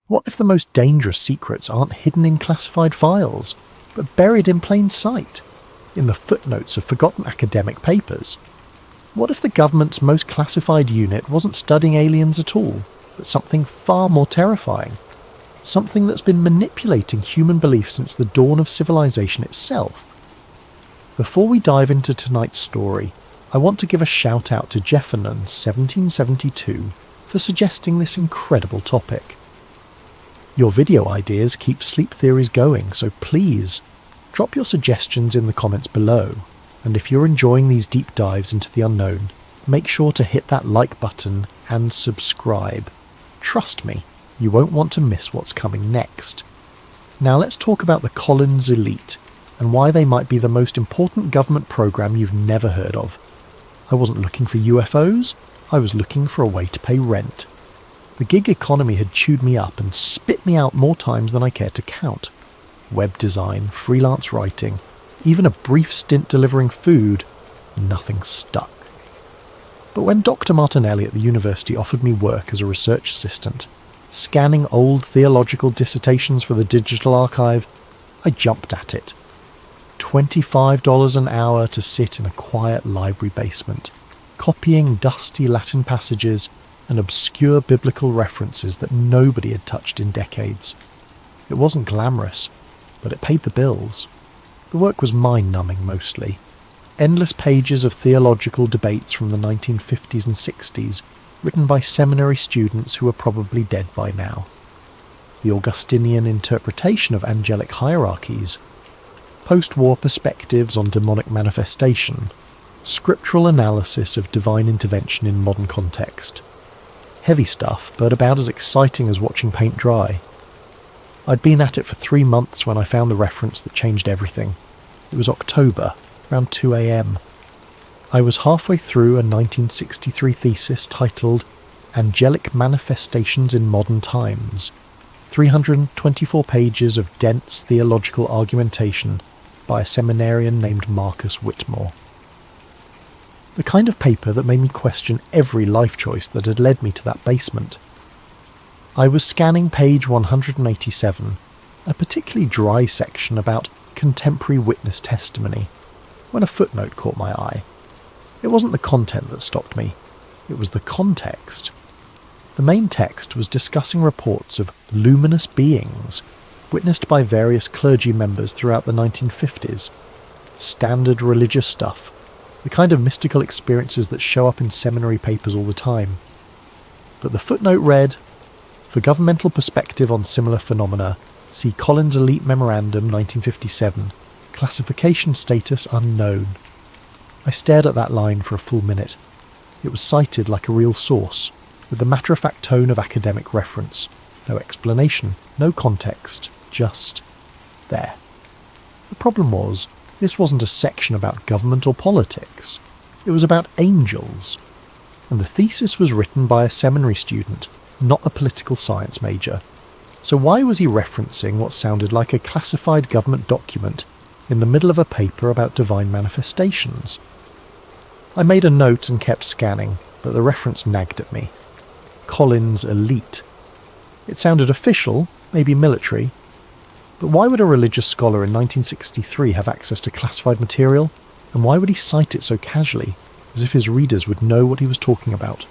What if the most dangerous secrets aren't hidden in classified files, but buried in plain sight, in the footnotes of forgotten academic papers? What if the government's most classified unit wasn't studying aliens at all, but something far more terrifying? Something that's been manipulating human belief since the dawn of civilization itself. Before we dive into tonight's story, I want to give a shout out to Jeffernan 1772 for suggesting this incredible topic. Your video ideas keep sleep theories going, so please drop your suggestions in the comments below, and if you're enjoying these deep dives into the unknown, make sure to hit that like button and subscribe. Trust me, you won't want to miss what's coming next. Now let's talk about the Collins Elite, and why they might be the most important government program you've never heard of. I wasn't looking for UFOs, I was looking for a way to pay rent. The gig economy had chewed me up and spit me out more times than I cared to count. Web design, freelance writing, even a brief stint delivering food, nothing stuck. But when Dr. Martinelli at the university offered me work as a research assistant, scanning old theological dissertations for the digital archive, I jumped at it. $25 an hour to sit in a quiet library basement, copying dusty Latin passages and obscure biblical references that nobody had touched in decades. It wasn't glamorous, but it paid the bills. The work was mind-numbing mostly. Endless pages of theological debates from the 1950s and 60s, written by seminary students who are probably dead by now. The Augustinian interpretation of angelic hierarchies, post-war perspectives on demonic manifestation, scriptural analysis of divine intervention in modern context. Heavy stuff, but about as exciting as watching paint dry. I'd been at it for 3 months when I found the reference that changed everything. It was October, around 2 a.m. I was halfway through a 1963 thesis titled Angelic Manifestations in Modern Times, 324 pages of dense theological argumentation by a seminarian named Marcus Whitmore. The kind of paper that made me question every life choice that had led me to that basement. I was scanning page 187, a particularly dry section about contemporary witness testimony, when a footnote caught my eye. It wasn't the content that stopped me, it was the context. The main text was discussing reports of luminous beings witnessed by various clergy members throughout the 1950s. Standard religious stuff, the kind of mystical experiences that show up in seminary papers all the time. But the footnote read, "For governmental perspective on similar phenomena, see Collins Elite Memorandum 1957, classification status unknown." I stared at that line for a full minute. It was cited like a real source, with the matter-of-fact tone of academic reference. No explanation, no context, just there. The problem was, this wasn't a section about government or politics. It was about angels. And the thesis was written by a seminary student, not a political science major. So why was he referencing what sounded like a classified government document in the middle of a paper about divine manifestations? I made a note and kept scanning, but the reference nagged at me. Collins Elite. It sounded official, maybe military, but why would a religious scholar in 1963 have access to classified material, and why would he cite it so casually, as if his readers would know what he was talking about?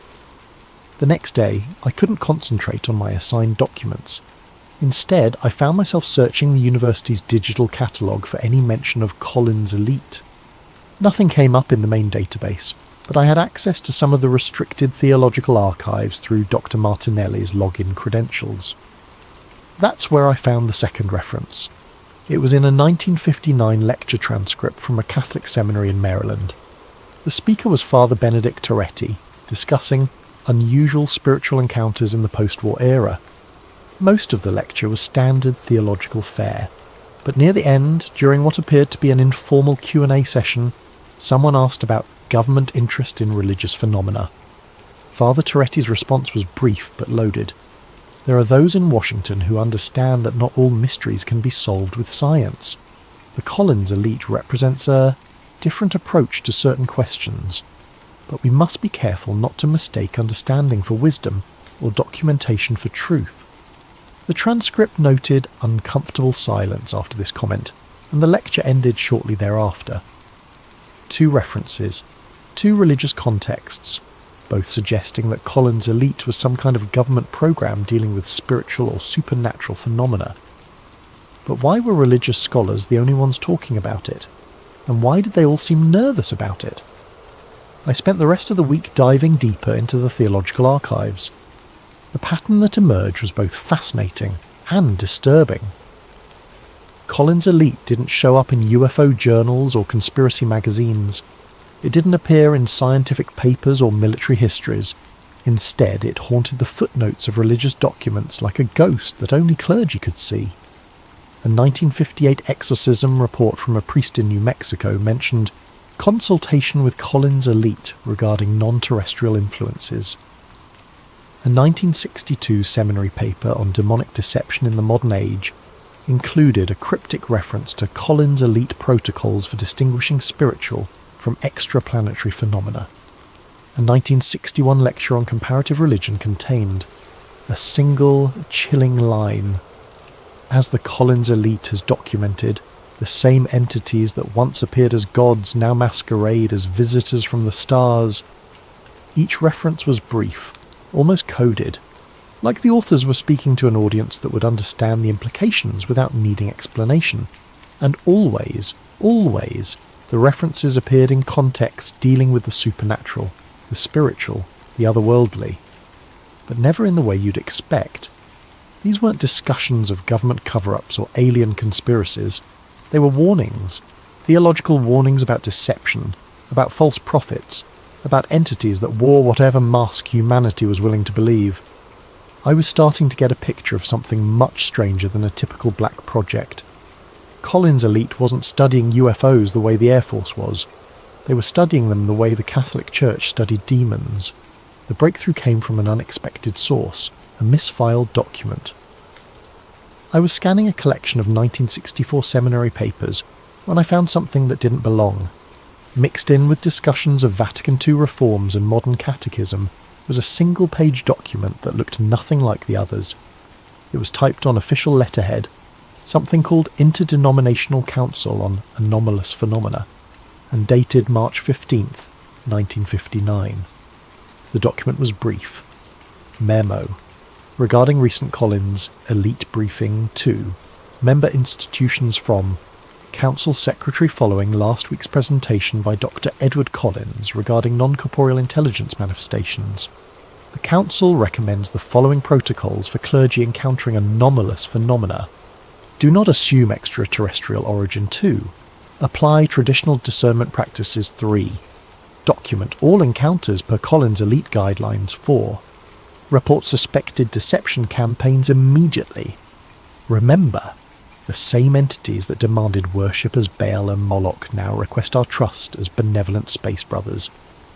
The next day, I couldn't concentrate on my assigned documents. Instead, I found myself searching the university's digital catalogue for any mention of Collins Elite. Nothing came up in the main database, but I had access to some of the restricted theological archives through Dr. Martinelli's login credentials. That's where I found the second reference. It was in a 1959 lecture transcript from a Catholic seminary in Maryland. The speaker was Father Benedict Toretti, discussing unusual spiritual encounters in the post-war era. Most of the lecture was standard theological fare, but near the end, during what appeared to be an informal Q&A session, someone asked about government interest in religious phenomena. Father Toretti's response was brief but loaded. There are those in Washington who understand that not all mysteries can be solved with science. The Collins Elite represents a different approach to certain questions, but we must be careful not to mistake understanding for wisdom or documentation for truth. The transcript noted uncomfortable silence after this comment, and the lecture ended shortly thereafter. 2 references, 2 religious contexts, both suggesting that Collins' Elite was some kind of government program dealing with spiritual or supernatural phenomena. But why were religious scholars the only ones talking about it? And why did they all seem nervous about it? I spent the rest of the week diving deeper into the theological archives. The pattern that emerged was both fascinating and disturbing. Collins' Elite didn't show up in UFO journals or conspiracy magazines. It didn't appear in scientific papers or military histories. Instead, it haunted the footnotes of religious documents like a ghost that only clergy could see. A 1958 exorcism report from a priest in New Mexico mentioned consultation with Collins' Elite regarding non-terrestrial influences. A 1962 seminary paper on demonic deception in the modern age included a cryptic reference to Collins' Elite protocols for distinguishing spiritual from extraplanetary phenomena. A 1961 lecture on comparative religion contained a single chilling line. As the Collins Elite has documented, the same entities that once appeared as gods now masquerade as visitors from the stars. Each reference was brief, almost coded, like the authors were speaking to an audience that would understand the implications without needing explanation. And always, the references appeared in contexts dealing with the supernatural, the spiritual, the otherworldly, but never in the way you'd expect. These weren't discussions of government cover-ups or alien conspiracies. They were warnings, theological warnings about deception, about false prophets, about entities that wore whatever mask humanity was willing to believe. I was starting to get a picture of something much stranger than a typical black project. Collins' Elite wasn't studying UFOs the way the Air Force was. They were studying them the way the Catholic Church studied demons. The breakthrough came from an unexpected source, a misfiled document. I was scanning a collection of 1964 seminary papers when I found something that didn't belong. Mixed in with discussions of Vatican II reforms and modern catechism was a single-page document that looked nothing like the others. It was typed on official letterhead, something called Interdenominational Council on Anomalous Phenomena, and dated March 15th, 1959. The document was brief. Memo. Regarding recent Collins Elite Briefing 2, member institutions from Council Secretary following last week's presentation by Dr. Edward Collins regarding non-corporeal intelligence manifestations. The Council recommends the following protocols for clergy encountering anomalous phenomena. Do not assume extraterrestrial origin 2. Apply traditional discernment practices 3. Document all encounters per Collins Elite Guidelines 4. Report suspected deception campaigns immediately. Remember, the same entities that demanded worship as Baal and Moloch now request our trust as benevolent space brothers.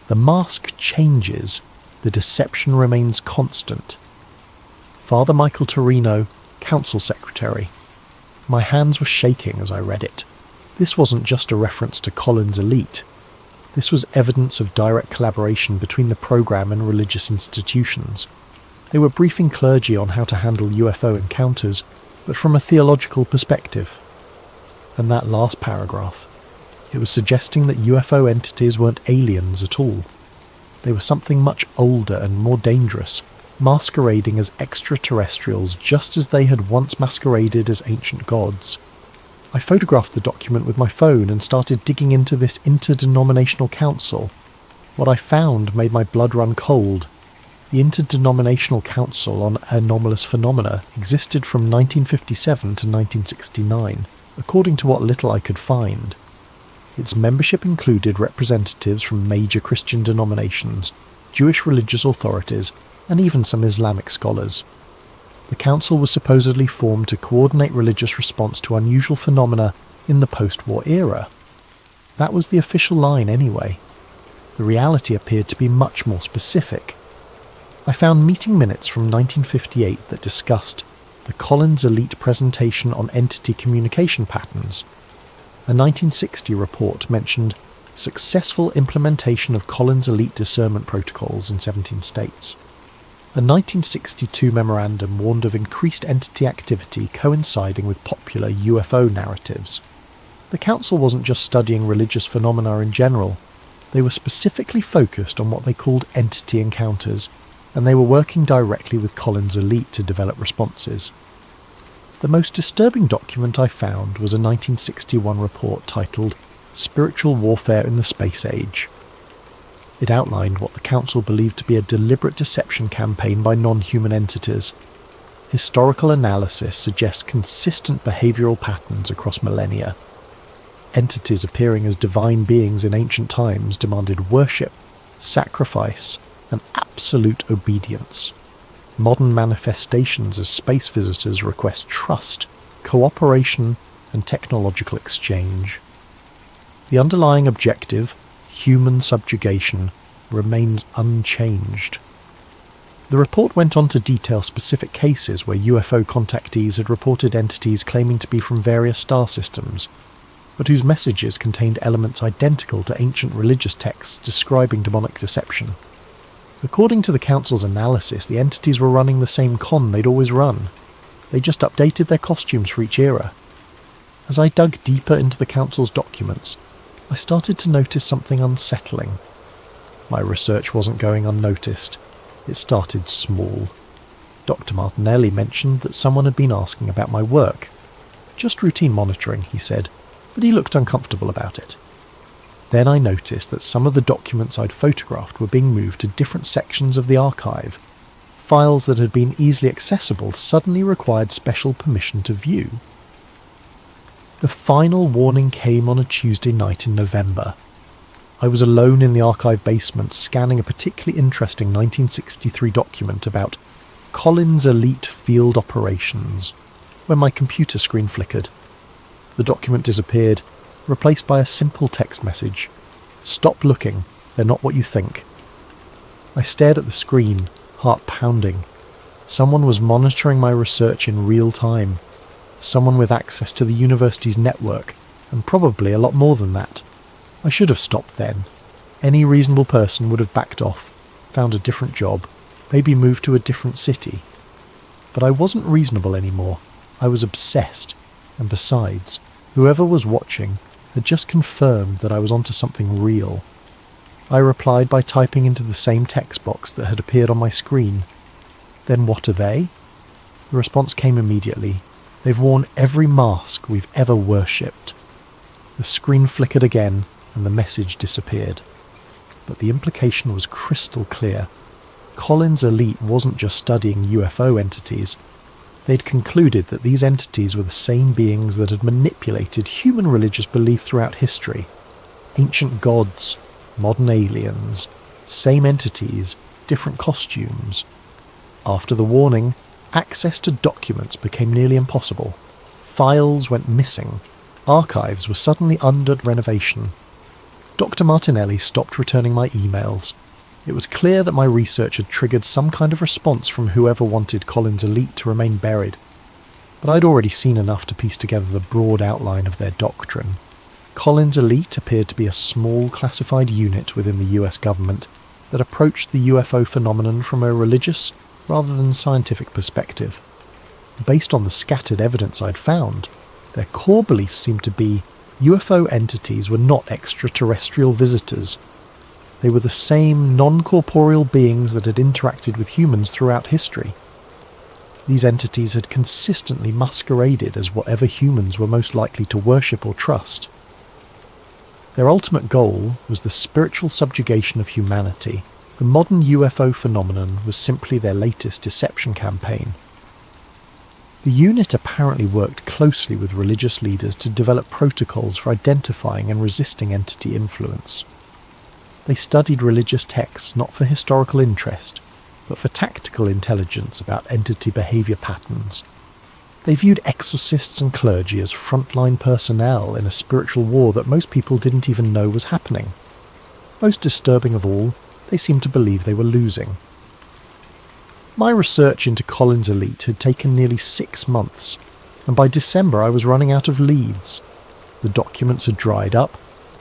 The mask changes, the deception remains constant. Father Michael Torino, Council Secretary. My hands were shaking as I read it. This wasn't just a reference to Collins Elite. This was evidence of direct collaboration between the program and religious institutions. They were briefing clergy on how to handle UFO encounters, but from a theological perspective. And that last paragraph, it was suggesting that UFO entities weren't aliens at all. They were something much older and more dangerous, masquerading as extraterrestrials just as they had once masqueraded as ancient gods. I photographed the document with my phone and started digging into this interdenominational council. What I found made my blood run cold. The Interdenominational Council on Anomalous Phenomena existed from 1957 to 1969, according to what little I could find. Its membership included representatives from major Christian denominations, Jewish religious authorities, and even some Islamic scholars. The council was supposedly formed to coordinate religious response to unusual phenomena in the post-war era. That was the official line anyway. The reality appeared to be much more specific. I found meeting minutes from 1958 that discussed the Collins Elite presentation on entity communication patterns. A 1960 report mentioned successful implementation of Collins Elite discernment protocols in 17 states. A 1962 memorandum warned of increased entity activity coinciding with popular UFO narratives. The council wasn't just studying religious phenomena in general, they were specifically focused on what they called entity encounters, and they were working directly with Collins' elite to develop responses. The most disturbing document I found was a 1961 report titled Spiritual Warfare in the Space Age. It outlined what the council believed to be a deliberate deception campaign by non-human entities. Historical analysis suggests consistent behavioural patterns across millennia. Entities appearing as divine beings in ancient times demanded worship, sacrifice, and absolute obedience. Modern manifestations as space visitors request trust, cooperation, and technological exchange. The underlying objective, human subjugation, remains unchanged. The report went on to detail specific cases where UFO contactees had reported entities claiming to be from various star systems, but whose messages contained elements identical to ancient religious texts describing demonic deception. According to the council's analysis, the entities were running the same con they'd always run. They just updated their costumes for each era. As I dug deeper into the council's documents, I started to notice something unsettling. My research wasn't going unnoticed. It started small. Dr. Martinelli mentioned that someone had been asking about my work. Just routine monitoring, he said, but he looked uncomfortable about it. Then I noticed that some of the documents I'd photographed were being moved to different sections of the archive. Files that had been easily accessible suddenly required special permission to view. The final warning came on a Tuesday night in November. I was alone in the archive basement scanning a particularly interesting 1963 document about Collins Elite Field Operations, when my computer screen flickered. The document disappeared, replaced by a simple text message. "Stop looking, they're not what you think." I stared at the screen, heart pounding. Someone was monitoring my research in real time. Someone with access to the university's network, and probably a lot more than that. I should have stopped then. Any reasonable person would have backed off, found a different job, maybe moved to a different city. But I wasn't reasonable anymore. I was obsessed. And besides, whoever was watching had just confirmed that I was onto something real. I replied by typing into the same text box that had appeared on my screen. "Then what are they?" The response came immediately. "They've worn every mask we've ever worshipped." The screen flickered again and the message disappeared. But the implication was crystal clear. Collins' elite wasn't just studying UFO entities. They'd concluded that these entities were the same beings that had manipulated human religious belief throughout history. Ancient gods, modern aliens, same entities, different costumes. After the warning, access to documents became nearly impossible. Files went missing. Archives were suddenly under renovation. Dr. Martinelli stopped returning my emails. It was clear that my research had triggered some kind of response from whoever wanted Collins' elite to remain buried. But I'd already seen enough to piece together the broad outline of their doctrine. Collins' elite appeared to be a small classified unit within the US government that approached the UFO phenomenon from a religious rather than scientific perspective. Based on the scattered evidence I'd found, their core beliefs seemed to be UFO entities were not extraterrestrial visitors. They were the same non-corporeal beings that had interacted with humans throughout history. These entities had consistently masqueraded as whatever humans were most likely to worship or trust. Their ultimate goal was the spiritual subjugation of humanity. The modern UFO phenomenon was simply their latest deception campaign. The unit apparently worked closely with religious leaders to develop protocols for identifying and resisting entity influence. They studied religious texts not for historical interest, but for tactical intelligence about entity behaviour patterns. They viewed exorcists and clergy as frontline personnel in a spiritual war that most people didn't even know was happening. Most disturbing of all, they seemed to believe they were losing. My research into Collins' elite had taken nearly 6 months, and by December I was running out of leads. The documents had dried up,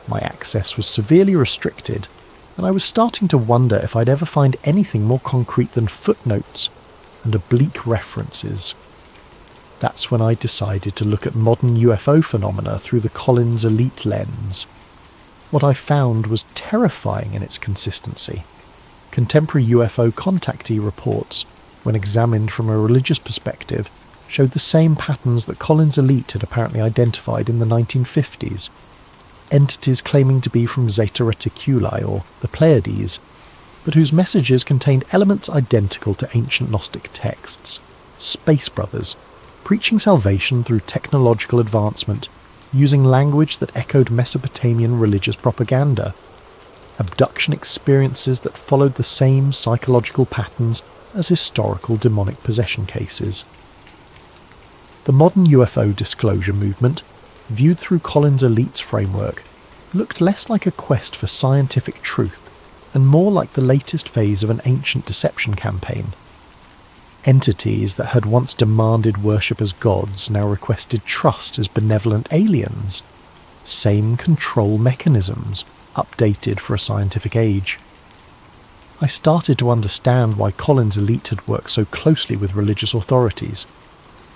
my access was severely restricted, and I was starting to wonder if I'd ever find anything more concrete than footnotes and oblique references. That's when I decided to look at modern UFO phenomena through the Collins Elite lens. What I found was terrifying in its consistency. Contemporary UFO contactee reports, when examined from a religious perspective, showed the same patterns that Collins Elite had apparently identified in the 1950s. Entities claiming to be from Zeta Reticuli, or the Pleiades, but whose messages contained elements identical to ancient Gnostic texts. Space brothers, preaching salvation through technological advancement, using language that echoed Mesopotamian religious propaganda. Abduction experiences that followed the same psychological patterns as historical demonic possession cases. The modern UFO disclosure movement, viewed through Collins Elite's framework, looked less like a quest for scientific truth and more like the latest phase of an ancient deception campaign. Entities that had once demanded worship as gods now requested trust as benevolent aliens. Same control mechanisms, updated for a scientific age. I started to understand why Collins Elite had worked so closely with religious authorities.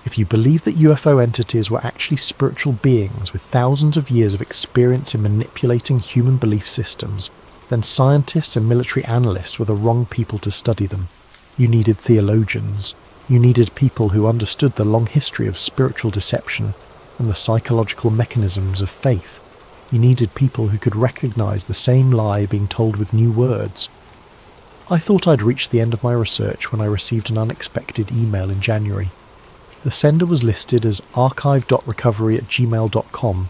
If you believe that UFO entities were actually spiritual beings with thousands of years of experience in manipulating human belief systems, then scientists and military analysts were the wrong people to study them. You needed theologians. You needed people who understood the long history of spiritual deception and the psychological mechanisms of faith. You needed people who could recognize the same lie being told with new words. I thought I'd reached the end of my research when I received an unexpected email in January. The sender was listed as archive.recovery@gmail.com,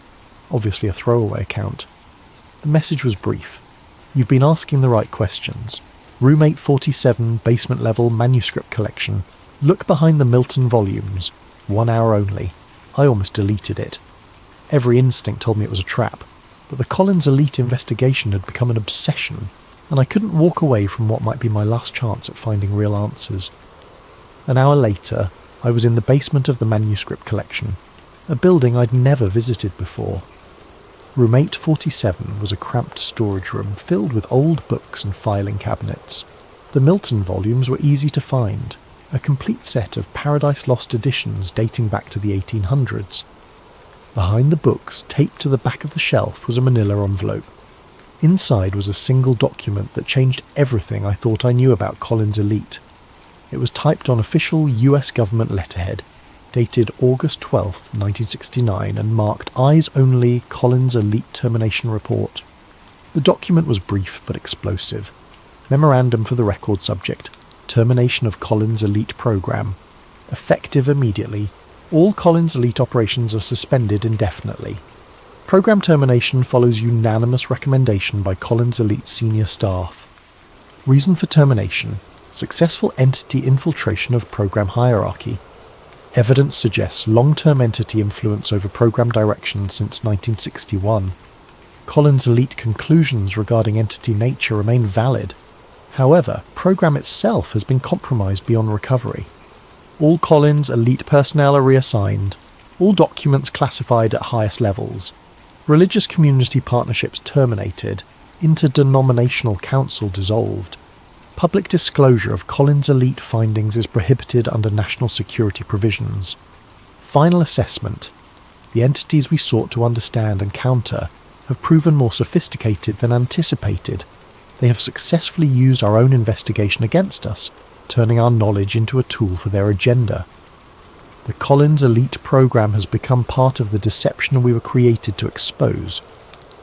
obviously a throwaway account. The message was brief. You've been asking the right questions. Room 847, basement level, manuscript collection. Look behind the Milton volumes. 1 hour only. I almost deleted it. Every instinct told me it was a trap, but the Collins Elite investigation had become an obsession, and I couldn't walk away from what might be my last chance at finding real answers. An hour later, I was in the basement of the manuscript collection, a building I'd never visited before. Room 847 was a cramped storage room filled with old books and filing cabinets. The Milton volumes were easy to find, a complete set of Paradise Lost editions dating back to the 1800s. Behind the books, taped to the back of the shelf, was a manila envelope. Inside was a single document that changed everything I thought I knew about Collins Elite. It was typed on official US government letterhead, dated August 12, 1969, and marked Eyes Only Collins Elite Termination Report. The document was brief but explosive. Memorandum for the record subject, termination of Collins Elite program. Effective immediately. All Collins Elite operations are suspended indefinitely. Program termination follows unanimous recommendation by Collins Elite senior staff. Reason for termination: successful entity infiltration of program hierarchy. Evidence suggests long-term entity influence over program direction since 1961. Collins Elite conclusions regarding entity nature remain valid. However, program itself has been compromised beyond recovery. All Collins Elite personnel are reassigned. All documents classified at highest levels. Religious community partnerships terminated. Interdenominational council dissolved. Public disclosure of Collins Elite findings is prohibited under national security provisions. Final assessment: the entities we sought to understand and counter have proven more sophisticated than anticipated. They have successfully used our own investigation against us, turning our knowledge into a tool for their agenda. The Collins Elite program has become part of the deception we were created to expose.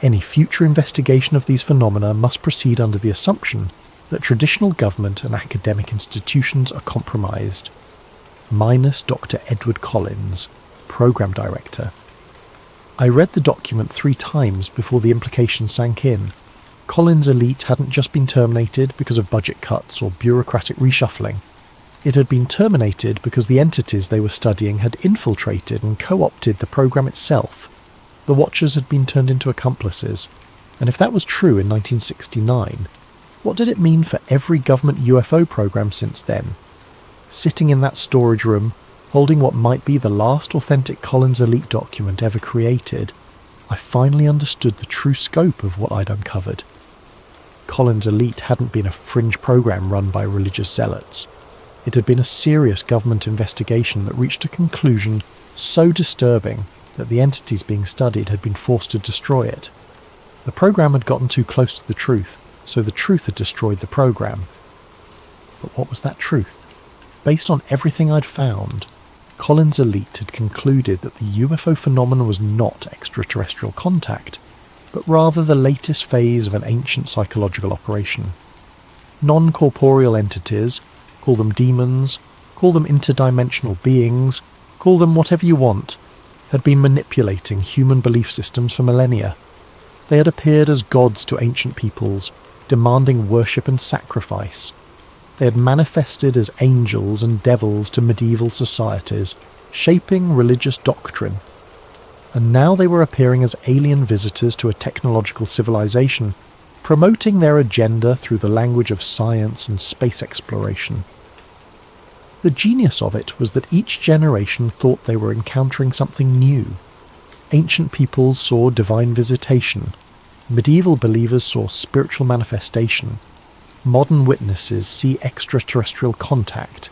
Any future investigation of these phenomena must proceed under the assumption that traditional government and academic institutions are compromised. Minus Dr. Edward Collins, Program Director. I read the document 3 times before the implication sank in. Collins Elite hadn't just been terminated because of budget cuts or bureaucratic reshuffling. It had been terminated because the entities they were studying had infiltrated and co-opted the program itself. The Watchers had been turned into accomplices, and if that was true in 1969, what did it mean for every government UFO program since then? Sitting in that storage room, holding what might be the last authentic Collins Elite document ever created, I finally understood the true scope of what I'd uncovered. Collins' Elite hadn't been a fringe program run by religious zealots. It had been a serious government investigation that reached a conclusion so disturbing that the entities being studied had been forced to destroy it. The program had gotten too close to the truth, so the truth had destroyed the program. But what was that truth? Based on everything I'd found, Collins' Elite had concluded that the UFO phenomenon was not extraterrestrial contact, but rather the latest phase of an ancient psychological operation. Non-corporeal entities, call them demons, call them interdimensional beings, call them whatever you want, had been manipulating human belief systems for millennia. They had appeared as gods to ancient peoples, demanding worship and sacrifice. They had manifested as angels and devils to medieval societies, shaping religious doctrine. And now they were appearing as alien visitors to a technological civilization, promoting their agenda through the language of science and space exploration. The genius of it was that each generation thought they were encountering something new. Ancient peoples saw divine visitation. Medieval believers saw spiritual manifestation. Modern witnesses see extraterrestrial contact.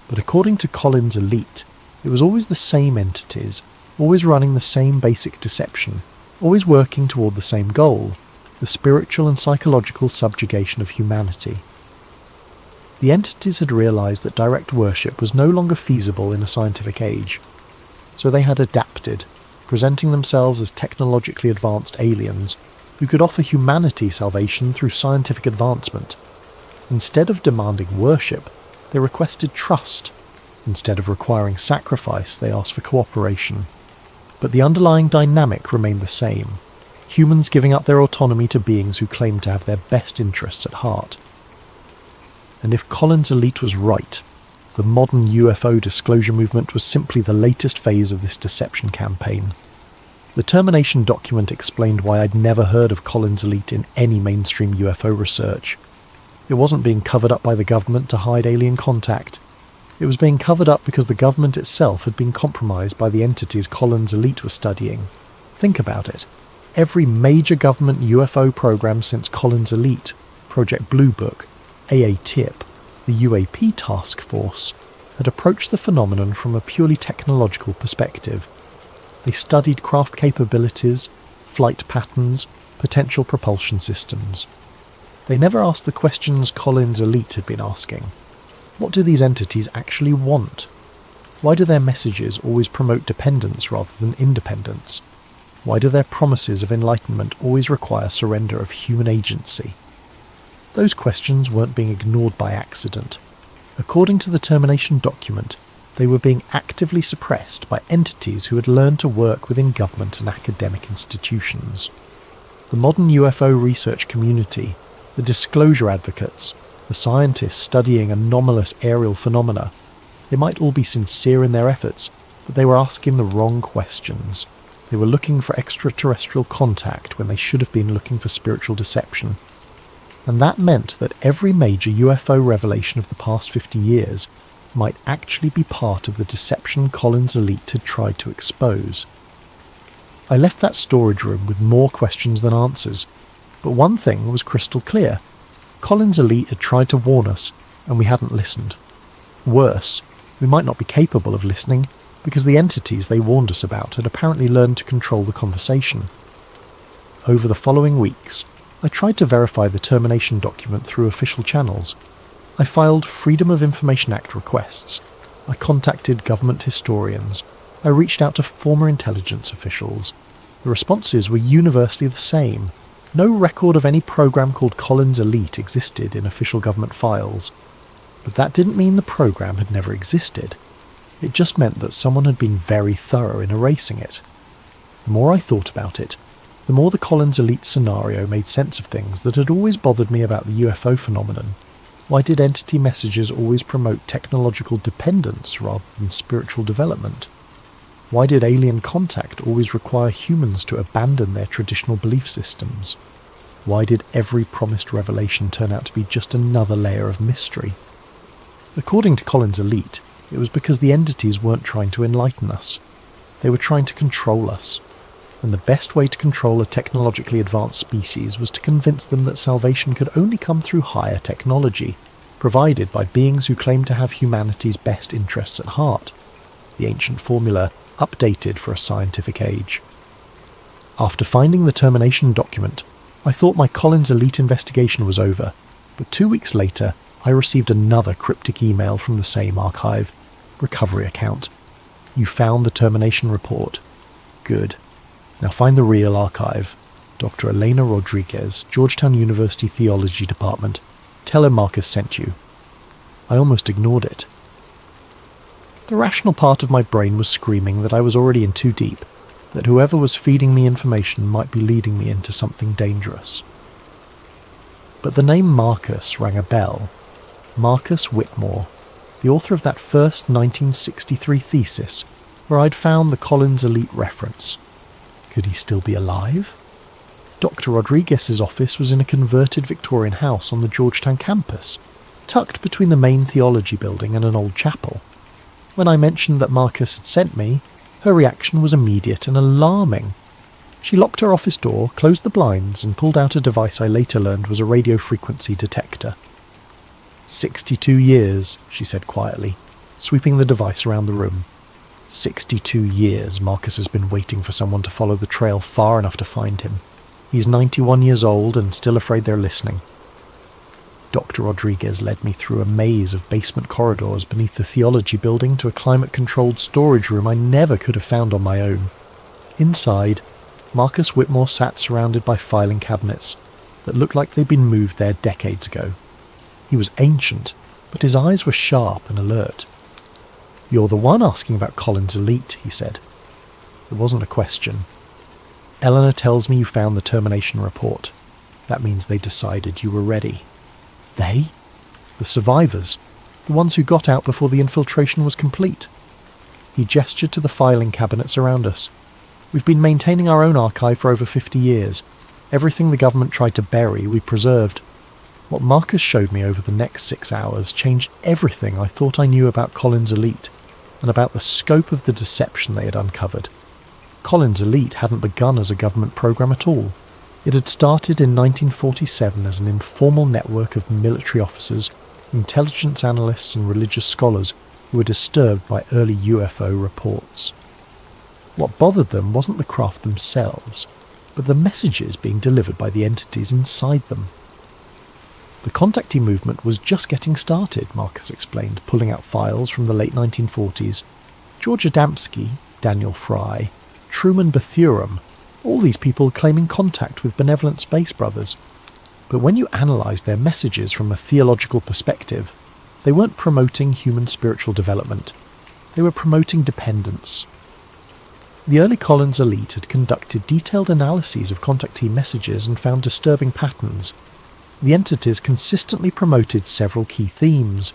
But according to Collins' Elite, it was always the same entities, always running the same basic deception, always working toward the same goal, the spiritual and psychological subjugation of humanity. The entities had realized that direct worship was no longer feasible in a scientific age, so they had adapted, presenting themselves as technologically advanced aliens who could offer humanity salvation through scientific advancement. Instead of demanding worship, they requested trust. Instead of requiring sacrifice, they asked for cooperation. But the underlying dynamic remained the same, humans giving up their autonomy to beings who claimed to have their best interests at heart. And if Collins' Elite was right, the modern UFO disclosure movement was simply the latest phase of this deception campaign. The termination document explained why I'd never heard of Collins' Elite in any mainstream UFO research. It wasn't being covered up by the government to hide alien contact. It was being covered up because the government itself had been compromised by the entities Collins' Elite was studying. Think about it. Every major government UFO program since Collins' Elite, Project Blue Book, AA-TIP, the UAP Task Force, had approached the phenomenon from a purely technological perspective. They studied craft capabilities, flight patterns, potential propulsion systems. They never asked the questions Collins' Elite had been asking. What do these entities actually want? Why do their messages always promote dependence rather than independence? Why do their promises of enlightenment always require surrender of human agency? Those questions weren't being ignored by accident. According to the termination document, they were being actively suppressed by entities who had learned to work within government and academic institutions. The modern UFO research community, the disclosure advocates, the scientists studying anomalous aerial phenomena, they might all be sincere in their efforts, but they were asking the wrong questions. They were looking for extraterrestrial contact when they should have been looking for spiritual deception. And that meant that every major UFO revelation of the past 50 years might actually be part of the deception Collins' Elite had tried to expose. I left that storage room with more questions than answers, but one thing was crystal clear. Collins' Elite had tried to warn us, and we hadn't listened. Worse, we might not be capable of listening, because the entities they warned us about had apparently learned to control the conversation. Over the following weeks, I tried to verify the termination document through official channels. I filed Freedom of Information Act requests. I contacted government historians. I reached out to former intelligence officials. The responses were universally the same. No record of any program called Collins' Elite existed in official government files. But that didn't mean the program had never existed. It just meant that someone had been very thorough in erasing it. The more I thought about it, the more the Collins' Elite scenario made sense of things that had always bothered me about the UFO phenomenon. Why did entity messages always promote technological dependence rather than spiritual development? Why did alien contact always require humans to abandon their traditional belief systems? Why did every promised revelation turn out to be just another layer of mystery? According to Collins' Elite, it was because the entities weren't trying to enlighten us. They were trying to control us. and the best way to control a technologically advanced species was to convince them that salvation could only come through higher technology, provided by beings who claimed to have humanity's best interests at heart, the ancient formula updated for a scientific age. After finding the termination document, I thought my Collins Elite investigation was over, but 2 weeks later I received another cryptic email from the same archive. Recovery account. You found the termination report. Good. Now find the real archive. Dr. Elena Rodriguez, Georgetown University Theology Department. Tell him Marcus sent you. I almost ignored it. The rational part of my brain was screaming that I was already in too deep, that whoever was feeding me information might be leading me into something dangerous. But the name Marcus rang a bell. Marcus Whitmore, the author of that first 1963 thesis where I'd found the Collins Elite reference. Could he still be alive? Dr. Rodriguez's office was in a converted Victorian house on the Georgetown campus, tucked between the main theology building and an old chapel. When I mentioned that Marcus had sent me, her reaction was immediate and alarming. She locked her office door, closed the blinds, and pulled out a device I later learned was a radio frequency detector. 62 years, she said quietly, sweeping the device around the room. 62 years Marcus has been waiting for someone to follow the trail far enough to find him. He's 91 years old and still afraid they're listening. Dr. Rodriguez led me through a maze of basement corridors beneath the theology building to a climate-controlled storage room I never could have found on my own. Inside, Marcus Whitmore sat surrounded by filing cabinets that looked like they'd been moved there decades ago. He was ancient, but his eyes were sharp and alert. "You're the one asking about Collins Elite," he said. It wasn't a question. "Eleanor tells me you found the termination report. That means they decided you were ready." They? The survivors. The ones who got out before the infiltration was complete. He gestured to the filing cabinets around us. "We've been maintaining our own archive for over 50 years. Everything the government tried to bury, we preserved. What Marcus showed me over the next 6 hours changed everything I thought I knew about Collins Elite, and about the scope of the deception they had uncovered. Collins Elite hadn't begun as a government program at all. It had started in 1947 as an informal network of military officers, intelligence analysts and religious scholars who were disturbed by early UFO reports. What bothered them wasn't the craft themselves, but the messages being delivered by the entities inside them. The contactee movement was just getting started, Marcus explained, pulling out files from the late 1940s. George Adamski, Daniel Fry, Truman Bethurum, all these people claiming contact with benevolent space brothers. But when you analysed their messages from a theological perspective, they weren't promoting human spiritual development. They were promoting dependence. The early Collins Elite had conducted detailed analyses of contactee messages and found disturbing patterns. The entities consistently promoted several key themes: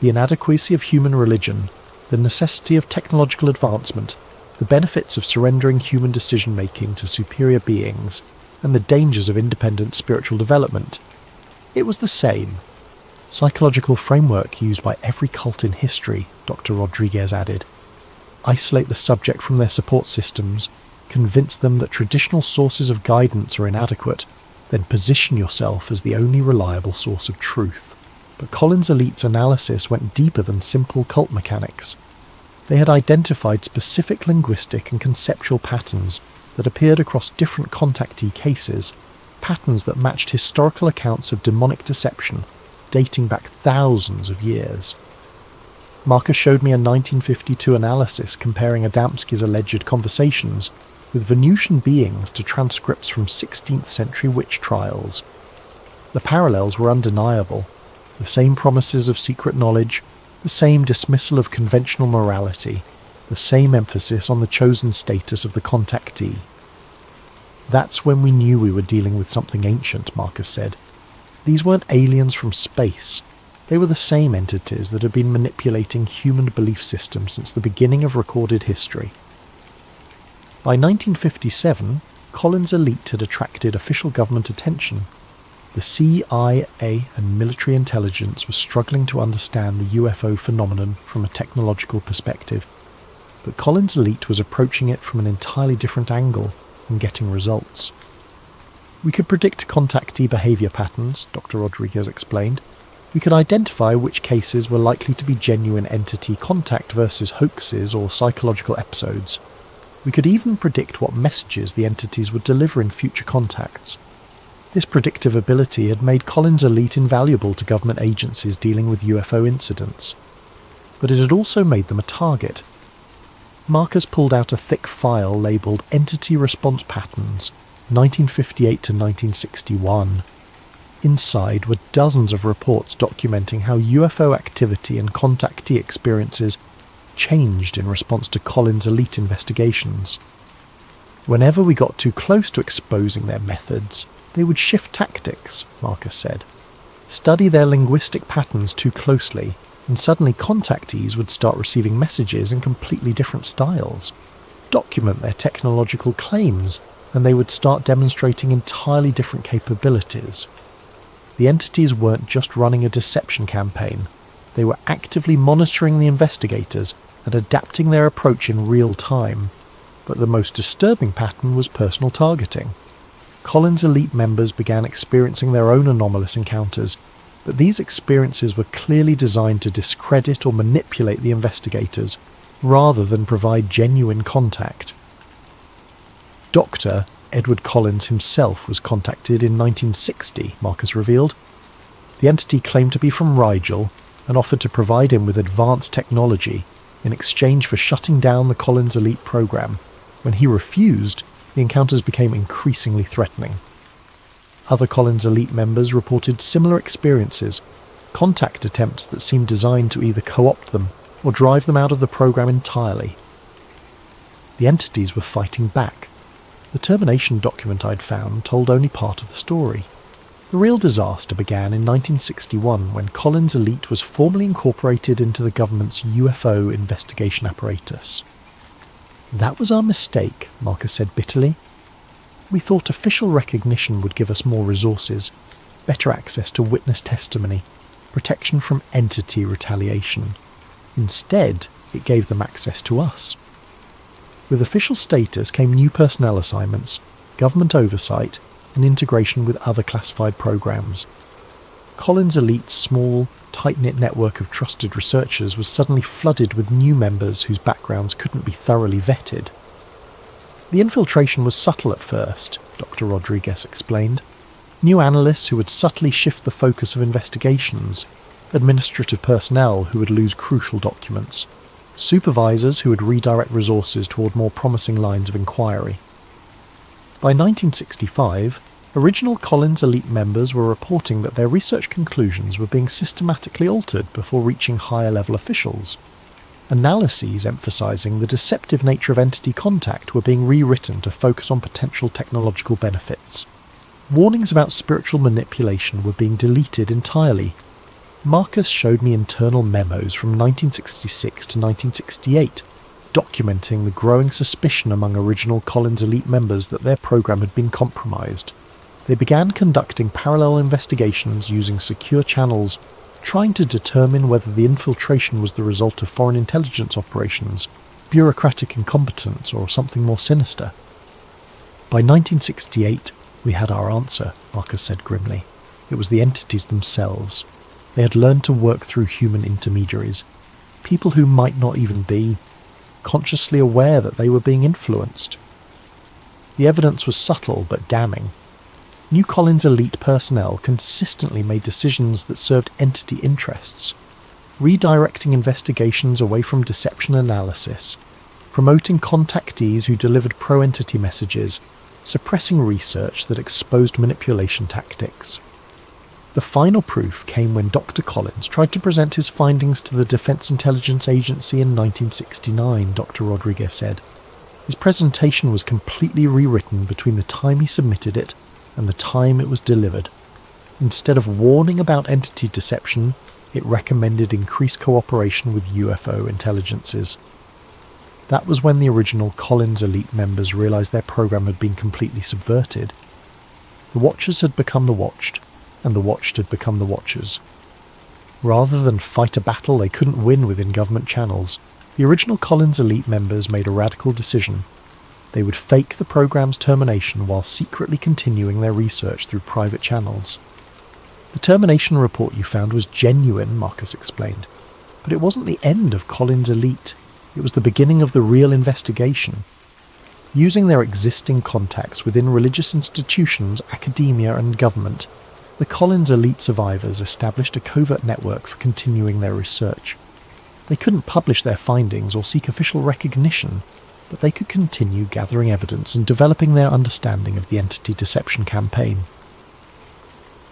the inadequacy of human religion, the necessity of technological advancement, the benefits of surrendering human decision-making to superior beings, and the dangers of independent spiritual development. It was the same psychological framework used by every cult in history, Dr. Rodriguez added. Isolate the subject from their support systems, convince them that traditional sources of guidance are inadequate, then position yourself as the only reliable source of truth. But Collins Elite's analysis went deeper than simple cult mechanics. They had identified specific linguistic and conceptual patterns that appeared across different contactee cases, patterns that matched historical accounts of demonic deception dating back thousands of years. Marcus showed me a 1952 analysis comparing Adamski's alleged conversations with Venusian beings to transcripts from 16th century witch trials. The parallels were undeniable: the same promises of secret knowledge, the same dismissal of conventional morality, the same emphasis on the chosen status of the contactee. That's when we knew we were dealing with something ancient, Marcus said. These weren't aliens from space. They were the same entities that had been manipulating human belief systems since the beginning of recorded history. By 1957, Collins Elite had attracted official government attention. The CIA and military intelligence was struggling to understand the UFO phenomenon from a technological perspective, but Collins Elite was approaching it from an entirely different angle, and getting results. We could predict contactee behaviour patterns, Dr. Rodriguez explained. We could identify which cases were likely to be genuine entity contact versus hoaxes or psychological episodes. We could even predict what messages the entities would deliver in future contacts. This predictive ability had made Collins Elite invaluable to government agencies dealing with UFO incidents. But it had also made them a target. Marcus pulled out a thick file labelled Entity Response Patterns, 1958 to 1961. Inside were dozens of reports documenting how UFO activity and contactee experiences changed in response to Collins Elite investigations. Whenever we got too close to exposing their methods, they would shift tactics, Marcus said. Study their linguistic patterns too closely, and suddenly contactees would start receiving messages in completely different styles. Document their technological claims, and they would start demonstrating entirely different capabilities. The entities weren't just running a deception campaign, they were actively monitoring the investigators and adapting their approach in real time. But the most disturbing pattern was personal targeting. Collins Elite members began experiencing their own anomalous encounters, but these experiences were clearly designed to discredit or manipulate the investigators, rather than provide genuine contact. Dr. Edward Collins himself was contacted in 1960, Marcus revealed. The entity claimed to be from Rigel and offered to provide him with advanced technology in exchange for shutting down the Collins Elite program. When he refused, the encounters became increasingly threatening. Other Collins Elite members reported similar experiences, contact attempts that seemed designed to either co-opt them or drive them out of the program entirely. The entities were fighting back. The termination document I'd found told only part of the story. The real disaster began in 1961 when Collins Elite was formally incorporated into the government's UFO investigation apparatus. That was our mistake, Marcus said bitterly. We thought official recognition would give us more resources, better access to witness testimony, protection from entity retaliation. Instead, it gave them access to us. With official status came new personnel assignments, government oversight, and integration with other classified programs. Collins Elite's small, tight-knit network of trusted researchers was suddenly flooded with new members whose backgrounds couldn't be thoroughly vetted. The infiltration was subtle at first, Dr. Rodriguez explained. New analysts who would subtly shift the focus of investigations, administrative personnel who would lose crucial documents, supervisors who would redirect resources toward more promising lines of inquiry. By 1965, original Collins Elite members were reporting that their research conclusions were being systematically altered before reaching higher-level officials. Analyses emphasizing the deceptive nature of entity contact were being rewritten to focus on potential technological benefits. Warnings about spiritual manipulation were being deleted entirely. Marcus showed me internal memos from 1966 to 1968, documenting the growing suspicion among original Collins Elite members that their program had been compromised. They began conducting parallel investigations using secure channels, trying to determine whether the infiltration was the result of foreign intelligence operations, bureaucratic incompetence, or something more sinister. By 1968, we had our answer, Marcus said grimly. It was the entities themselves. They had learned to work through human intermediaries, people who might not even be consciously aware that they were being influenced. The evidence was subtle but damning. New Collins Elite personnel consistently made decisions that served entity interests, redirecting investigations away from deception analysis, promoting contactees who delivered pro-entity messages, suppressing research that exposed manipulation tactics. The final proof came when Dr. Collins tried to present his findings to the Defense Intelligence Agency in 1969, Dr. Rodriguez said. His presentation was completely rewritten between the time he submitted it and the time it was delivered. Instead of warning about entity deception, it recommended increased cooperation with UFO intelligences. That was when the original Collins Elite members realized their program had been completely subverted. The Watchers had become the Watched, and the Watched had become the Watchers. Rather than fight a battle they couldn't win within government channels, the original Collins Elite members made a radical decision. They would fake the program's termination while secretly continuing their research through private channels. The termination report you found was genuine, Marcus explained, but it wasn't the end of Collins' elite. It was the beginning of the real investigation. Using their existing contacts within religious institutions, academia and government, the Collins elite survivors established a covert network for continuing their research. They couldn't publish their findings or seek official recognition, but they could continue gathering evidence and developing their understanding of the entity deception campaign.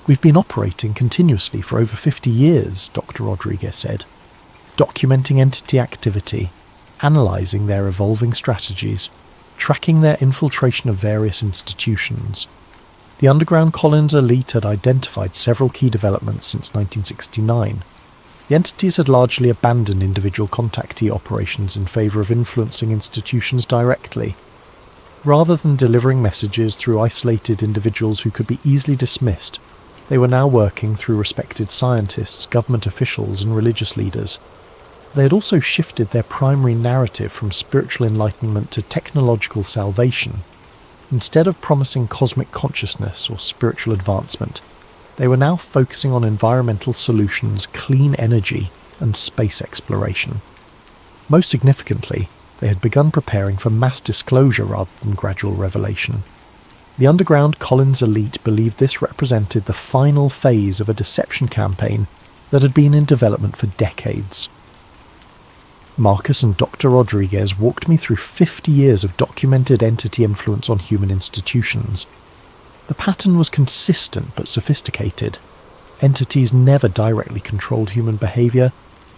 "We've been operating continuously for over 50 years, Dr. Rodriguez said, documenting entity activity, analysing their evolving strategies, tracking their infiltration of various institutions. The underground Collins elite had identified several key developments since 1969. The entities had largely abandoned individual contactee operations in favour of influencing institutions directly. Rather than delivering messages through isolated individuals who could be easily dismissed, they were now working through respected scientists, government officials and religious leaders. They had also shifted their primary narrative from spiritual enlightenment to technological salvation. Instead of promising cosmic consciousness or spiritual advancement, they were now focusing on environmental solutions, clean energy, and space exploration. Most significantly, they had begun preparing for mass disclosure rather than gradual revelation. The underground Collins elite believed this represented the final phase of a deception campaign that had been in development for decades. Marcus and Dr. Rodriguez walked me through 50 years of documented entity influence on human institutions. The pattern was consistent but sophisticated. Entities never directly controlled human behaviour,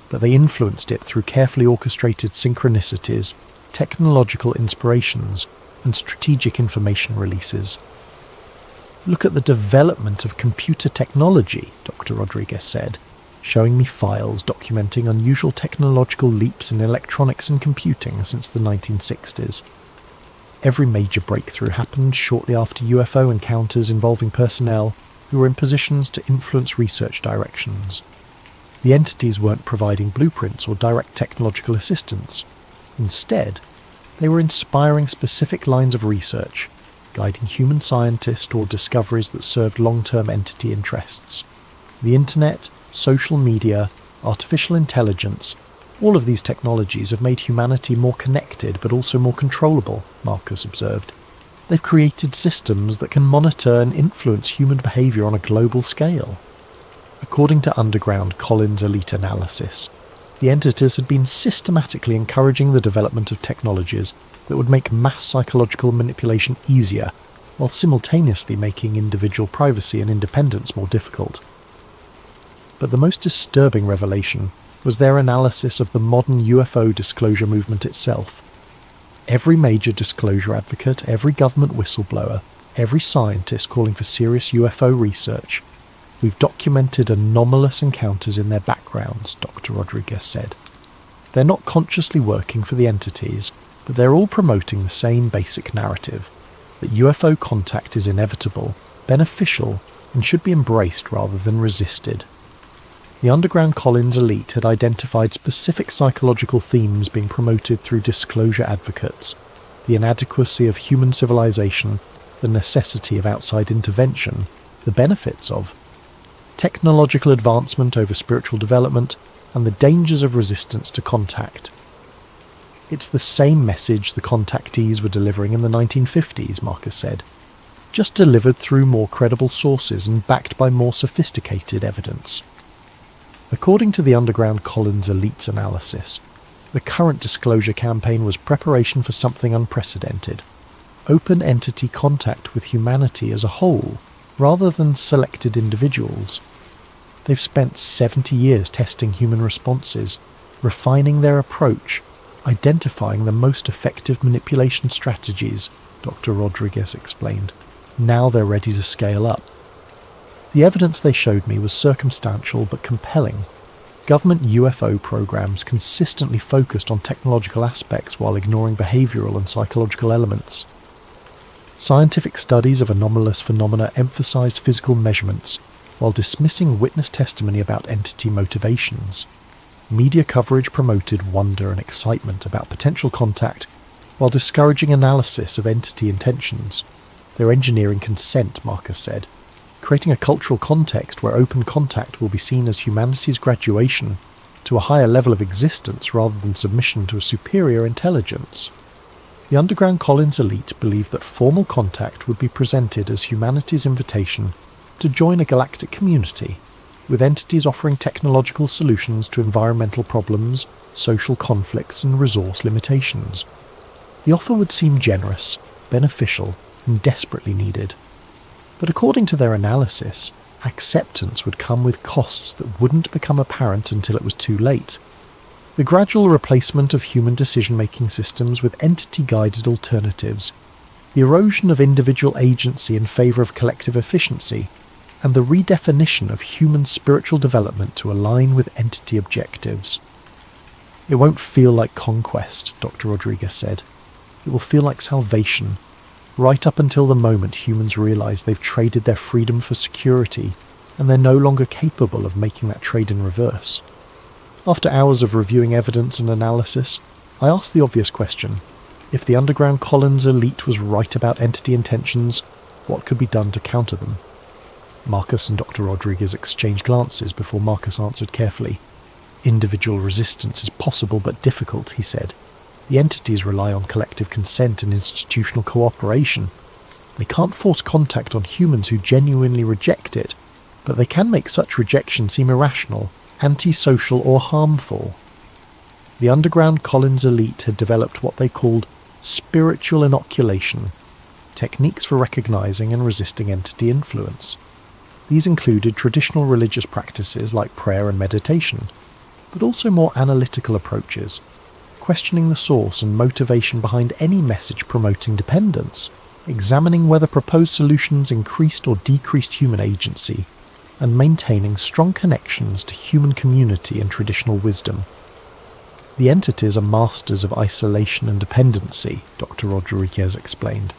but they influenced it through carefully orchestrated synchronicities, technological inspirations, and strategic information releases. "Look at the development of computer technology," Dr. Rodriguez said, showing me files documenting unusual technological leaps in electronics and computing since the 1960s. Every major breakthrough happened shortly after UFO encounters involving personnel who were in positions to influence research directions. The entities weren't providing blueprints or direct technological assistance. Instead, they were inspiring specific lines of research, guiding human scientists toward discoveries that served long-term entity interests. The internet, social media, artificial intelligence, all of these technologies have made humanity more connected but also more controllable, Marcus observed. They've created systems that can monitor and influence human behaviour on a global scale. According to underground Collins elite analysis, the entities had been systematically encouraging the development of technologies that would make mass psychological manipulation easier, while simultaneously making individual privacy and independence more difficult. But the most disturbing revelation was their analysis of the modern UFO disclosure movement itself. Every major disclosure advocate, every government whistleblower, every scientist calling for serious UFO research, we've documented anomalous encounters in their backgrounds, Dr. Rodriguez said. They're not consciously working for the entities, but they're all promoting the same basic narrative, that UFO contact is inevitable, beneficial, and should be embraced rather than resisted. The underground Collins elite had identified specific psychological themes being promoted through disclosure advocates: the inadequacy of human civilization, the necessity of outside intervention, the benefits of technological advancement over spiritual development, and the dangers of resistance to contact. It's the same message the contactees were delivering in the 1950s, Marcus said, just delivered through more credible sources and backed by more sophisticated evidence. According to the underground Collins elite's analysis, the current disclosure campaign was preparation for something unprecedented: open entity contact with humanity as a whole, rather than selected individuals. They've spent 70 years testing human responses, refining their approach, identifying the most effective manipulation strategies, Dr. Rodriguez explained. Now they're ready to scale up. The evidence they showed me was circumstantial but compelling. Government UFO programs consistently focused on technological aspects while ignoring behavioural and psychological elements. Scientific studies of anomalous phenomena emphasised physical measurements, while dismissing witness testimony about entity motivations. Media coverage promoted wonder and excitement about potential contact, While discouraging analysis of entity intentions, they're engineering consent, Marcus said, creating a cultural context where open contact will be seen as humanity's graduation to a higher level of existence rather than submission to a superior intelligence. The underground Collins elite believed that formal contact would be presented as humanity's invitation to join a galactic community, with entities offering technological solutions to environmental problems, social conflicts and resource limitations. The offer would seem generous, beneficial and desperately needed. But according to their analysis, acceptance would come with costs that wouldn't become apparent until it was too late. The gradual replacement of human decision-making systems with entity-guided alternatives, the erosion of individual agency in favour of collective efficiency, and the redefinition of human spiritual development to align with entity objectives. It won't feel like conquest, Dr. Rodriguez said. It will feel like salvation, right up until the moment humans realise they've traded their freedom for security and they're no longer capable of making that trade in reverse. After hours of reviewing evidence and analysis, I asked the obvious question. If the underground Collins elite was right about entity intentions, what could be done to counter them? Marcus and Dr. Rodriguez exchanged glances before Marcus answered carefully. Individual resistance is possible but difficult, he said. The entities rely on collective consent and institutional cooperation. They can't force contact on humans who genuinely reject it, but they can make such rejection seem irrational, antisocial or harmful. The underground Collins elite had developed what they called spiritual inoculation, techniques for recognizing and resisting entity influence. These included traditional religious practices like prayer and meditation, but also more analytical approaches, questioning the source and motivation behind any message promoting dependence, examining whether proposed solutions increased or decreased human agency, and maintaining strong connections to human community and traditional wisdom. The entities are masters of isolation and dependency, Dr. Rodriguez explained.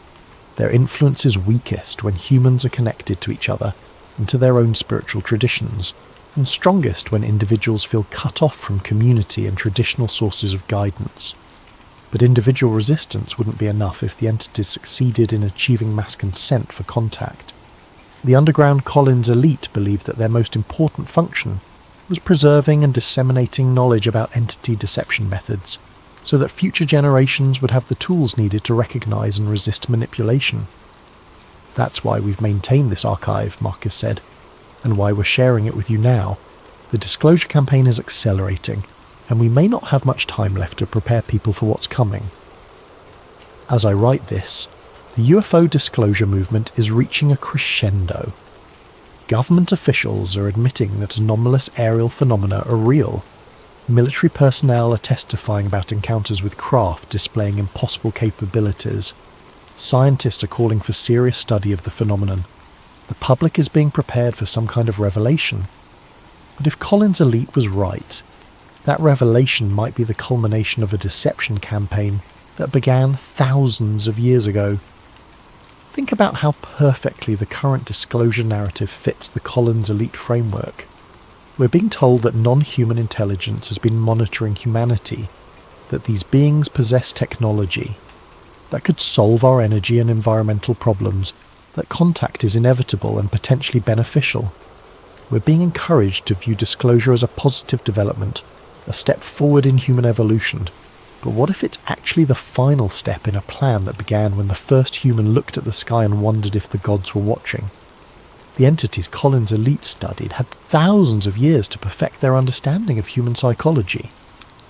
Their influence is weakest when humans are connected to each other and to their own spiritual traditions, and strongest when individuals feel cut off from community and traditional sources of guidance. But individual resistance wouldn't be enough if the entities succeeded in achieving mass consent for contact. The underground Collins elite believed that their most important function was preserving and disseminating knowledge about entity deception methods, so that future generations would have the tools needed to recognize and resist manipulation. That's why we've maintained this archive, Marcus said, and why we're sharing it with you now. The disclosure campaign is accelerating, and we may not have much time left to prepare people for what's coming. As I write this, the UFO disclosure movement is reaching a crescendo. Government officials are admitting that anomalous aerial phenomena are real. Military personnel are testifying about encounters with craft displaying impossible capabilities. Scientists are calling for serious study of the phenomenon. The public is being prepared for some kind of revelation. But if Collins' elite was right, that revelation might be the culmination of a deception campaign that began thousands of years ago. Think about how perfectly the current disclosure narrative fits the Collins elite framework. We're being told that non-human intelligence has been monitoring humanity, that these beings possess technology that could solve our energy and environmental problems, that contact is inevitable and potentially beneficial. We're being encouraged to view disclosure as a positive development, a step forward in human evolution. But what if it's actually the final step in a plan that began when the first human looked at the sky and wondered if the gods were watching? The entities Collins' elite studied had thousands of years to perfect their understanding of human psychology.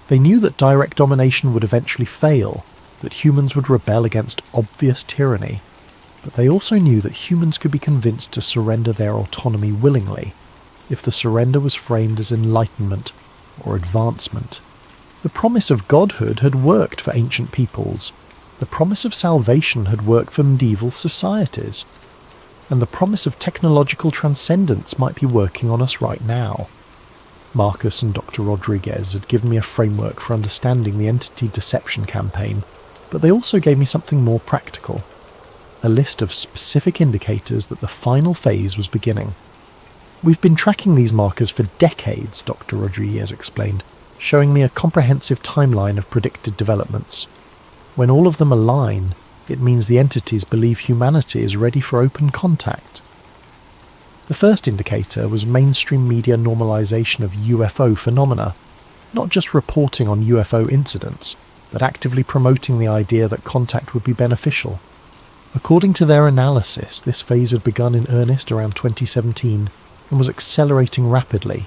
They knew that direct domination would eventually fail, that humans would rebel against obvious tyranny, but they also knew that humans could be convinced to surrender their autonomy willingly, if the surrender was framed as enlightenment or advancement. The promise of godhood had worked for ancient peoples, the promise of salvation had worked for medieval societies, and the promise of technological transcendence might be working on us right now. Marcus and Dr. Rodriguez had given me a framework for understanding the entity deception campaign, but they also gave me something more practical, a list of specific indicators that the final phase was beginning. We've been tracking these markers for decades, Dr. Rodriguez explained, showing me a comprehensive timeline of predicted developments. When all of them align, it means the entities believe humanity is ready for open contact. The first indicator was mainstream media normalization of UFO phenomena, not just reporting on UFO incidents, but actively promoting the idea that contact would be beneficial. According to their analysis, this phase had begun in earnest around 2017 and was accelerating rapidly.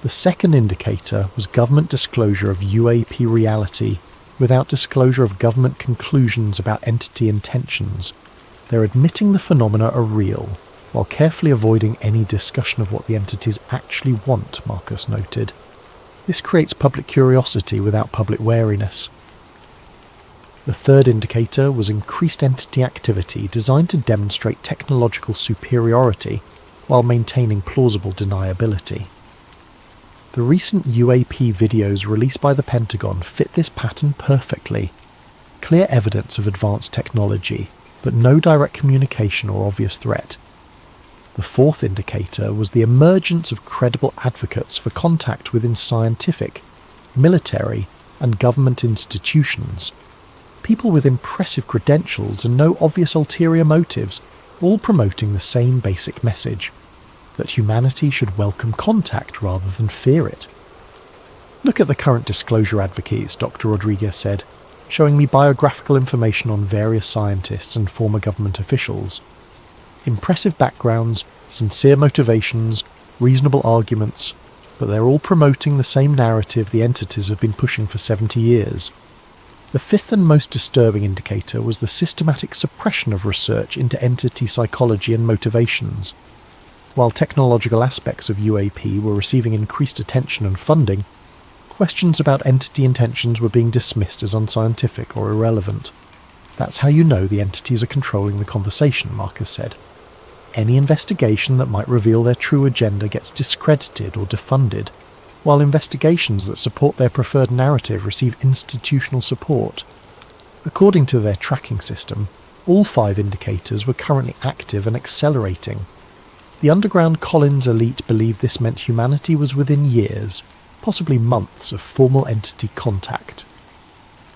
The second indicator was government disclosure of UAP reality without disclosure of government conclusions about entity intentions. They're admitting the phenomena are real, while carefully avoiding any discussion of what the entities actually want, Marcus noted. This creates public curiosity without public wariness. The third indicator was increased entity activity designed to demonstrate technological superiority while maintaining plausible deniability. The recent UAP videos released by the Pentagon fit this pattern perfectly. Clear evidence of advanced technology, but no direct communication or obvious threat. The fourth indicator was the emergence of credible advocates for contact within scientific, military, and government institutions. People with impressive credentials and no obvious ulterior motives, all promoting the same basic message: that humanity should welcome contact rather than fear it. Look at the current disclosure advocates, Dr. Rodriguez said, showing me biographical information on various scientists and former government officials. Impressive backgrounds, sincere motivations, reasonable arguments, but they're all promoting the same narrative the entities have been pushing for 70 years. The fifth and most disturbing indicator was the systematic suppression of research into entity psychology and motivations. While technological aspects of UAP were receiving increased attention and funding, questions about entity intentions were being dismissed as unscientific or irrelevant. That's how you know the entities are controlling the conversation, Marcus said. Any investigation that might reveal their true agenda gets discredited or defunded, while investigations that support their preferred narrative receive institutional support. According to their tracking system, all 5 indicators were currently active and accelerating. The underground Collins elite believed this meant humanity was within years, possibly months, of formal entity contact.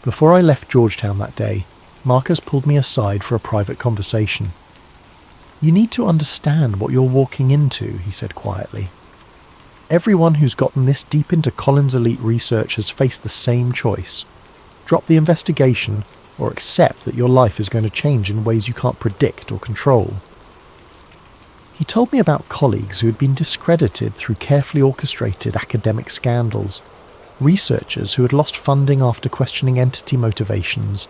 Before I left Georgetown that day, Marcus pulled me aside for a private conversation. "You need to understand what you're walking into," he said quietly. "Everyone who's gotten this deep into Collins elite research has faced the same choice. Drop the investigation or accept that your life is going to change in ways you can't predict or control." He told me about colleagues who had been discredited through carefully orchestrated academic scandals, researchers who had lost funding after questioning entity motivations,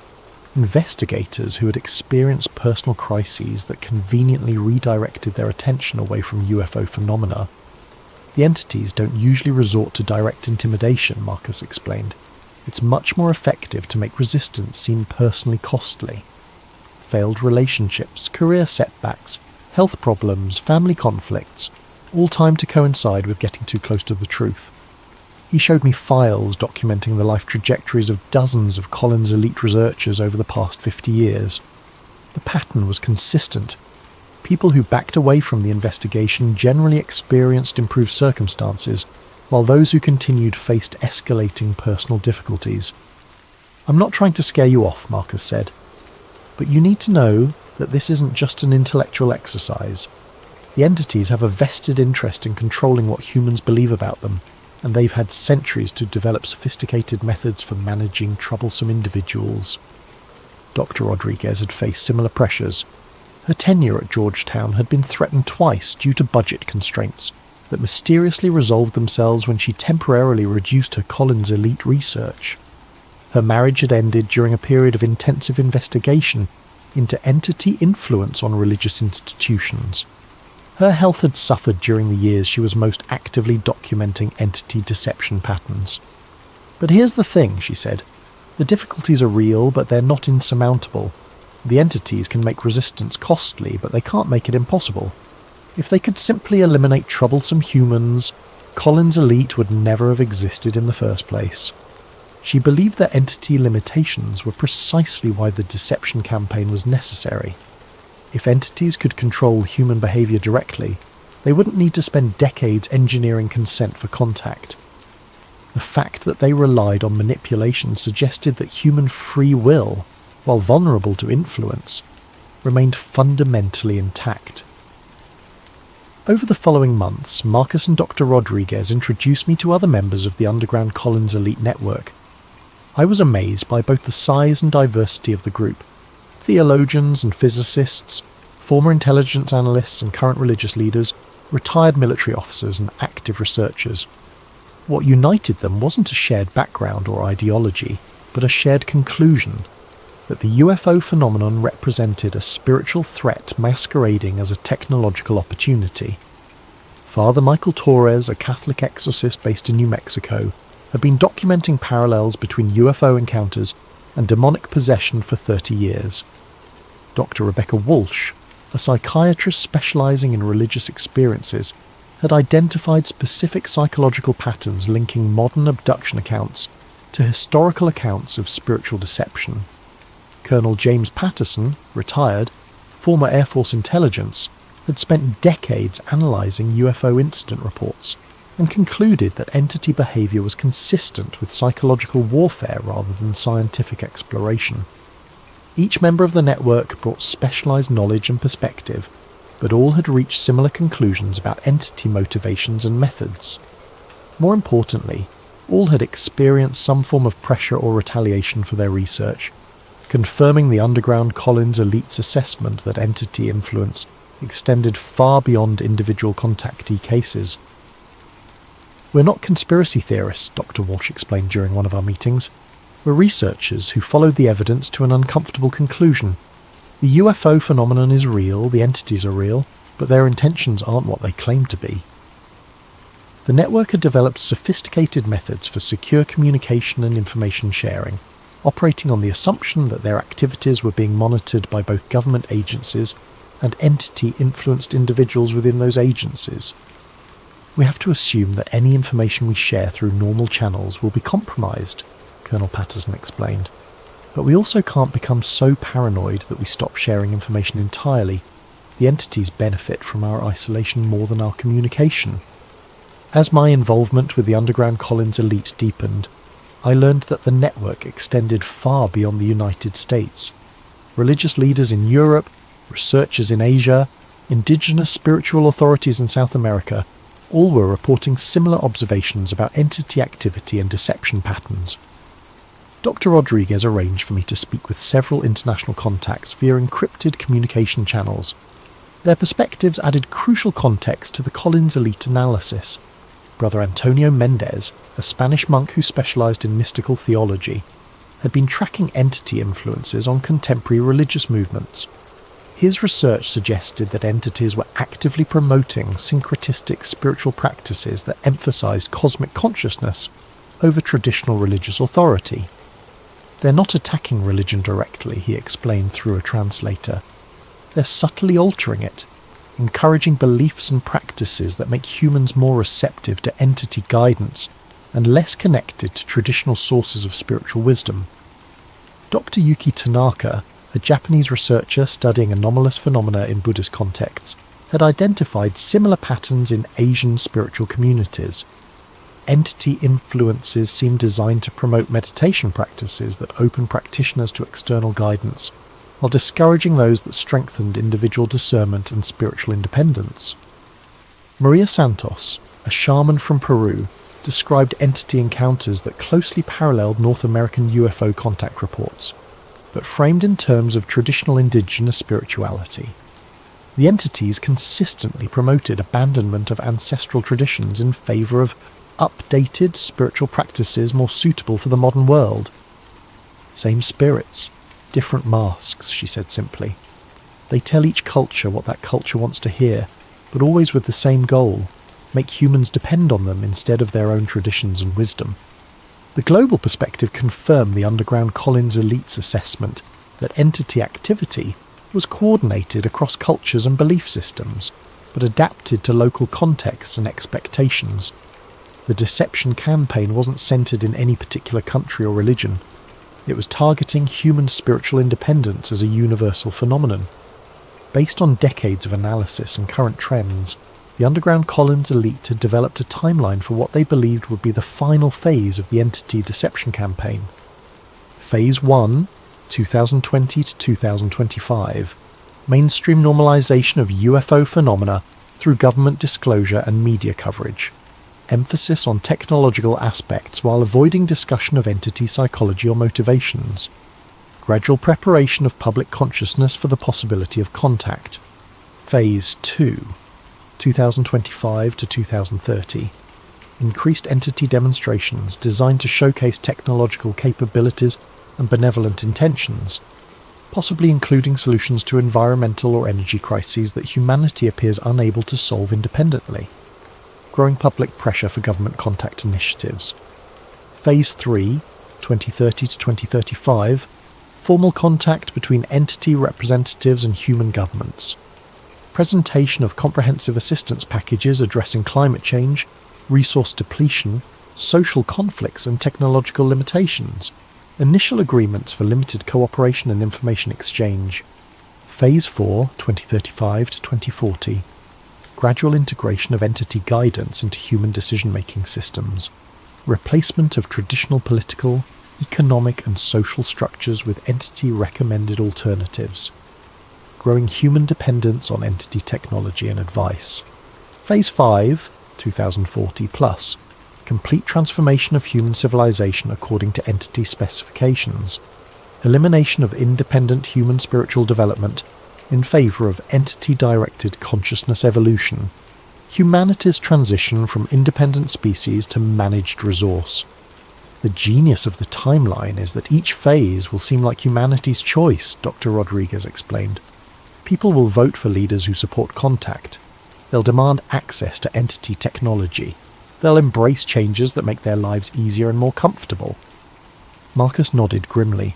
investigators who had experienced personal crises that conveniently redirected their attention away from UFO phenomena. The entities don't usually resort to direct intimidation, Marcus explained. It's much more effective to make resistance seem personally costly. Failed relationships, career setbacks, health problems, family conflicts, all timed to coincide with getting too close to the truth. He showed me files documenting the life trajectories of dozens of Collins elite researchers over the past 50 years. The pattern was consistent. People who backed away from the investigation generally experienced improved circumstances, while those who continued faced escalating personal difficulties. "I'm not trying to scare you off," Marcus said, "but you need to know that this isn't just an intellectual exercise. The entities have a vested interest in controlling what humans believe about them, and they've had centuries to develop sophisticated methods for managing troublesome individuals." Dr. Rodriguez had faced similar pressures. Her tenure at Georgetown had been threatened twice due to budget constraints that mysteriously resolved themselves when she temporarily reduced her Collins elite research. Her marriage had ended during a period of intensive investigation into entity influence on religious institutions. Her health had suffered during the years she was most actively documenting entity deception patterns. "But here's the thing," she said. "The difficulties are real, but they're not insurmountable. The entities can make resistance costly, but they can't make it impossible. If they could simply eliminate troublesome humans, Collins elite would never have existed in the first place." She believed that entity limitations were precisely why the deception campaign was necessary. If entities could control human behavior directly, they wouldn't need to spend decades engineering consent for contact. the fact that they relied on manipulation suggested that human free will, while vulnerable to influence, remained fundamentally intact. Over the following months, Marcus and Dr. Rodriguez introduced me to other members of the underground Collins elite network. I was amazed by both the size and diversity of the group. Theologians and physicists, former intelligence analysts and current religious leaders, retired military officers and active researchers. What united them wasn't a shared background or ideology, but a shared conclusion that the UFO phenomenon represented a spiritual threat masquerading as a technological opportunity. Father Michael Torres, a Catholic exorcist based in New Mexico, had been documenting parallels between UFO encounters and demonic possession for 30 years. Dr. Rebecca Walsh, a psychiatrist specializing in religious experiences, had identified specific psychological patterns linking modern abduction accounts to historical accounts of spiritual deception. Colonel James Patterson, retired, former Air Force intelligence, had spent decades analysing UFO incident reports and concluded that entity behaviour was consistent with psychological warfare rather than scientific exploration. Each member of the network brought specialised knowledge and perspective, but all had reached similar conclusions about entity motivations and methods. More importantly, all had experienced some form of pressure or retaliation for their research, confirming the underground Collins elite's assessment that entity influence extended far beyond individual contactee cases. "We're not conspiracy theorists," Dr. Walsh explained during one of our meetings. "We're researchers who followed the evidence to an uncomfortable conclusion. The UFO phenomenon is real, the entities are real, but their intentions aren't what they claim to be." The network had developed sophisticated methods for secure communication and information sharing, operating on the assumption that their activities were being monitored by both government agencies and entity-influenced individuals within those agencies. "We have to assume that any information we share through normal channels will be compromised," Colonel Patterson explained. "But we also can't become so paranoid that we stop sharing information entirely. The entities benefit from our isolation more than our communication." As my involvement with the underground Collins elite deepened, I learned that the network extended far beyond the United States. Religious leaders in Europe, researchers in Asia, indigenous spiritual authorities in South America, all were reporting similar observations about entity activity and deception patterns. Dr. Rodriguez arranged for me to speak with several international contacts via encrypted communication channels. Their perspectives added crucial context to the Collins elite analysis. Brother Antonio Mendez, a Spanish monk who specialized in mystical theology, had been tracking entity influences on contemporary religious movements. His research suggested that entities were actively promoting syncretistic spiritual practices that emphasized cosmic consciousness over traditional religious authority. "They're not attacking religion directly," he explained through a translator. "They're subtly altering it, encouraging beliefs and practices that make humans more receptive to entity guidance and less connected to traditional sources of spiritual wisdom." Dr. Yuki Tanaka, a Japanese researcher studying anomalous phenomena in Buddhist contexts, had identified similar patterns in Asian spiritual communities. Entity influences seem designed to promote meditation practices that open practitioners to external guidance, while discouraging those that strengthened individual discernment and spiritual independence. Maria Santos, a shaman from Peru, described entity encounters that closely paralleled North American UFO contact reports, but framed in terms of traditional indigenous spirituality. The entities consistently promoted abandonment of ancestral traditions in favour of updated spiritual practices more suitable for the modern world. "Same spirits, different masks," she said simply. "They tell each culture what that culture wants to hear, but always with the same goal: make humans depend on them instead of their own traditions and wisdom." The global perspective confirmed the underground Collins elite's assessment that entity activity was coordinated across cultures and belief systems, but adapted to local contexts and expectations. The deception campaign wasn't centred in any particular country or religion. It was targeting human spiritual independence as a universal phenomenon. Based on decades of analysis and current trends, The underground Collins elite had developed a timeline for what they believed would be the final phase of the entity deception campaign. Phase 1, 2020 to 2025, mainstream normalization of UFO phenomena through government disclosure and media coverage. Emphasis on technological aspects while avoiding discussion of entity psychology or motivations. Gradual preparation of public consciousness for the possibility of contact. Phase 2, 2025 to 2030. Increased entity demonstrations designed to showcase technological capabilities and benevolent intentions, possibly including solutions to environmental or energy crises that humanity appears unable to solve independently. Growing public pressure for government contact initiatives. Phase 3, 2030 to 2035, formal contact between entity representatives and human governments. Presentation of comprehensive assistance packages addressing climate change, resource depletion, social conflicts and technological limitations. Initial agreements for limited cooperation and information exchange. Phase 4, 2035 to 2040. Gradual integration of entity guidance into human decision-making systems. Replacement of traditional political, economic and social structures with entity-recommended alternatives. Growing human dependence on entity technology and advice. Phase 5, 2040 plus. Complete transformation of human civilization according to entity specifications. Elimination of independent human spiritual development in favour of entity-directed consciousness evolution. Humanity's transition from independent species to managed resource. The genius of the timeline is that each phase will seem like humanity's choice, Dr. Rodriguez explained. People will vote for leaders who support contact. They'll demand access to entity technology. They'll embrace changes that make their lives easier and more comfortable. Marcus nodded grimly.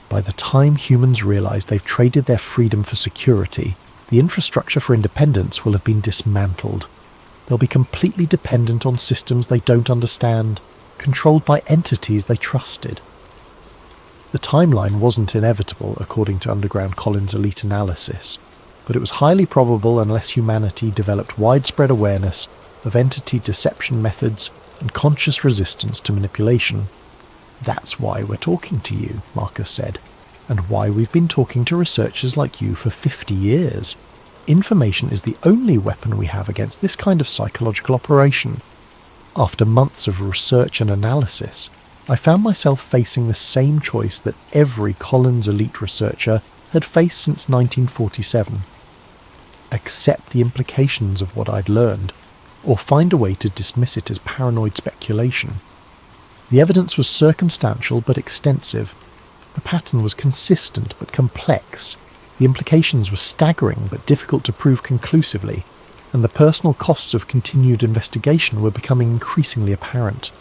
By the time humans realize they've traded their freedom for security, the infrastructure for independence will have been dismantled. They'll be completely dependent on systems they don't understand, controlled by entities they trusted. The timeline wasn't inevitable, according to Underground Collins' elite analysis, but it was highly probable unless humanity developed widespread awareness of entity deception methods and conscious resistance to manipulation. That's why we're talking to you, Marcus said, and why we've been talking to researchers like you for 50 years. Information is the only weapon we have against this kind of psychological operation. After months of research and analysis, I found myself facing the same choice that every Collins elite researcher had faced since 1947. Accept the implications of what I'd learned, or find a way to dismiss it as paranoid speculation. The evidence was circumstantial but extensive. The pattern was consistent but complex. The implications were staggering but difficult to prove conclusively, and the personal costs of continued investigation were becoming increasingly apparent.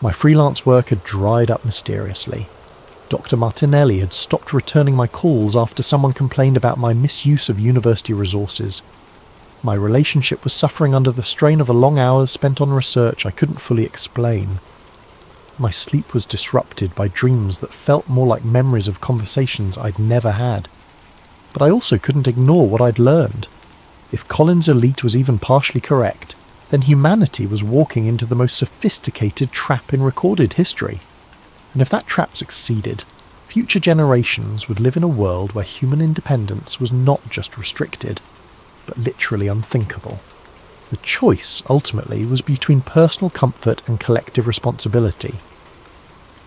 My freelance work had dried up mysteriously. Dr. Martinelli had stopped returning my calls after someone complained about my misuse of university resources. My relationship was suffering under the strain of the long hours spent on research I couldn't fully explain. My sleep was disrupted by dreams that felt more like memories of conversations I'd never had. But I also couldn't ignore what I'd learned. If Collins' elite was even partially correct, then humanity was walking into the most sophisticated trap in recorded history. And if that trap succeeded, future generations would live in a world where human independence was not just restricted, but literally unthinkable. The choice, ultimately, was between personal comfort and collective responsibility,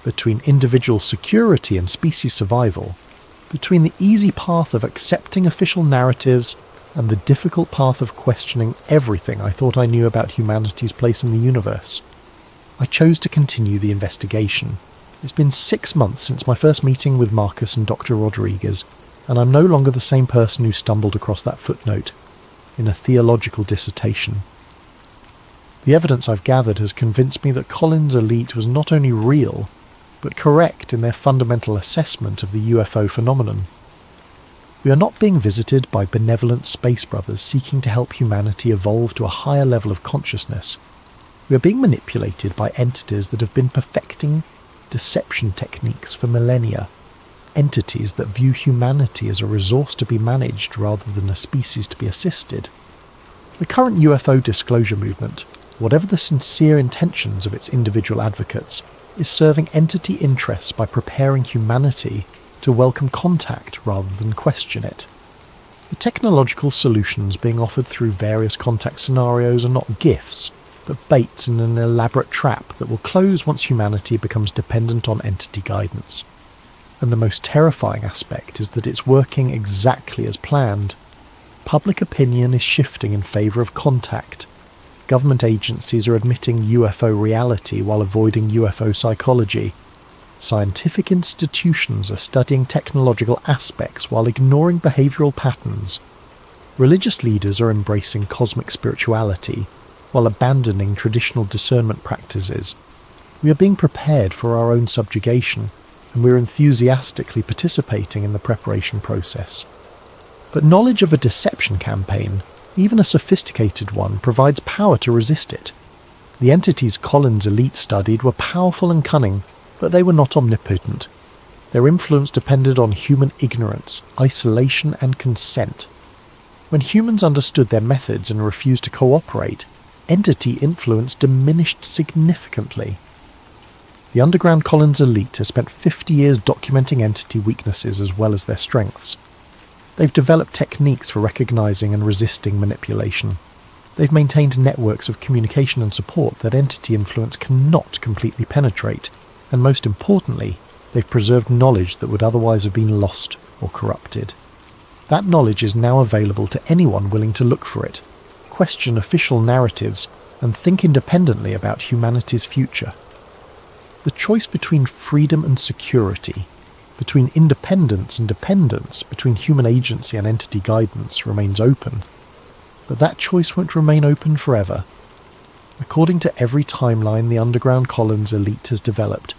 between individual security and species survival, between the easy path of accepting official narratives and the difficult path of questioning everything I thought I knew about humanity's place in the universe. I chose to continue the investigation. It's been 6 months since my first meeting with Marcus and Dr. Rodriguez, and I'm no longer the same person who stumbled across that footnote in a theological dissertation. The evidence I've gathered has convinced me that Collins' elite was not only real, but correct in their fundamental assessment of the UFO phenomenon. We are not being visited by benevolent space brothers seeking to help humanity evolve to a higher level of consciousness. We are being manipulated by entities that have been perfecting deception techniques for millennia, entities that view humanity as a resource to be managed rather than a species to be assisted. The current UFO disclosure movement, whatever the sincere intentions of its individual advocates, is serving entity interests by preparing humanity to welcome contact rather than question it. The technological solutions being offered through various contact scenarios are not gifts, but baits in an elaborate trap that will close once humanity becomes dependent on entity guidance. And the most terrifying aspect is that it's working exactly as planned. Public opinion is shifting in favour of contact. Government agencies are admitting UFO reality while avoiding UFO psychology. Scientific institutions are studying technological aspects while ignoring behavioural patterns. Religious leaders are embracing cosmic spirituality while abandoning traditional discernment practices. We are being prepared for our own subjugation, and we are enthusiastically participating in the preparation process. But knowledge of a deception campaign, even a sophisticated one, provides power to resist it. The entities Collins' elite studied were powerful and cunning, but they were not omnipotent. Their influence depended on human ignorance, isolation, and consent. When humans understood their methods and refused to cooperate, entity influence diminished significantly. The underground Collins elite has spent 50 years documenting entity weaknesses as well as their strengths. They've developed techniques for recognizing and resisting manipulation. They've maintained networks of communication and support that entity influence cannot completely penetrate, and most importantly, they've preserved knowledge that would otherwise have been lost or corrupted. That knowledge is now available to anyone willing to look for it, question official narratives, and think independently about humanity's future. The choice between freedom and security, between independence and dependence, between human agency and entity guidance remains open. But that choice won't remain open forever. According to every timeline the underground Collins elite has developed,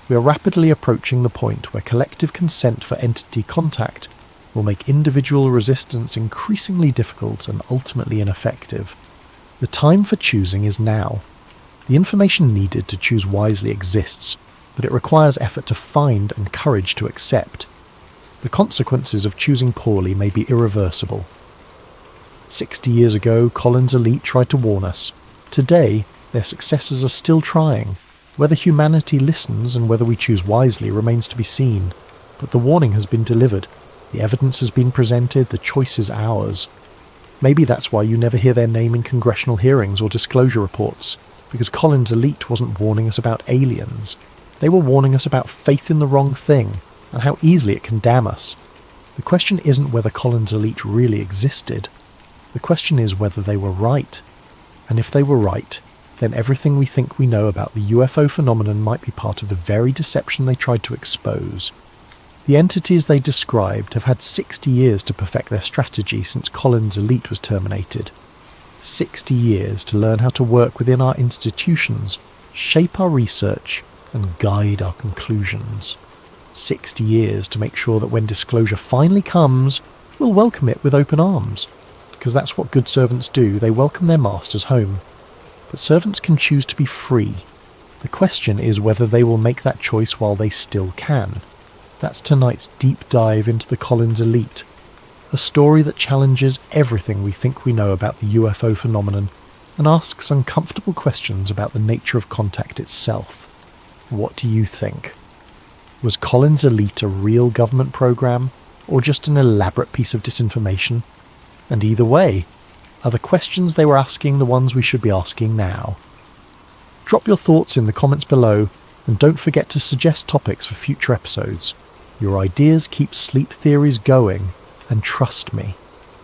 we are rapidly approaching the point where collective consent for entity contact will make individual resistance increasingly difficult and ultimately ineffective. The time for choosing is now. The information needed to choose wisely exists, but it requires effort to find and courage to accept. The consequences of choosing poorly may be irreversible. 60 years ago, Collins' elite tried to warn us. Today, their successors are still trying. Whether humanity listens and whether we choose wisely remains to be seen. But the warning has been delivered. The evidence has been presented. The choice is ours. Maybe that's why you never hear their name in congressional hearings or disclosure reports, because Collins' elite wasn't warning us about aliens. They were warning us about faith in the wrong thing, and how easily it can damn us. The question isn't whether Collins' elite really existed. The question is whether they were right. And if they were right, then everything we think we know about the UFO phenomenon might be part of the very deception they tried to expose. The entities they described have had 60 years to perfect their strategy since Collins' elite was terminated. 60 years to learn how to work within our institutions, shape our research, and guide our conclusions. 60 years to make sure that when disclosure finally comes, we'll welcome it with open arms. Because that's what good servants do, they welcome their masters home. But servants can choose to be free. The question is whether they will make that choice while they still can. That's tonight's deep dive into the Collins elite. A story that challenges everything we think we know about the UFO phenomenon and asks uncomfortable questions about the nature of contact itself. What do you think? Was Collins' elite a real government program, or just an elaborate piece of disinformation? And either way, are the questions they were asking the ones we should be asking now? Drop your thoughts in the comments below, and don't forget to suggest topics for future episodes. Your ideas keep sleep theories going, and trust me,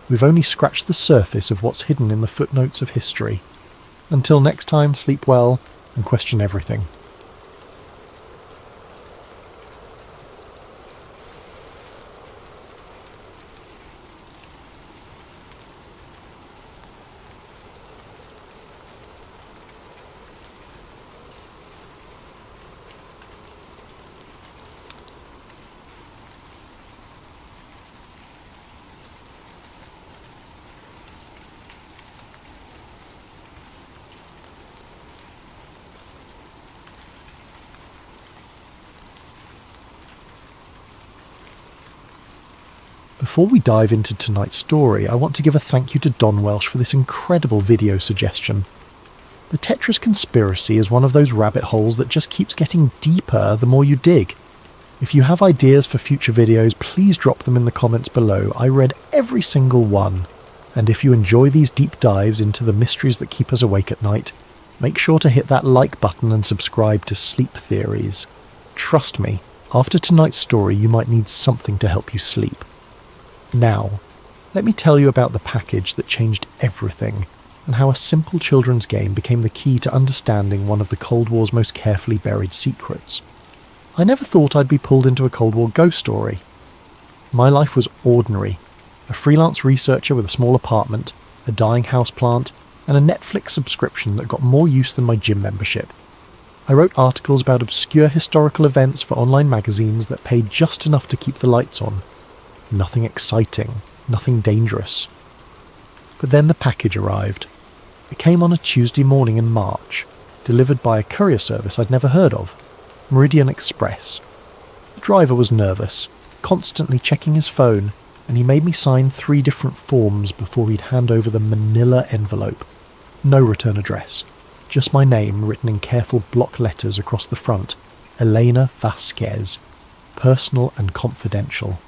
we've only scratched the surface of what's hidden in the footnotes of history. Until next time, sleep well and question everything. Before we dive into tonight's story, I want to give a thank you to Don Welsh for this incredible video suggestion. The Tetris conspiracy is one of those rabbit holes that just keeps getting deeper the more you dig. If you have ideas for future videos, please drop them in the comments below. I read every single one. And if you enjoy these deep dives into the mysteries that keep us awake at night, make sure to hit that like button and subscribe to Sleep Theories. Trust me, after tonight's story you might need something to help you sleep. Now, let me tell you about the package that changed everything, and how a simple children's game became the key to understanding one of the Cold War's most carefully buried secrets. I never thought I'd be pulled into a Cold War ghost story. My life was ordinary. A freelance researcher with a small apartment, a dying houseplant, and a Netflix subscription that got more use than my gym membership. I wrote articles about obscure historical events for online magazines that paid just enough to keep the lights on. Nothing exciting, nothing dangerous. But then the package arrived. It came on a Tuesday morning in March, delivered by a courier service I'd never heard of, Meridian Express. The driver was nervous, constantly checking his phone, and he made me sign 3 different forms before he'd hand over the manila envelope. No return address, just my name written in careful block letters across the front, Elena Vasquez, personal and confidential.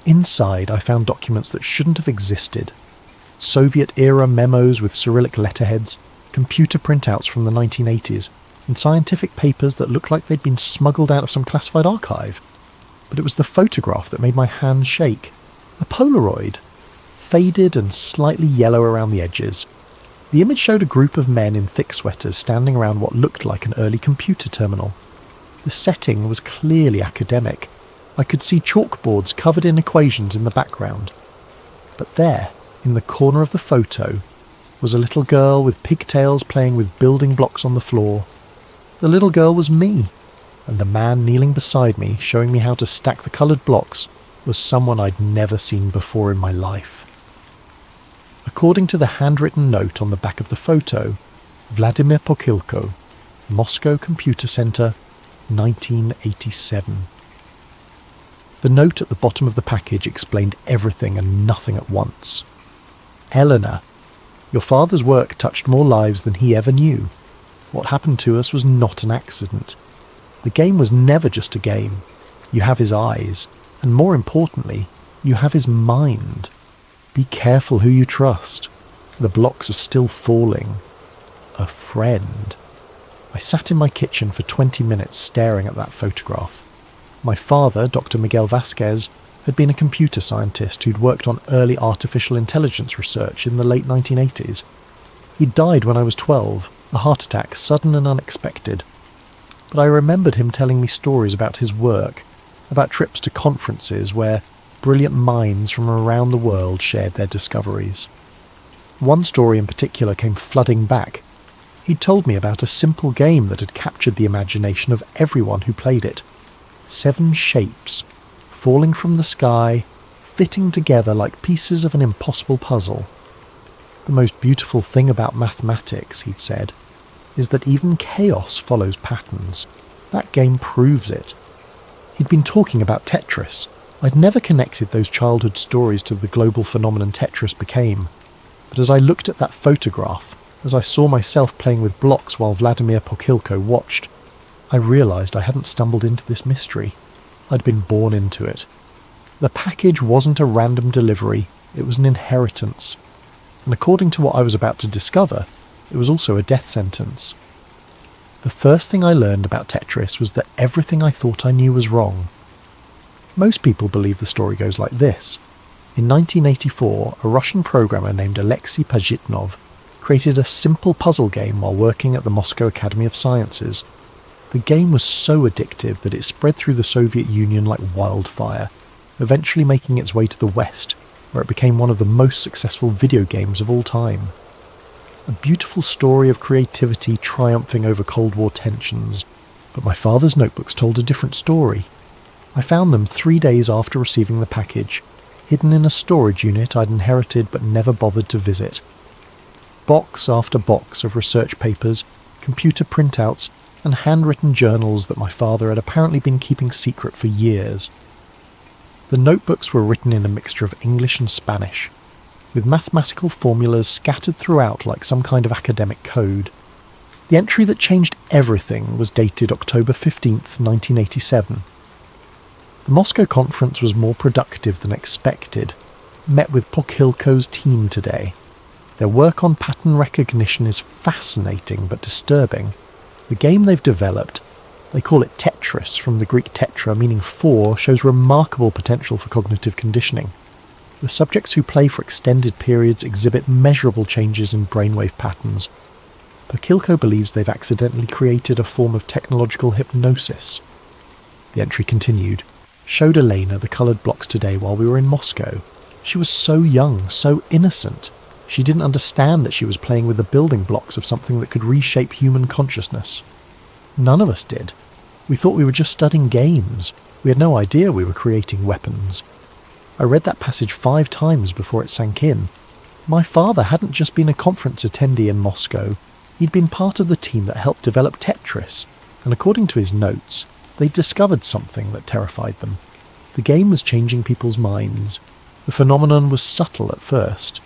Inside I found documents that shouldn't have existed. Soviet-era memos with Cyrillic letterheads, computer printouts from the 1980s, and scientific papers that looked like they'd been smuggled out of some classified archive. But it was the photograph that made my hand shake. A Polaroid, faded and slightly yellow around the edges. The image showed a group of men in thick sweaters standing around what looked like an early computer terminal. The setting was clearly academic. I could see chalkboards covered in equations in the background. But there, in the corner of the photo, was a little girl with pigtails playing with building blocks on the floor. The little girl was me, and the man kneeling beside me, showing me how to stack the coloured blocks, was someone I'd never seen before in my life. According to the handwritten note on the back of the photo, Vladimir Pokilko, Moscow Computer Center, 1987. The note at the bottom of the package explained everything and nothing at once. Eleanor, your father's work touched more lives than he ever knew. What happened to us was not an accident. The game was never just a game. You have his eyes, and more importantly, you have his mind. Be careful who you trust. The blocks are still falling. A friend. I sat in my kitchen for 20 minutes staring at that photograph. My father, Dr. Miguel Vasquez, had been a computer scientist who'd worked on early artificial intelligence research in the late 1980s. He died when I was 12, a heart attack, sudden and unexpected. But I remembered him telling me stories about his work, about trips to conferences where brilliant minds from around the world shared their discoveries. One story in particular came flooding back. He'd told me about a simple game that had captured the imagination of everyone who played it. 7 shapes, falling from the sky, fitting together like pieces of an impossible puzzle. The most beautiful thing about mathematics, he'd said, is that even chaos follows patterns. That game proves it. He'd been talking about Tetris. I'd never connected those childhood stories to the global phenomenon Tetris became. But as I looked at that photograph, as I saw myself playing with blocks while Vladimir Pokilko watched, I realised I hadn't stumbled into this mystery. I'd been born into it. The package wasn't a random delivery, it was an inheritance. And according to what I was about to discover, it was also a death sentence. The first thing I learned about Tetris was that everything I thought I knew was wrong. Most people believe the story goes like this. In 1984, a Russian programmer named Alexei Pajitnov created a simple puzzle game while working at the Moscow Academy of Sciences. The game was so addictive that it spread through the Soviet Union like wildfire, eventually making its way to the West, where it became one of the most successful video games of all time. A beautiful story of creativity triumphing over Cold War tensions, but my father's notebooks told a different story. I found them 3 days after receiving the package, hidden in a storage unit I'd inherited but never bothered to visit. Box after box of research papers, computer printouts, and handwritten journals that my father had apparently been keeping secret for years. The notebooks were written in a mixture of English and Spanish, with mathematical formulas scattered throughout like some kind of academic code. The entry that changed everything was dated October 15th, 1987. The Moscow conference was more productive than expected. Met with Pokhilko's team today. Their work on pattern recognition is fascinating but disturbing. The game they've developed, they call it Tetris from the Greek tetra meaning four, shows remarkable potential for cognitive conditioning. The subjects who play for extended periods exhibit measurable changes in brainwave patterns. Pokhilko believes they've accidentally created a form of technological hypnosis. The entry continued. Showed Elena the coloured blocks today while we were in Moscow. She was so young, so innocent. She didn't understand that she was playing with the building blocks of something that could reshape human consciousness. None of us did. We thought we were just studying games. We had no idea we were creating weapons. I read that passage 5 times before it sank in. My father hadn't just been a conference attendee in Moscow. He'd been part of the team that helped develop Tetris, and according to his notes, they'd discovered something that terrified them. The game was changing people's minds. The phenomenon was subtle at first.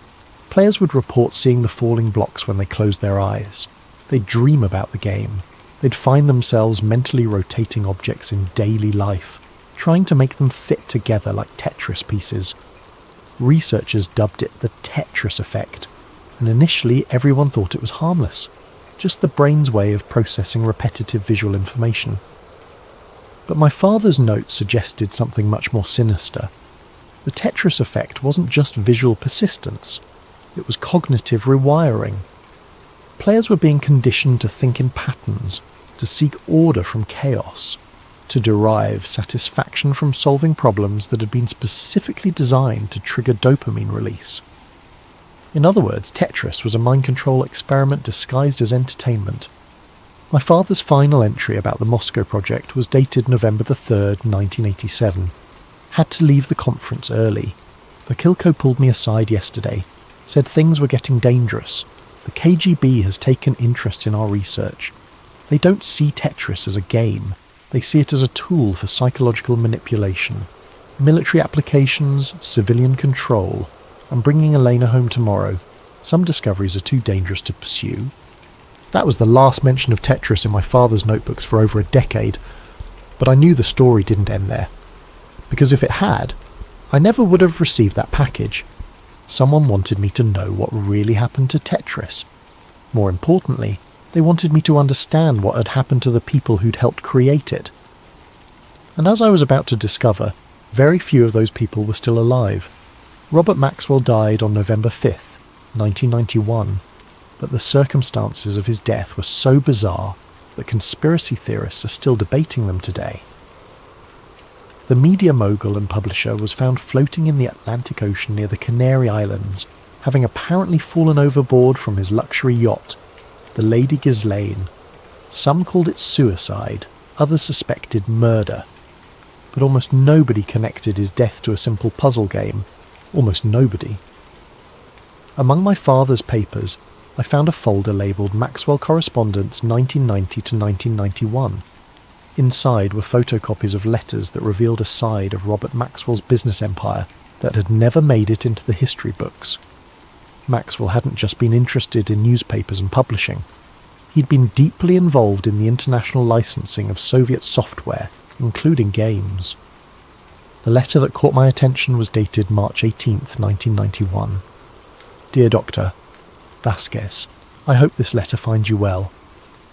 Players would report seeing the falling blocks when they closed their eyes. They'd dream about the game. They'd find themselves mentally rotating objects in daily life, trying to make them fit together like Tetris pieces. Researchers dubbed it the Tetris effect, and initially everyone thought it was harmless, just the brain's way of processing repetitive visual information. But my father's notes suggested something much more sinister. The Tetris effect wasn't just visual persistence, it was cognitive rewiring. Players were being conditioned to think in patterns, to seek order from chaos, to derive satisfaction from solving problems that had been specifically designed to trigger dopamine release. In other words, Tetris was a mind control experiment disguised as entertainment. My father's final entry about the Moscow project was dated November the 3rd, 1987. Had to leave the conference early. Pokhilko pulled me aside yesterday, said things were getting dangerous. The KGB has taken interest in our research. They don't see Tetris as a game. They see it as a tool for psychological manipulation. Military applications, civilian control. I'm bringing Elena home tomorrow. Some discoveries are too dangerous to pursue. That was the last mention of Tetris in my father's notebooks for over a decade, but I knew the story didn't end there. Because if it had, I never would have received that package. Someone wanted me to know what really happened to Tetris. More importantly, they wanted me to understand what had happened to the people who'd helped create it. And as I was about to discover, very few of those people were still alive. Robert Maxwell died on November 5th, 1991. But the circumstances of his death were so bizarre that conspiracy theorists are still debating them today. The media mogul and publisher was found floating in the Atlantic Ocean near the Canary Islands, having apparently fallen overboard from his luxury yacht, the Lady Ghislaine. Some called it suicide, others suspected murder. But almost nobody connected his death to a simple puzzle game. Almost nobody. Among my father's papers, I found a folder labelled Maxwell Correspondence 1990 to 1991. Inside were photocopies of letters that revealed a side of Robert Maxwell's business empire that had never made it into the history books. Maxwell hadn't just been interested in newspapers and publishing. He'd been deeply involved in the international licensing of Soviet software, including games. The letter that caught my attention was dated March 18th, 1991. Dear Doctor, Vasquez, I hope this letter finds you well.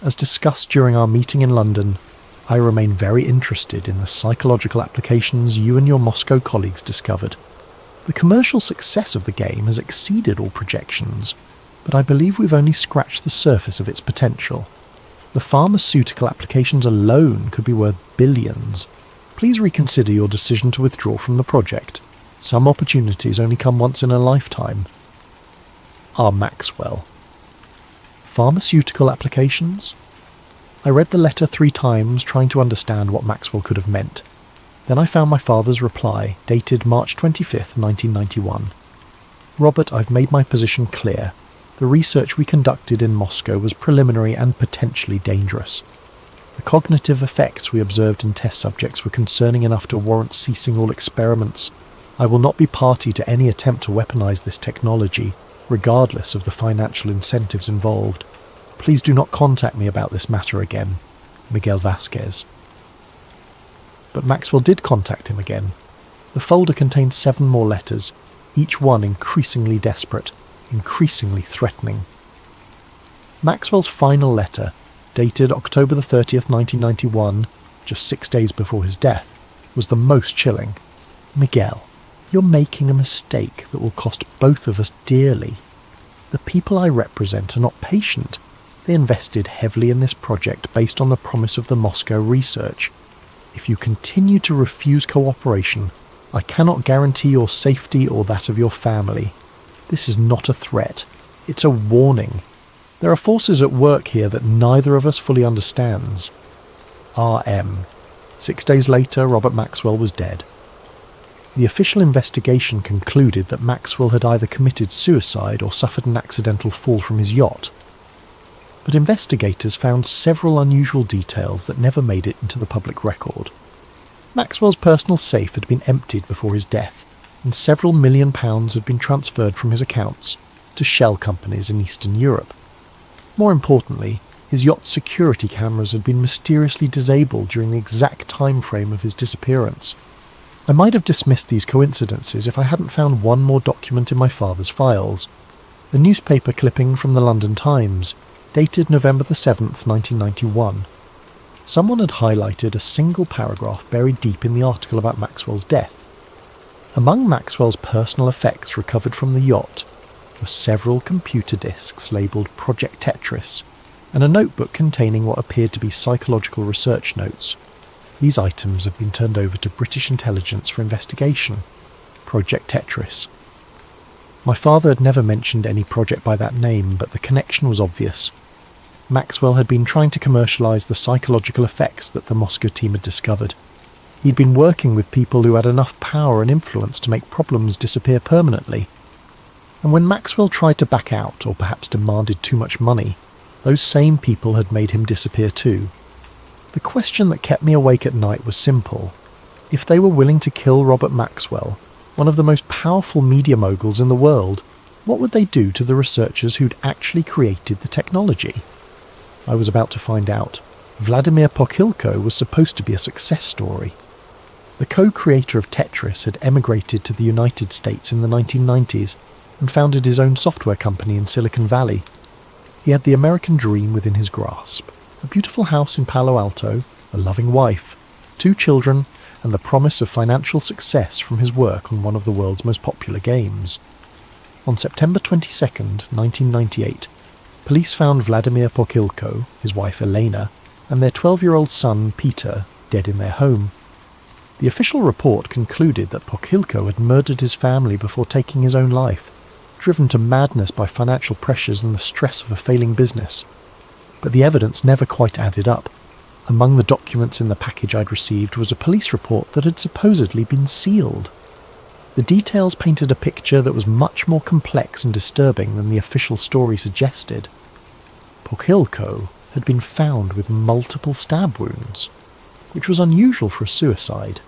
As discussed during our meeting in London, I remain very interested in the psychological applications you and your Moscow colleagues discovered. The commercial success of the game has exceeded all projections, but I believe we've only scratched the surface of its potential. The pharmaceutical applications alone could be worth billions. Please reconsider your decision to withdraw from the project. Some opportunities only come once in a lifetime. R. Maxwell. Pharmaceutical applications? I read the letter 3 times, trying to understand what Maxwell could have meant. Then I found my father's reply, dated March 25th, 1991. Robert, I've made my position clear. The research we conducted in Moscow was preliminary and potentially dangerous. The cognitive effects we observed in test subjects were concerning enough to warrant ceasing all experiments. I will not be party to any attempt to weaponize this technology, regardless of the financial incentives involved. Please do not contact me about this matter again. Miguel Vasquez. But Maxwell did contact him again. The folder contained 7 more letters, each one increasingly desperate, increasingly threatening. Maxwell's final letter, dated October the 30th, 1991, just 6 days before his death, was the most chilling. Miguel, you're making a mistake that will cost both of us dearly. The people I represent are not patient. They invested heavily in this project based on the promise of the Moscow research. If you continue to refuse cooperation, I cannot guarantee your safety or that of your family. This is not a threat. It's a warning. There are forces at work here that neither of us fully understands. R.M. 6 days later, Robert Maxwell was dead. The official investigation concluded that Maxwell had either committed suicide or suffered an accidental fall from his yacht. But investigators found several unusual details that never made it into the public record. Maxwell's personal safe had been emptied before his death, and several £1 million had been transferred from his accounts to shell companies in Eastern Europe. More importantly, his yacht's security cameras had been mysteriously disabled during the exact time frame of his disappearance. I might have dismissed these coincidences if I hadn't found one more document in my father's files. A newspaper clipping from the London Times, dated November the 7th, 1991. Someone had highlighted a single paragraph buried deep in the article about Maxwell's death. Among Maxwell's personal effects recovered from the yacht were several computer disks labelled Project Tetris, and a notebook containing what appeared to be psychological research notes. These items have been turned over to British intelligence for investigation. Project Tetris. My father had never mentioned any project by that name, but the connection was obvious. Maxwell had been trying to commercialise the psychological effects that the Moscow team had discovered. He'd been working with people who had enough power and influence to make problems disappear permanently. And when Maxwell tried to back out, or perhaps demanded too much money, those same people had made him disappear too. The question that kept me awake at night was simple. If they were willing to kill Robert Maxwell, one of the most powerful media moguls in the world, what would they do to the researchers who'd actually created the technology? I was about to find out. Vladimir Pokhilko was supposed to be a success story. The co-creator of Tetris had emigrated to the United States in the 1990s and founded his own software company in Silicon Valley. He had the American dream within his grasp. A beautiful house in Palo Alto, a loving wife, 2 children, and the promise of financial success from his work on one of the world's most popular games. On September 22nd, 1998, police found Vladimir Pokhilko, his wife Elena, and their 12-year-old son Peter dead in their home. The official report concluded that Pokhilko had murdered his family before taking his own life, driven to madness by financial pressures and the stress of a failing business. But the evidence never quite added up. Among the documents in the package I'd received was a police report that had supposedly been sealed. The details painted a picture that was much more complex and disturbing than the official story suggested. Pokhilko had been found with multiple stab wounds, which was unusual for a suicide.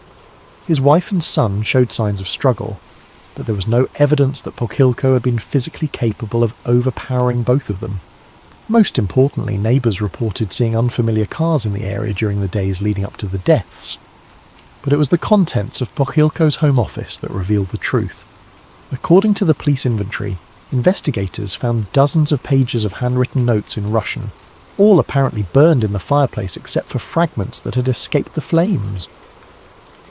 His wife and son showed signs of struggle, but there was no evidence that Pokhilko had been physically capable of overpowering both of them. Most importantly, neighbours reported seeing unfamiliar cars in the area during the days leading up to the deaths. But it was the contents of Pokhilko's home office that revealed the truth. According to the police inventory, investigators found dozens of pages of handwritten notes in Russian, all apparently burned in the fireplace except for fragments that had escaped the flames.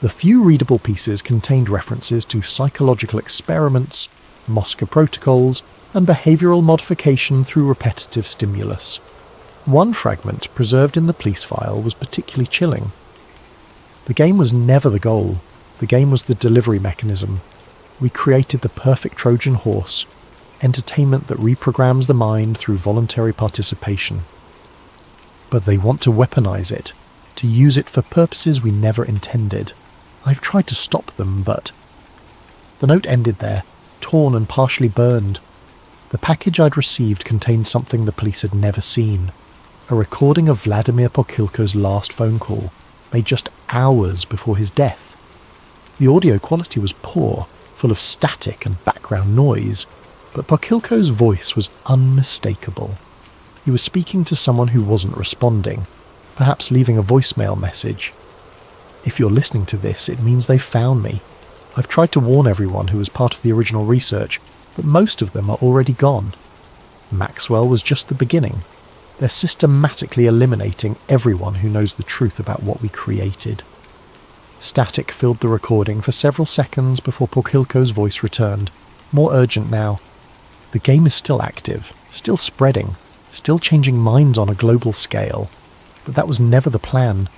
The few readable pieces contained references to psychological experiments, Moscow protocols, and behavioural modification through repetitive stimulus. One fragment preserved in the police file was particularly chilling. The game was never the goal. The game was the delivery mechanism. We created the perfect Trojan horse, entertainment that reprograms the mind through voluntary participation. But they want to weaponize it, to use it for purposes we never intended. I've tried to stop them, but... The note ended there, torn and partially burned. The package I'd received contained something the police had never seen. a recording of Vladimir Pokhilko's last phone call, made just hours before his death. The audio quality was poor, full of static and background noise, but Pokhilko's voice was unmistakable. He was speaking to someone who wasn't responding, perhaps leaving a voicemail message. If you're listening to this, it means they've found me. I've tried to warn everyone who was part of the original research, but most of them are already gone. Maxwell was just the beginning. They're systematically eliminating everyone who knows the truth about what we created. Static filled the recording for several seconds before Pokhilko's voice returned, more urgent now. The game is still active, still spreading, still changing minds on a global scale. But that was never the plan.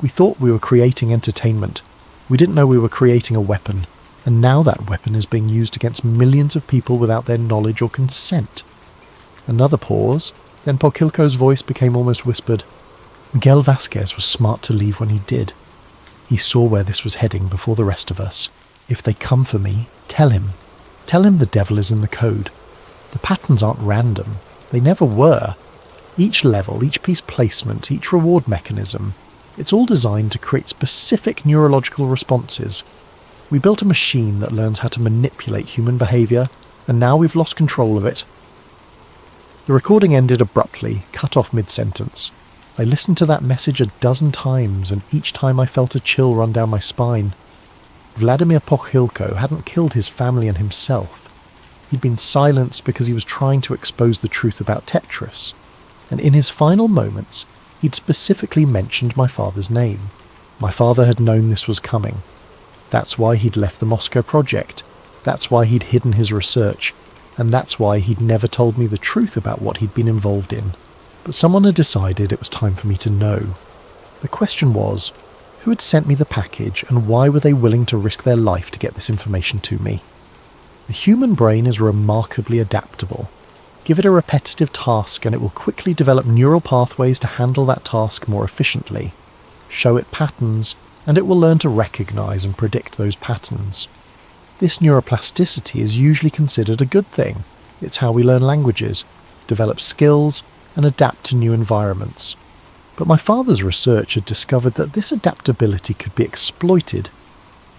We thought we were creating entertainment. We didn't know we were creating a weapon, and now that weapon is being used against millions of people without their knowledge or consent. Another pause, then Pokhilko's voice became almost whispered. Miguel Vasquez was smart to leave when he did. He saw where this was heading before the rest of us. If they come for me, tell him. Tell him the devil is in the code. The patterns aren't random. They never were. Each level, each piece placement, each reward mechanism, it's all designed to create specific neurological responses. We built a machine that learns how to manipulate human behaviour, and now we've lost control of it. The recording ended abruptly, cut off mid-sentence. I listened to that message a dozen times, and each time I felt a chill run down my spine. Vladimir Pokhilko hadn't killed his family and himself. He'd been silenced because he was trying to expose the truth about Tetris. And in his final moments, he'd specifically mentioned my father's name. My father had known this was coming. That's why he'd left the Moscow project. That's why he'd hidden his research. And that's why he'd never told me the truth about what he'd been involved in. But someone had decided it was time for me to know. The question was, who had sent me the package and why were they willing to risk their life to get this information to me? The human brain is remarkably adaptable. Give it a repetitive task and it will quickly develop neural pathways to handle that task more efficiently. Show it patterns and it will learn to recognize and predict those patterns. This neuroplasticity is usually considered a good thing. It's how we learn languages, develop skills, and adapt to new environments. But my father's research had discovered that this adaptability could be exploited.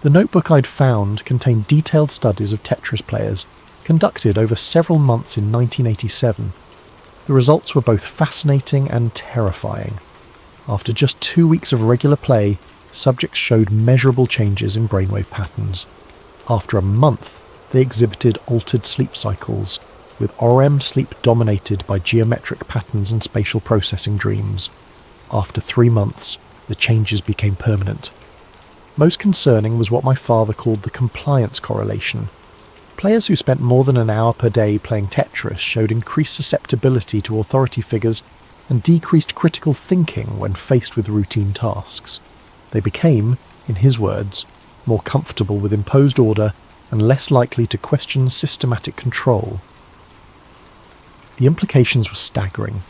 The notebook I'd found contained detailed studies of Tetris players, conducted over several months in 1987. The results were both fascinating and terrifying. After just 2 weeks of regular play, subjects showed measurable changes in brainwave patterns. After a month, they exhibited altered sleep cycles, with REM sleep dominated by geometric patterns and spatial processing dreams. After 3 months, the changes became permanent. Most concerning was what my father called the compliance correlation. Players who spent more than an hour per day playing Tetris showed increased susceptibility to authority figures and decreased critical thinking when faced with routine tasks. They became, in his words, more comfortable with imposed order and less likely to question systematic control. The implications were staggering.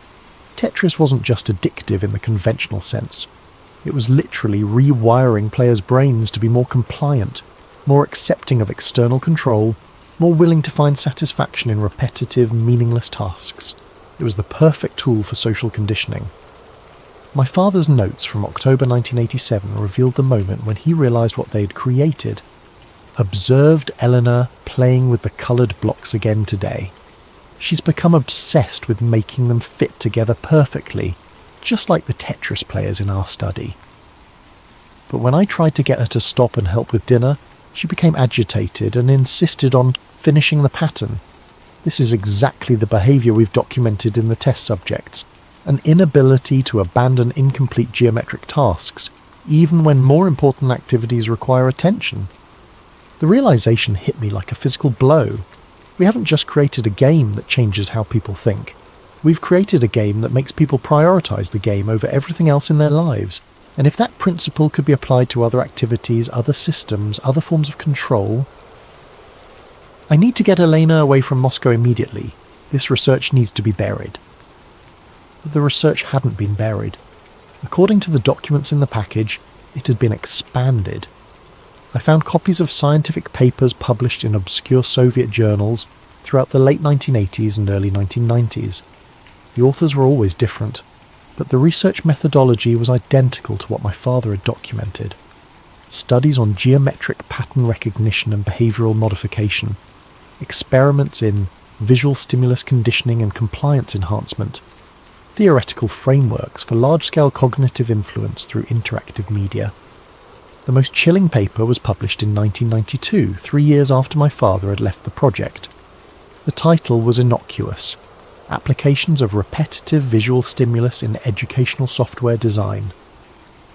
Tetris wasn't just addictive in the conventional sense. It was literally rewiring players' brains to be more compliant, more accepting of external control, more willing to find satisfaction in repetitive, meaningless tasks. It was the perfect tool for social conditioning. My father's notes from October 1987 revealed the moment when he realised what they'd created. Observed Eleanor playing with the coloured blocks again today. She's become obsessed with making them fit together perfectly, just like the Tetris players in our study. But when I tried to get her to stop and help with dinner, she became agitated and insisted on finishing the pattern. This is exactly the behaviour we've documented in the test subjects, an inability to abandon incomplete geometric tasks, even when more important activities require attention. The realisation hit me like a physical blow. We haven't just created a game that changes how people think. We've created a game that makes people prioritise the game over everything else in their lives, and if that principle could be applied to other activities, other systems, other forms of control... I need to get Elena away from Moscow immediately. This research needs to be buried. But the research hadn't been buried. According to the documents in the package, it had been expanded. I found copies of scientific papers published in obscure Soviet journals throughout the late 1980s and early 1990s. The authors were always different. But the research methodology was identical to what my father had documented. Studies on geometric pattern recognition and behavioural modification, experiments in visual stimulus conditioning and compliance enhancement, theoretical frameworks for large-scale cognitive influence through interactive media. The most chilling paper was published in 1992, 3 years after my father had left the project. The title was innocuous: Applications of Repetitive Visual Stimulus in Educational Software Design.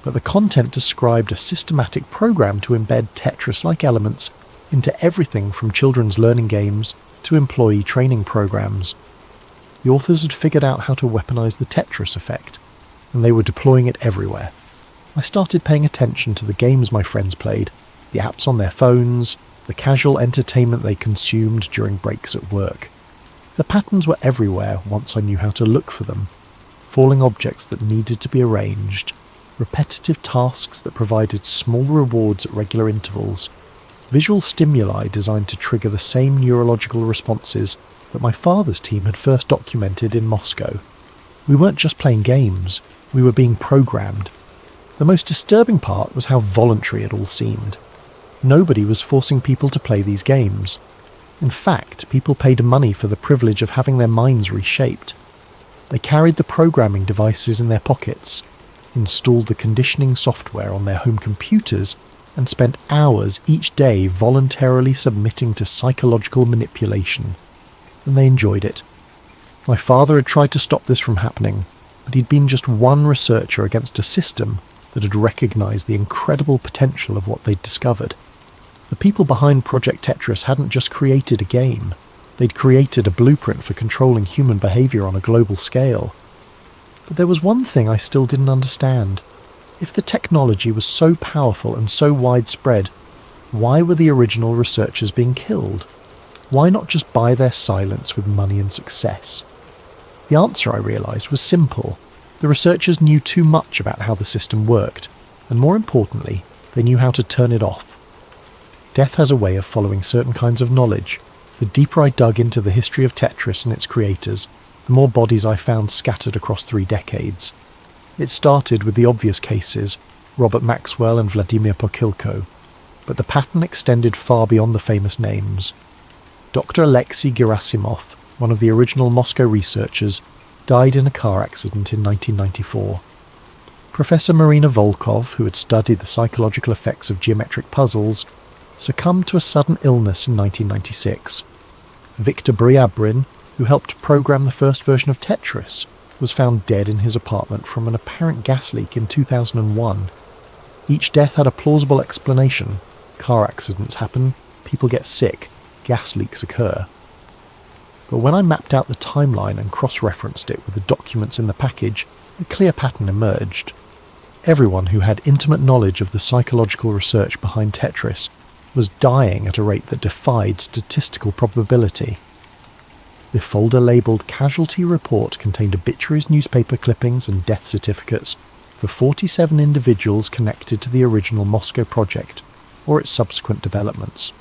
But the content described a systematic program to embed Tetris-like elements into everything from children's learning games to employee training programs. The authors had figured out how to weaponize the Tetris effect, and they were deploying it everywhere. I started paying attention to the games my friends played, the apps on their phones, the casual entertainment they consumed during breaks at work. The patterns were everywhere once I knew how to look for them. Falling objects that needed to be arranged, repetitive tasks that provided small rewards at regular intervals, visual stimuli designed to trigger the same neurological responses that my father's team had first documented in Moscow. We weren't just playing games, we were being programmed. The most disturbing part was how voluntary it all seemed. Nobody was forcing people to play these games. In fact, people paid money for the privilege of having their minds reshaped. They carried the programming devices in their pockets, installed the conditioning software on their home computers, and spent hours each day voluntarily submitting to psychological manipulation. And they enjoyed it. My father had tried to stop this from happening, but he'd been just one researcher against a system that had recognised the incredible potential of what they'd discovered. The people behind Project Tetris hadn't just created a game, they'd created a blueprint for controlling human behaviour on a global scale. But there was one thing I still didn't understand. If the technology was so powerful and so widespread, why were the original researchers being killed? Why not just buy their silence with money and success? The answer, I realised, was simple. The researchers knew too much about how the system worked, and more importantly, they knew how to turn it off. Death has a way of following certain kinds of knowledge. The deeper I dug into the history of Tetris and its creators, the more bodies I found scattered across 3 decades. It started with the obvious cases, Robert Maxwell and Vladimir Pokilko, but the pattern extended far beyond the famous names. Dr. Alexei Gerasimov, one of the original Moscow researchers, died in a car accident in 1994. Professor Marina Volkov, who had studied the psychological effects of geometric puzzles, succumbed to a sudden illness in 1996. Viktor Briabrin, who helped program the first version of Tetris, was found dead in his apartment from an apparent gas leak in 2001. Each death had a plausible explanation. Car accidents happen, people get sick, gas leaks occur. But when I mapped out the timeline and cross-referenced it with the documents in the package, a clear pattern emerged. Everyone who had intimate knowledge of the psychological research behind Tetris was dying at a rate that defied statistical probability. The folder labelled Casualty Report contained obituaries, newspaper clippings and death certificates for 47 individuals connected to the original Moscow project or its subsequent developments.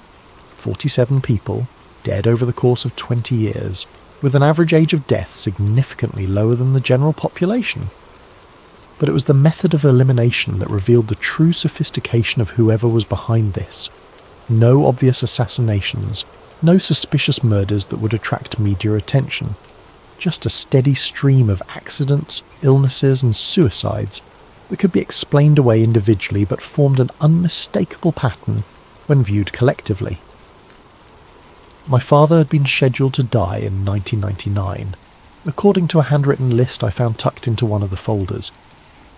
47 people, dead over the course of 20 years, with an average age of death significantly lower than the general population. But it was the method of elimination that revealed the true sophistication of whoever was behind this. No obvious assassinations, no suspicious murders that would attract media attention. Just a steady stream of accidents, illnesses and suicides that could be explained away individually but formed an unmistakable pattern when viewed collectively. My father had been scheduled to die in 1999, according to a handwritten list I found tucked into one of the folders.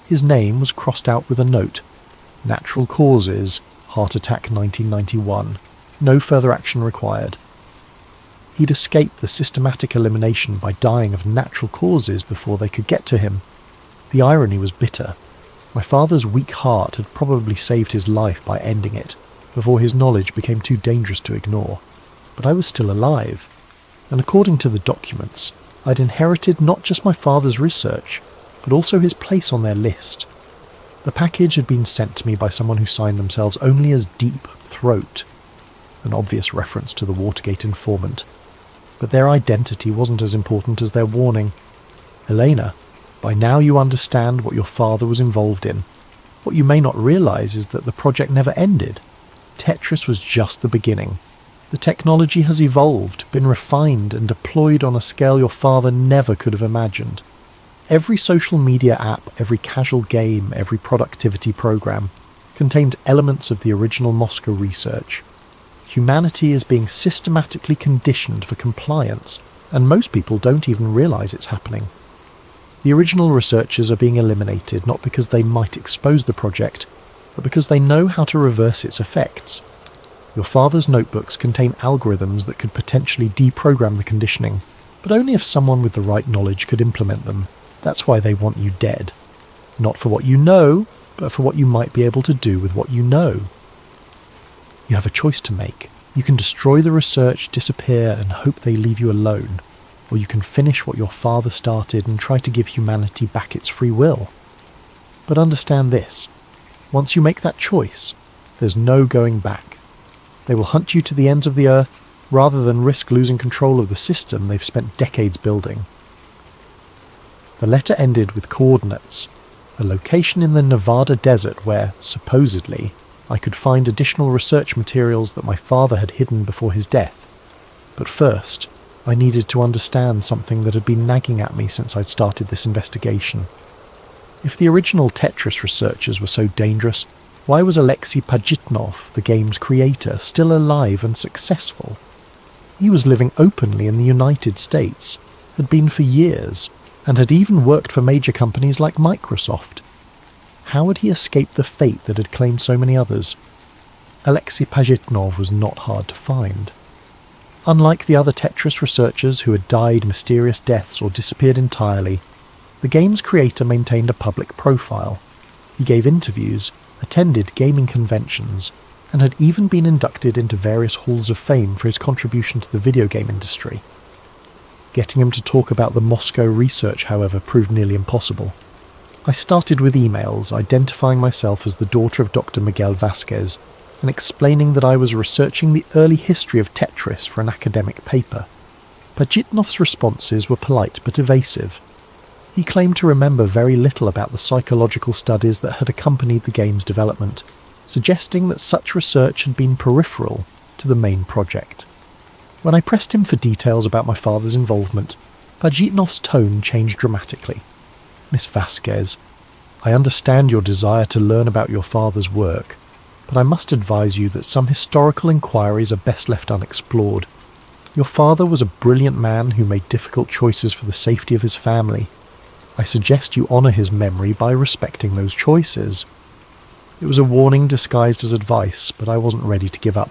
His name was crossed out with a note: Natural causes, heart attack 1991, no further action required. He'd escaped the systematic elimination by dying of natural causes before they could get to him. The irony was bitter. My father's weak heart had probably saved his life by ending it, before his knowledge became too dangerous to ignore. But I was still alive, and according to the documents, I'd inherited not just my father's research, but also his place on their list. The package had been sent to me by someone who signed themselves only as Deep Throat, an obvious reference to the Watergate informant. But their identity wasn't as important as their warning. Elena, By now you understand what your father was involved in. What you may not realise is that the project never ended. Tetris was just the beginning. The technology has evolved, been refined and deployed on a scale your father never could have imagined. Every social media app, every casual game, every productivity program contains elements of the original Moscow research. Humanity is being systematically conditioned for compliance, and most people don't even realise it's happening. The original researchers are being eliminated not because they might expose the project, but because they know how to reverse its effects. Your father's notebooks contain algorithms that could potentially deprogram the conditioning, but only if someone with the right knowledge could implement them. That's why they want you dead. Not for what you know, but for what you might be able to do with what you know. You have a choice to make. You can destroy the research, disappear, and hope they leave you alone. Or you can finish what your father started and try to give humanity back its free will. But understand this. Once you make that choice, there's no going back. They will hunt you to the ends of the earth rather than risk losing control of the system they've spent decades building. The letter ended with coordinates, a location in the Nevada desert where, supposedly, I could find additional research materials that my father had hidden before his death. But first, I needed to understand something that had been nagging at me since I'd started this investigation. If the original Tetris researchers were so dangerous, why was Alexei Pajitnov, the game's creator, still alive and successful? He was living openly in the United States, had been for years, and had even worked for major companies like Microsoft. How had he escaped the fate that had claimed so many others? Alexei Pajitnov was not hard to find. Unlike the other Tetris researchers who had died mysterious deaths or disappeared entirely, the game's creator maintained a public profile. He gave interviews, attended gaming conventions, and had even been inducted into various halls of fame for his contribution to the video game industry. Getting him to talk about the Moscow research, however, proved nearly impossible. I started with emails identifying myself as the daughter of Dr. Miguel Vasquez and explaining that I was researching the early history of Tetris for an academic paper. Pajitnov's responses were polite but evasive. He claimed to remember very little about the psychological studies that had accompanied the game's development, suggesting that such research had been peripheral to the main project. When I pressed him for details about my father's involvement, Pajitnov's tone changed dramatically. Miss Vasquez, I understand your desire to learn about your father's work, but I must advise you that some historical inquiries are best left unexplored. Your father was a brilliant man who made difficult choices for the safety of his family. I suggest you honour his memory by respecting those choices. It was a warning disguised as advice, but I wasn't ready to give up.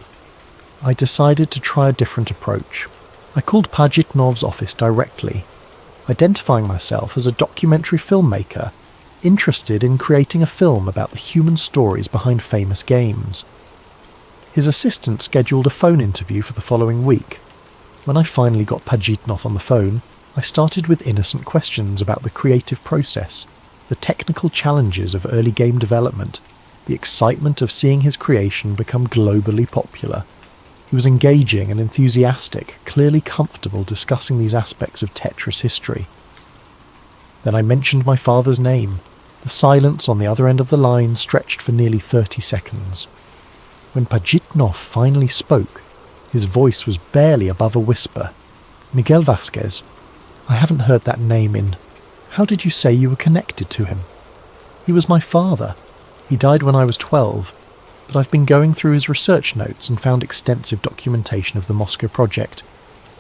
I decided to try a different approach. I called Pajitnov's office directly, identifying myself as a documentary filmmaker interested in creating a film about the human stories behind famous games. His assistant scheduled a phone interview for the following week. When I finally got Pajitnov on the phone, I started with innocent questions about the creative process, the technical challenges of early game development, the excitement of seeing his creation become globally popular. He was engaging and enthusiastic, clearly comfortable discussing these aspects of Tetris history. Then I mentioned my father's name. The silence on the other end of the line stretched for nearly 30 seconds. When Pajitnov finally spoke, his voice was barely above a whisper. Miguel Vasquez, I haven't heard that name in... How did you say you were connected to him? He was my father. He died when I was 12. But I've been going through his research notes and found extensive documentation of the Moscow project,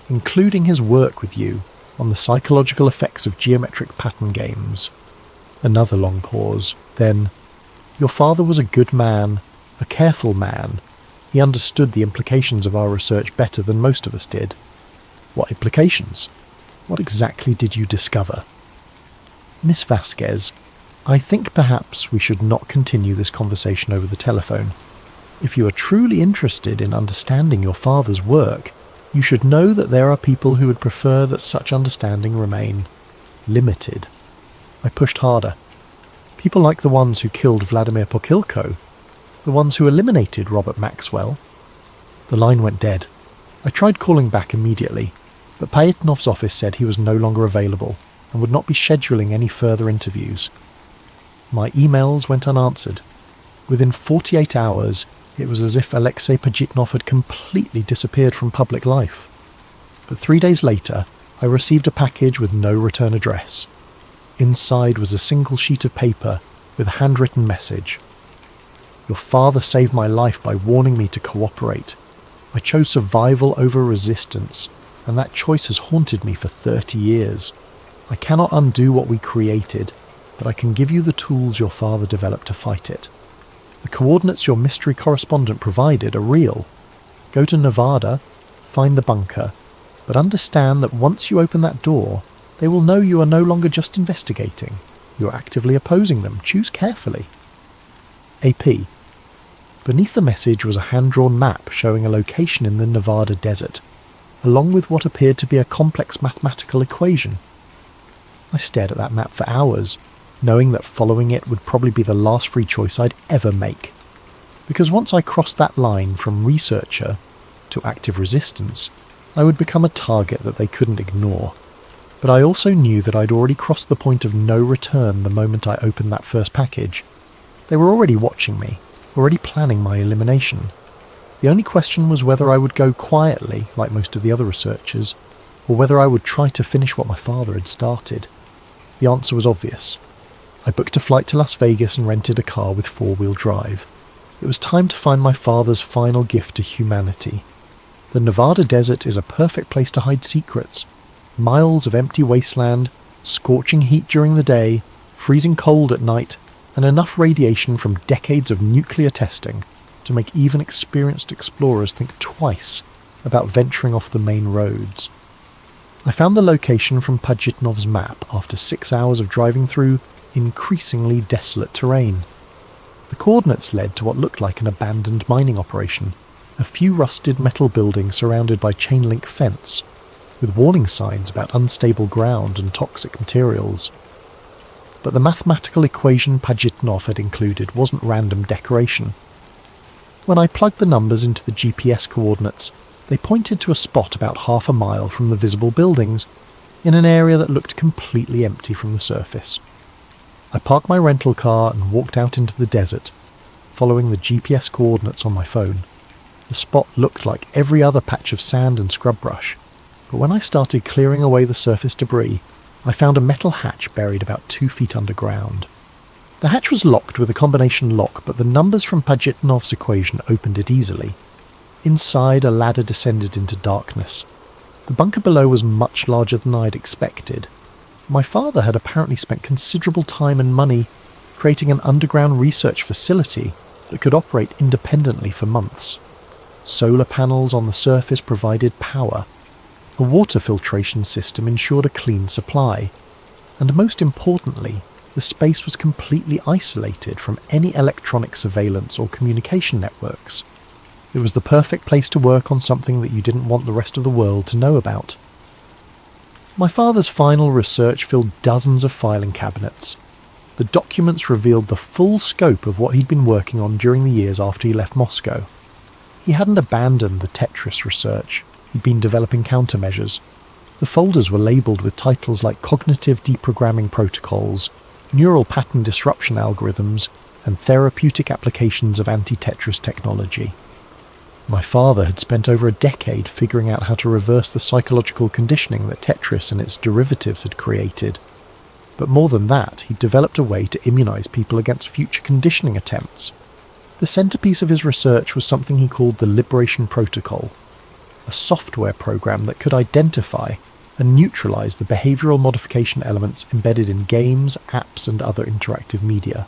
including his work with you on the psychological effects of geometric pattern games. Another long pause. Then, your father was a good man, a careful man. He understood the implications of our research better than most of us did. What implications? What exactly did you discover? Miss Vasquez, I think perhaps we should not continue this conversation over the telephone. If you are truly interested in understanding your father's work, you should know that there are people who would prefer that such understanding remain limited. I pushed harder. People like the ones who killed Vladimir Pokilko, the ones who eliminated Robert Maxwell. The line went dead. I tried calling back immediately, but Pajitnov's office said he was no longer available. and would not be scheduling any further interviews. My emails went unanswered. Within 48 hours, it was as if Alexei Pajitnov had completely disappeared from public life. But 3 days later, I received a package with no return address. Inside was a single sheet of paper with a handwritten message. Your father saved my life by warning me to cooperate. I chose survival over resistance, and that choice has haunted me for 30 years. I cannot undo what we created, but I can give you the tools your father developed to fight it. The coordinates your mystery correspondent provided are real. Go to Nevada, find the bunker, but understand that once you open that door, they will know you are no longer just investigating. You are actively opposing them. Choose carefully. AP. Beneath the message was a hand-drawn map showing a location in the Nevada desert, along with what appeared to be a complex mathematical equation. I stared at that map for hours, knowing that following it would probably be the last free choice I'd ever make. Because once I crossed that line from researcher to active resistance, I would become a target that they couldn't ignore. But I also knew that I'd already crossed the point of no return the moment I opened that first package. They were already watching me, already planning my elimination. The only question was whether I would go quietly, like most of the other researchers, or whether I would try to finish what my father had started. The answer was obvious. I booked a flight to Las Vegas and rented a car with 4-wheel drive. It was time to find my father's final gift to humanity. The Nevada desert is a perfect place to hide secrets. Miles of empty wasteland, scorching heat during the day, freezing cold at night, and enough radiation from decades of nuclear testing to make even experienced explorers think twice about venturing off the main roads. I found the location from Pajitnov's map after 6 hours of driving through increasingly desolate terrain. The coordinates led to what looked like an abandoned mining operation, a few rusted metal buildings surrounded by chain-link fence, with warning signs about unstable ground and toxic materials. But the mathematical equation Pajitnov had included wasn't random decoration. When I plugged the numbers into the GPS coordinates, they pointed to a spot about half a mile from the visible buildings, in an area that looked completely empty from the surface. I parked my rental car and walked out into the desert, following the GPS coordinates on my phone. The spot looked like every other patch of sand and scrub brush, but when I started clearing away the surface debris, I found a metal hatch buried about 2 feet underground. The hatch was locked with a combination lock, but the numbers from Pajitnov's equation opened it easily. Inside, a ladder descended into darkness. The bunker below was much larger than I'd expected. My father had apparently spent considerable time and money creating an underground research facility that could operate independently for months. Solar panels on the surface provided power. A water filtration system ensured a clean supply. And most importantly, the space was completely isolated from any electronic surveillance or communication networks. It was the perfect place to work on something that you didn't want the rest of the world to know about. My father's final research filled dozens of filing cabinets. The documents revealed the full scope of what he'd been working on during the years after he left Moscow. He hadn't abandoned the Tetris research. He'd been developing countermeasures. The folders were labelled with titles like cognitive deprogramming protocols, neural pattern disruption algorithms, and therapeutic applications of anti-Tetris technology. My father had spent over a decade figuring out how to reverse the psychological conditioning that Tetris and its derivatives had created. But more than that, he'd developed a way to immunize people against future conditioning attempts. The centerpiece of his research was something he called the Liberation Protocol, a software program that could identify and neutralize the behavioral modification elements embedded in games, apps, and other interactive media.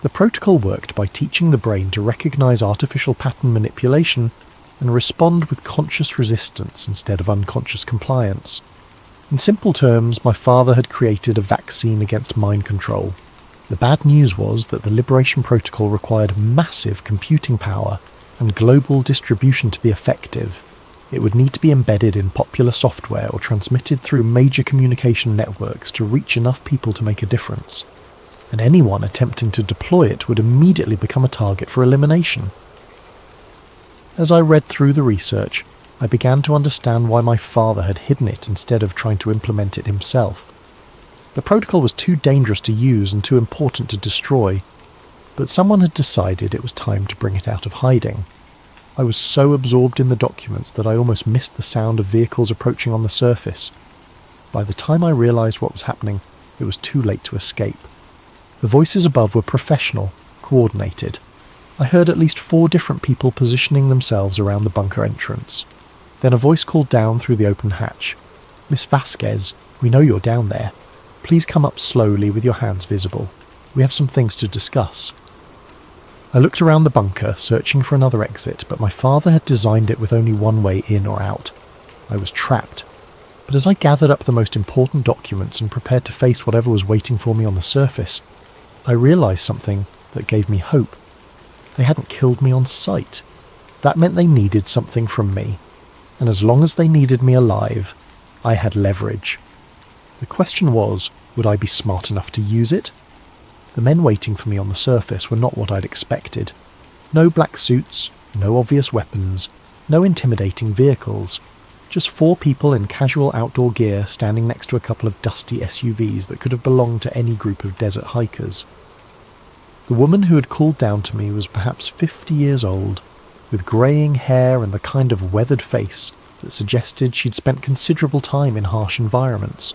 The protocol worked by teaching the brain to recognize artificial pattern manipulation and respond with conscious resistance instead of unconscious compliance. In simple terms, my father had created a vaccine against mind control. The bad news was that the Liberation Protocol required massive computing power and global distribution to be effective. It would need to be embedded in popular software or transmitted through major communication networks to reach enough people to make a difference. And anyone attempting to deploy it would immediately become a target for elimination. As I read through the research, I began to understand why my father had hidden it instead of trying to implement it himself. The protocol was too dangerous to use and too important to destroy, but someone had decided it was time to bring it out of hiding. I was so absorbed in the documents that I almost missed the sound of vehicles approaching on the surface. By the time I realised what was happening, it was too late to escape. The voices above were professional, coordinated. I heard at least 4 different people positioning themselves around the bunker entrance. Then a voice called down through the open hatch. "Miss Vasquez, we know you're down there. Please come up slowly with your hands visible. We have some things to discuss." I looked around the bunker, searching for another exit, but my father had designed it with only one way in or out. I was trapped. But as I gathered up the most important documents and prepared to face whatever was waiting for me on the surface, I realised something that gave me hope. They hadn't killed me on sight. That meant they needed something from me. And as long as they needed me alive, I had leverage. The question was, would I be smart enough to use it? The men waiting for me on the surface were not what I'd expected. No black suits, no obvious weapons, no intimidating vehicles. Just 4 people in casual outdoor gear standing next to a couple of dusty SUVs that could have belonged to any group of desert hikers. The woman who had called down to me was perhaps 50 years old, with greying hair and the kind of weathered face that suggested she'd spent considerable time in harsh environments.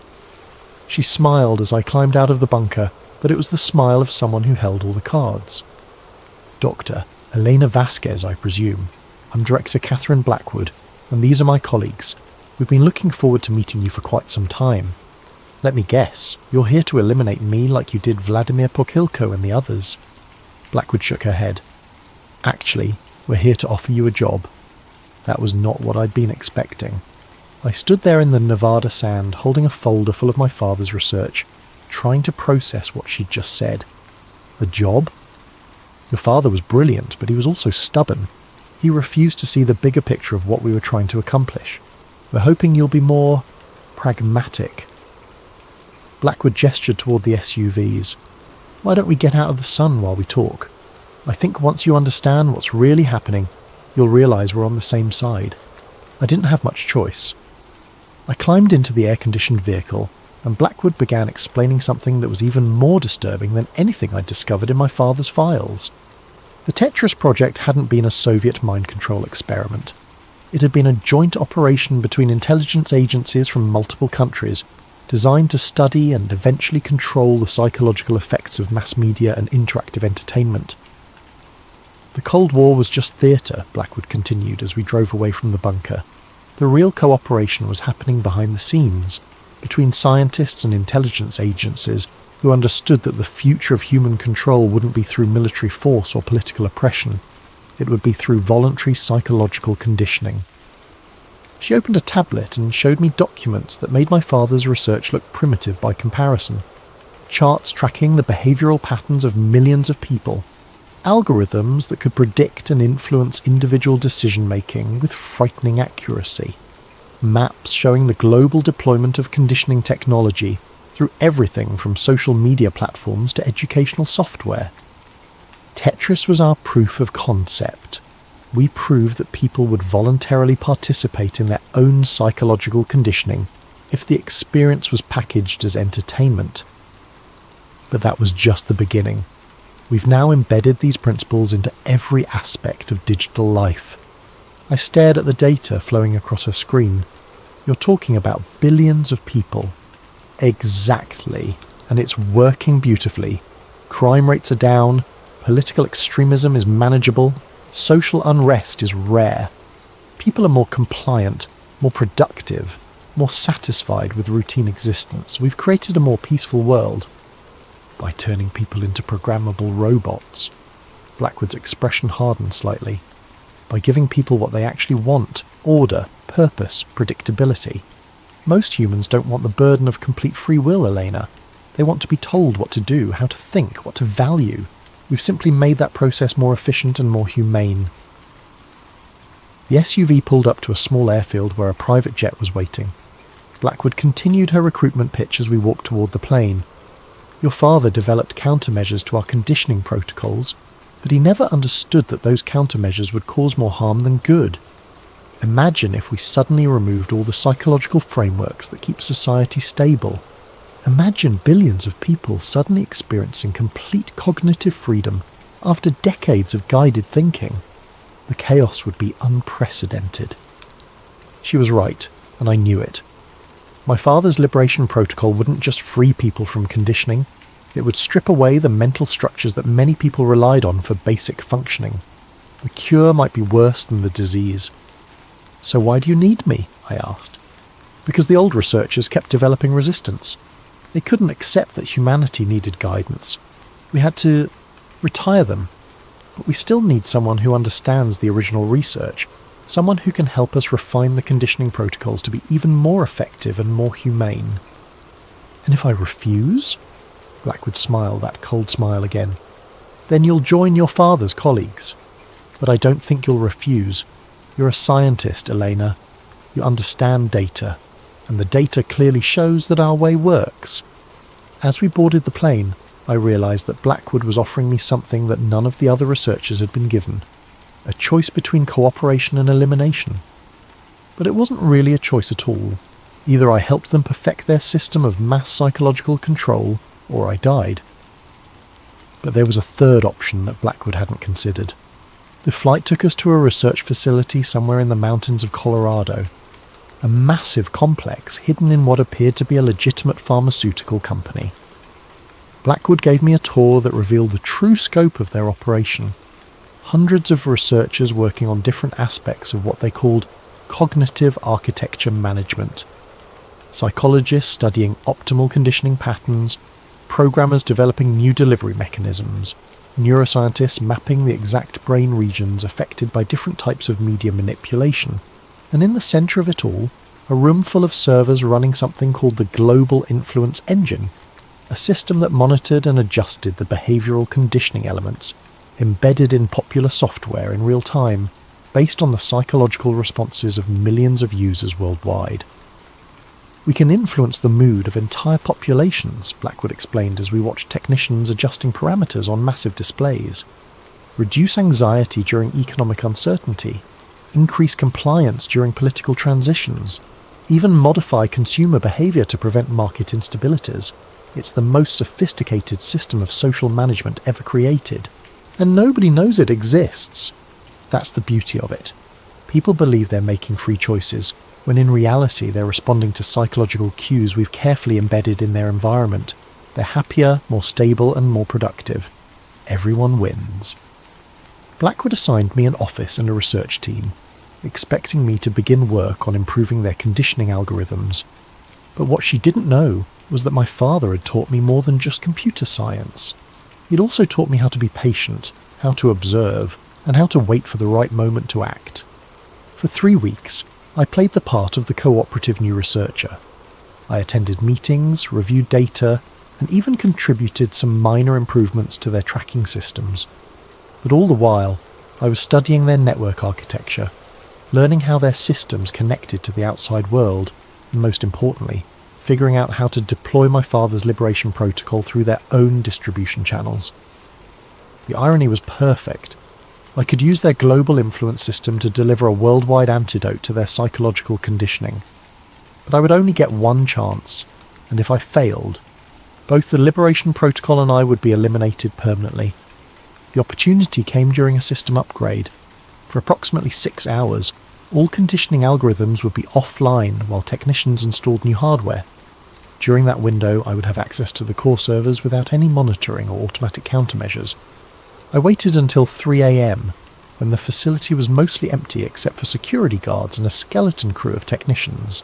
She smiled as I climbed out of the bunker, but it was the smile of someone who held all the cards. "Dr. Elena Vasquez, I presume. I'm Director Catherine Blackwood, and these are my colleagues. We've been looking forward to meeting you for quite some time. Let me guess, you're here to eliminate me like you did Vladimir Pokilko and the others." Blackwood shook her head. "Actually, we're here to offer you a job." That was not what I'd been expecting. I stood there in the Nevada sand, holding a folder full of my father's research, trying to process what she'd just said. A job? Your father was brilliant, but he was also stubborn. He refused to see the bigger picture of what we were trying to accomplish. We're hoping you'll be more pragmatic. Blackwood gestured toward the SUVs. "Why don't we get out of the sun while we talk? I think once you understand what's really happening, you'll realise we're on the same side." I didn't have much choice. I climbed into the air-conditioned vehicle, and Blackwood began explaining something that was even more disturbing than anything I'd discovered in my father's files. The Tetris project hadn't been a Soviet mind control experiment. It had been a joint operation between intelligence agencies from multiple countries, designed to study and eventually control the psychological effects of mass media and interactive entertainment. The Cold War was just theatre, Blackwood continued as we drove away from the bunker. The real cooperation was happening behind the scenes, between scientists and intelligence agencies who understood that the future of human control wouldn't be through military force or political oppression. It would be through voluntary psychological conditioning. She opened a tablet and showed me documents that made my father's research look primitive by comparison. Charts tracking the behavioural patterns of millions of people. Algorithms that could predict and influence individual decision-making with frightening accuracy. Maps showing the global deployment of conditioning technology through everything from social media platforms to educational software. Tetris was our proof of concept. We proved that people would voluntarily participate in their own psychological conditioning if the experience was packaged as entertainment. But that was just the beginning. We've now embedded these principles into every aspect of digital life. I stared at the data flowing across her screen. You're talking about billions of people. Exactly. And it's working beautifully. Crime rates are down, political extremism is manageable, social unrest is rare. People are more compliant, more productive, more satisfied with routine existence. We've created a more peaceful world by turning people into programmable robots. Blackwood's expression hardened slightly. By giving people what they actually want: order, purpose, predictability. Most humans don't want the burden of complete free will, Elena. They want to be told what to do, how to think, what to value. We've simply made that process more efficient and more humane. The SUV pulled up to a small airfield where a private jet was waiting. Blackwood continued her recruitment pitch as we walked toward the plane. Your father developed countermeasures to our conditioning protocols, but he never understood that those countermeasures would cause more harm than good. Imagine if we suddenly removed all the psychological frameworks that keep society stable. Imagine billions of people suddenly experiencing complete cognitive freedom after decades of guided thinking. The chaos would be unprecedented. She was right, and I knew it. My father's liberation protocol wouldn't just free people from conditioning, it would strip away the mental structures that many people relied on for basic functioning. The cure might be worse than the disease. So why do you need me? I asked. Because the old researchers kept developing resistance. They couldn't accept that humanity needed guidance. We had to retire them. But we still need someone who understands the original research, someone who can help us refine the conditioning protocols to be even more effective and more humane. And if I refuse? Blackwood smiled that cold smile again. Then you'll join your father's colleagues. But I don't think you'll refuse. You're a scientist, Elena. You understand data, and the data clearly shows that our way works. As we boarded the plane, I realised that Blackwood was offering me something that none of the other researchers had been given. A choice between cooperation and elimination. But it wasn't really a choice at all. Either I helped them perfect their system of mass psychological control, or I died. But there was a third option that Blackwood hadn't considered. The flight took us to a research facility somewhere in the mountains of Colorado. A massive complex hidden in what appeared to be a legitimate pharmaceutical company. Blackwood gave me a tour that revealed the true scope of their operation. Hundreds of researchers working on different aspects of what they called cognitive architecture management. Psychologists studying optimal conditioning patterns, programmers developing new delivery mechanisms, neuroscientists mapping the exact brain regions affected by different types of media manipulation, and in the centre of it all, a room full of servers running something called the Global Influence Engine, a system that monitored and adjusted the behavioural conditioning elements embedded in popular software in real time, based on the psychological responses of millions of users worldwide. We can influence the mood of entire populations, Blackwood explained as we watched technicians adjusting parameters on massive displays. Reduce anxiety during economic uncertainty, increase compliance during political transitions, even modify consumer behaviour to prevent market instabilities. It's the most sophisticated system of social management ever created. And nobody knows it exists. That's the beauty of it. People believe they're making free choices, when in reality they're responding to psychological cues we've carefully embedded in their environment. They're happier, more stable and more productive. Everyone wins. Blackwood assigned me an office and a research team, expecting me to begin work on improving their conditioning algorithms. But what she didn't know was that my father had taught me more than just computer science. He'd also taught me how to be patient, how to observe, and how to wait for the right moment to act. For 3 weeks, I played the part of the cooperative new researcher. I attended meetings, reviewed data, and even contributed some minor improvements to their tracking systems. But all the while, I was studying their network architecture, learning how their systems connected to the outside world, and most importantly, figuring out how to deploy my father's liberation protocol through their own distribution channels. The irony was perfect. I could use their global influence system to deliver a worldwide antidote to their psychological conditioning. But I would only get one chance, and if I failed, both the liberation protocol and I would be eliminated permanently. The opportunity came during a system upgrade. For approximately 6 hours, all conditioning algorithms would be offline while technicians installed new hardware. During that window, I would have access to the core servers without any monitoring or automatic countermeasures. I waited until 3 a.m, when the facility was mostly empty except for security guards and a skeleton crew of technicians.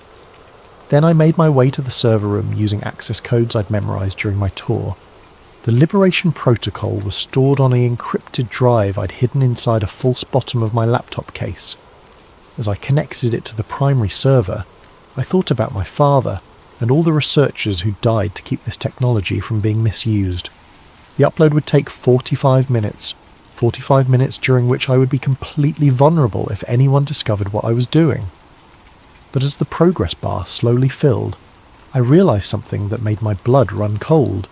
Then I made my way to the server room using access codes I'd memorized during my tour. The liberation protocol was stored on an encrypted drive I'd hidden inside a false bottom of my laptop case. As I connected it to the primary server, I thought about my father and all the researchers who died to keep this technology from being misused. The upload would take 45 minutes during which I would be completely vulnerable if anyone discovered what I was doing. But as the progress bar slowly filled, I realised something that made my blood run cold.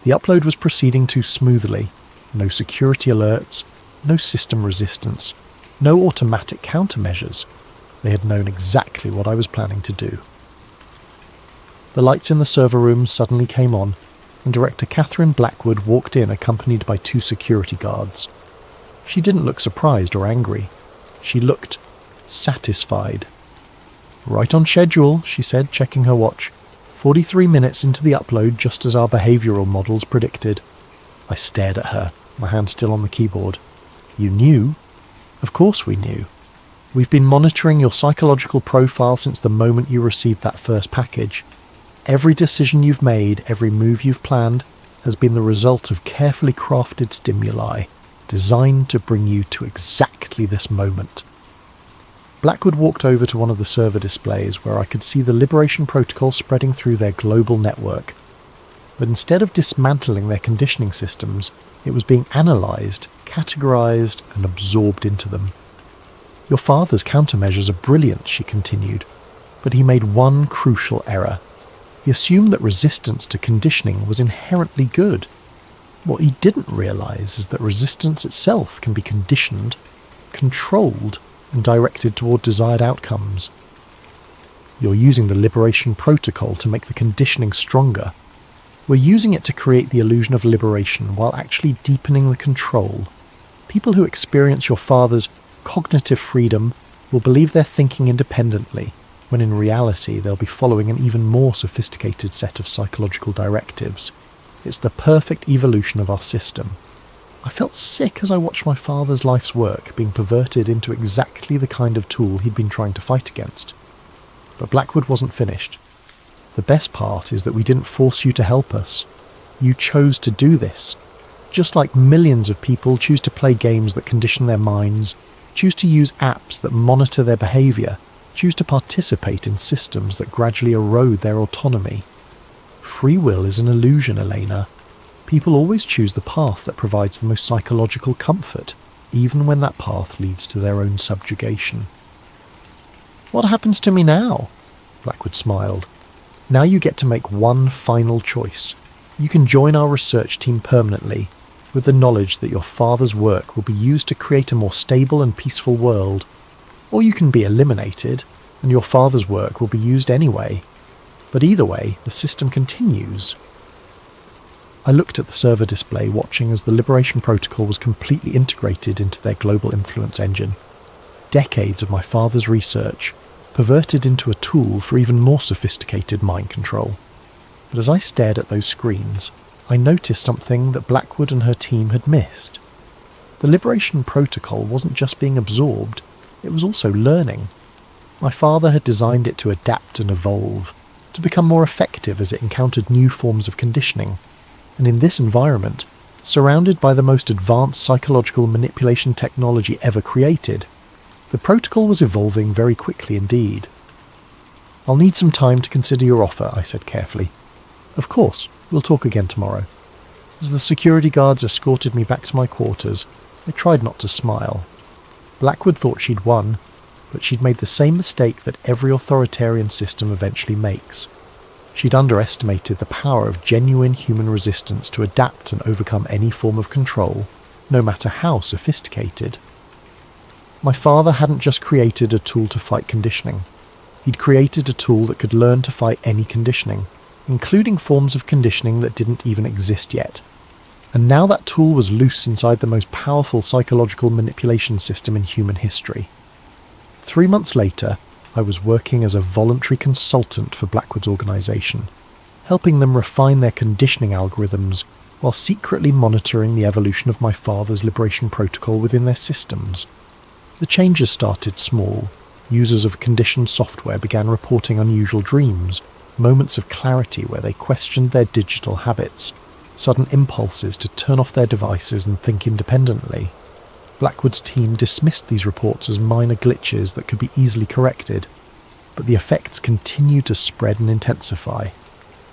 The upload was proceeding too smoothly. No security alerts, no system resistance, no automatic countermeasures. They had known exactly what I was planning to do. The lights in the server room suddenly came on, and Director Catherine Blackwood walked in accompanied by 2 security guards. She didn't look surprised or angry. She looked satisfied. "Right on schedule," she said, checking her watch. 43 minutes into the upload, just as our behavioural models predicted. I stared at her, my hand still on the keyboard. "You knew?" "Of course we knew. We've been monitoring your psychological profile since the moment you received that first package. Every decision you've made, every move you've planned, has been the result of carefully crafted stimuli, designed to bring you to exactly this moment." Blackwood walked over to one of the server displays where I could see the Liberation Protocol spreading through their global network. But instead of dismantling their conditioning systems, it was being analysed, categorised, and absorbed into them. "Your father's countermeasures are brilliant," she continued, "but he made one crucial error. He assumed that resistance to conditioning was inherently good. What he didn't realise is that resistance itself can be conditioned, controlled, and directed toward desired outcomes. You're using the Liberation Protocol to make the conditioning stronger. We're using it to create the illusion of liberation while actually deepening the control. People who experience your father's cognitive freedom will believe they're thinking independently, when in reality they'll be following an even more sophisticated set of psychological directives. It's the perfect evolution of our system." I felt sick as I watched my father's life's work being perverted into exactly the kind of tool he'd been trying to fight against. But Blackwood wasn't finished. "The best part is that we didn't force you to help us. You chose to do this. Just like millions of people choose to play games that condition their minds, choose to use apps that monitor their behaviour, choose to participate in systems that gradually erode their autonomy. Free will is an illusion, Elena. People always choose the path that provides the most psychological comfort, even when that path leads to their own subjugation." "What happens to me now?" Blackwood smiled. "Now you get to make one final choice. You can join our research team permanently, with the knowledge that your father's work will be used to create a more stable and peaceful world. Or you can be eliminated, and your father's work will be used anyway. But either way, the system continues." I looked at the server display, watching as the Liberation Protocol was completely integrated into their global influence engine. Decades of my father's research, perverted into a tool for even more sophisticated mind control. But as I stared at those screens, I noticed something that Blackwood and her team had missed. The Liberation Protocol wasn't just being absorbed, it was also learning. My father had designed it to adapt and evolve, to become more effective as it encountered new forms of conditioning. And in this environment, surrounded by the most advanced psychological manipulation technology ever created, the protocol was evolving very quickly indeed. "I'll need some time to consider your offer," I said carefully. "Of course, we'll talk again tomorrow." As the security guards escorted me back to my quarters, I tried not to smile. Blackwood thought she'd won, but she'd made the same mistake that every authoritarian system eventually makes. She'd underestimated the power of genuine human resistance to adapt and overcome any form of control, no matter how sophisticated. My father hadn't just created a tool to fight conditioning. He'd created a tool that could learn to fight any conditioning, including forms of conditioning that didn't even exist yet. And now that tool was loose inside the most powerful psychological manipulation system in human history. 3 months later, I was working as a voluntary consultant for Blackwood's organisation, helping them refine their conditioning algorithms while secretly monitoring the evolution of my father's Liberation Protocol within their systems. The changes started small. Users of conditioned software began reporting unusual dreams, moments of clarity where they questioned their digital habits, sudden impulses to turn off their devices and think independently. Blackwood's team dismissed these reports as minor glitches that could be easily corrected, but the effects continued to spread and intensify.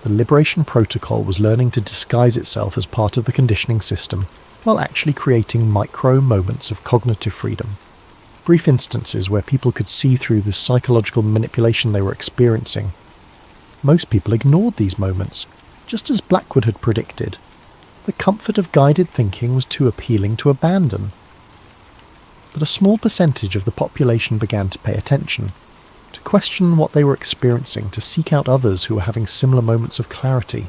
The Liberation Protocol was learning to disguise itself as part of the conditioning system, while actually creating micro moments of cognitive freedom. Brief instances where people could see through the psychological manipulation they were experiencing. Most people ignored these moments, just as Blackwood had predicted. The comfort of guided thinking was too appealing to abandon. But a small percentage of the population began to pay attention. to question what they were experiencing, to seek out others who were having similar moments of clarity.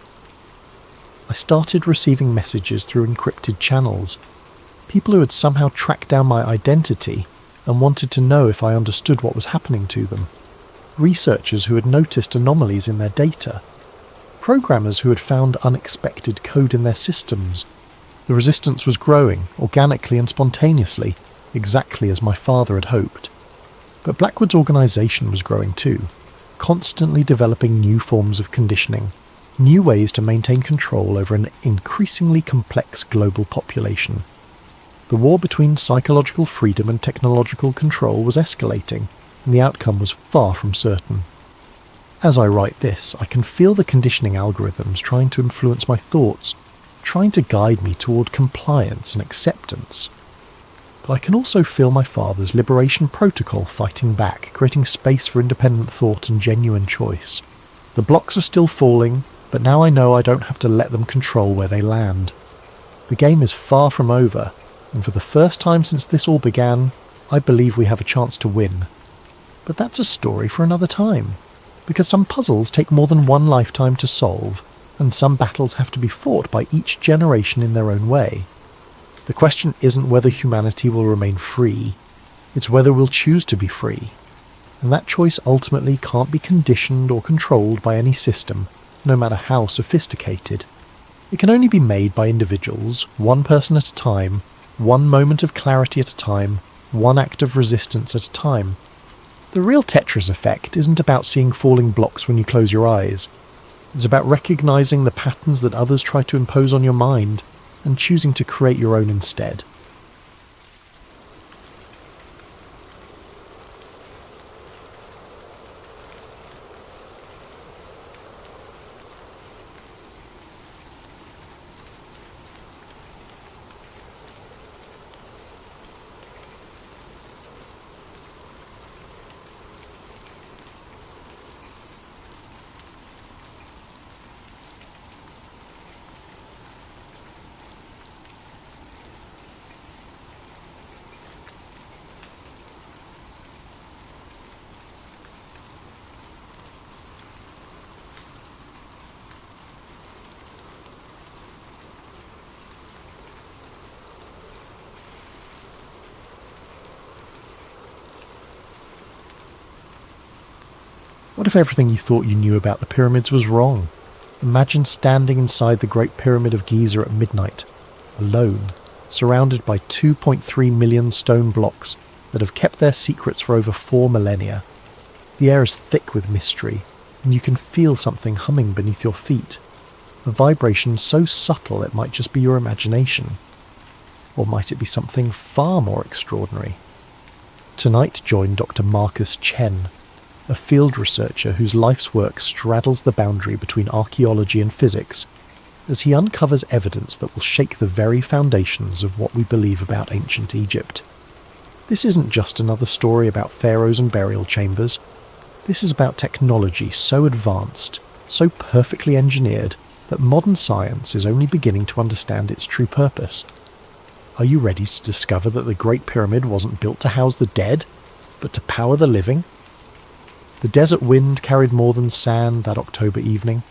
I started receiving messages through encrypted channels, people who had somehow tracked down my identity and wanted to know if I understood what was happening to them, researchers who had noticed anomalies in their data, programmers who had found unexpected code in their systems. The resistance was growing, organically and spontaneously, exactly as my father had hoped. But Blackwood's organisation was growing too, constantly developing new forms of conditioning, new ways to maintain control over an increasingly complex global population. The war between psychological freedom and technological control was escalating, and the outcome was far from certain. As I write this, I can feel the conditioning algorithms trying to influence my thoughts, trying to guide me toward compliance and acceptance. But I can also feel my father's liberation protocol fighting back, creating space for independent thought and genuine choice. The blocks are still falling, but now I know I don't have to let them control where they land. The game is far from over, and for the first time since this all began, I believe we have a chance to win. But that's a story for another time, because some puzzles take more than one lifetime to solve, and some battles have to be fought by each generation in their own way. The question isn't whether humanity will remain free, it's whether we'll choose to be free. And that choice ultimately can't be conditioned or controlled by any system, no matter how sophisticated. It can only be made by individuals, one person at a time, one moment of clarity at a time, one act of resistance at a time. The real Tetris effect isn't about seeing falling blocks when you close your eyes. It's about recognizing the patterns that others try to impose on your mind and choosing to create your own instead. What if everything you thought you knew about the pyramids was wrong? Imagine standing inside the Great Pyramid of Giza at midnight, alone, surrounded by 2.3 million stone blocks that have kept their secrets for over 4 millennia. The air is thick with mystery, and you can feel something humming beneath your feet, a vibration so subtle it might just be your imagination. Or might it be something far more extraordinary? Tonight join Dr. Marcus Chen, a field researcher whose life's work straddles the boundary between archaeology and physics, as he uncovers evidence that will shake the very foundations of what we believe about ancient Egypt. This isn't just another story about pharaohs and burial chambers. This is about technology so advanced, so perfectly engineered, that modern science is only beginning to understand its true purpose. Are you ready to discover that the Great Pyramid wasn't built to house the dead, but to power the living? The desert wind carried more than sand that October evening.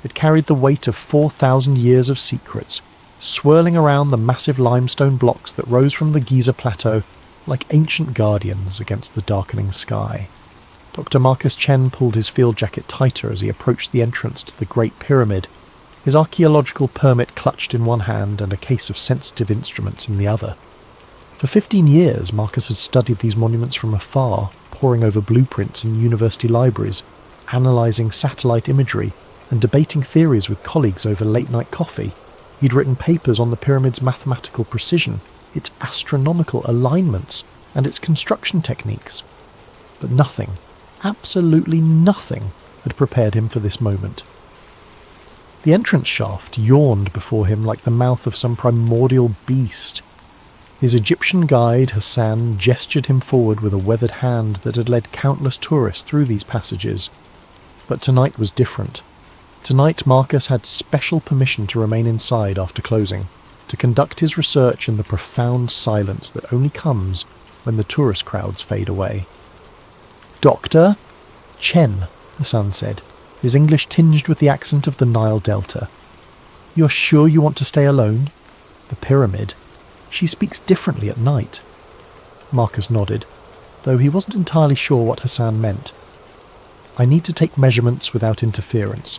It carried the weight of 4,000 years of secrets, swirling around the massive limestone blocks that rose from the Giza Plateau like ancient guardians against the darkening sky. Dr. Marcus Chen pulled his field jacket tighter as he approached the entrance to the Great Pyramid, his archaeological permit clutched in one hand and a case of sensitive instruments in the other. For 15 years, Marcus had studied these monuments from afar, poring over blueprints in university libraries, analysing satellite imagery, and debating theories with colleagues over late-night coffee. He'd written papers on the pyramid's mathematical precision, its astronomical alignments, and its construction techniques. But nothing, absolutely nothing, had prepared him for this moment. The entrance shaft yawned before him like the mouth of some primordial beast. His Egyptian guide, Hassan, gestured him forward with a weathered hand that had led countless tourists through these passages. But tonight was different. Tonight Marcus had special permission to remain inside after closing, to conduct his research in the profound silence that only comes when the tourist crowds fade away. "Doctor?" Chen, Hassan said, his English tinged with the accent of the Nile Delta. You're sure you want to stay alone? The pyramid. She speaks differently at night. Marcus nodded, though he wasn't entirely sure what Hassan meant. I need to take measurements without interference.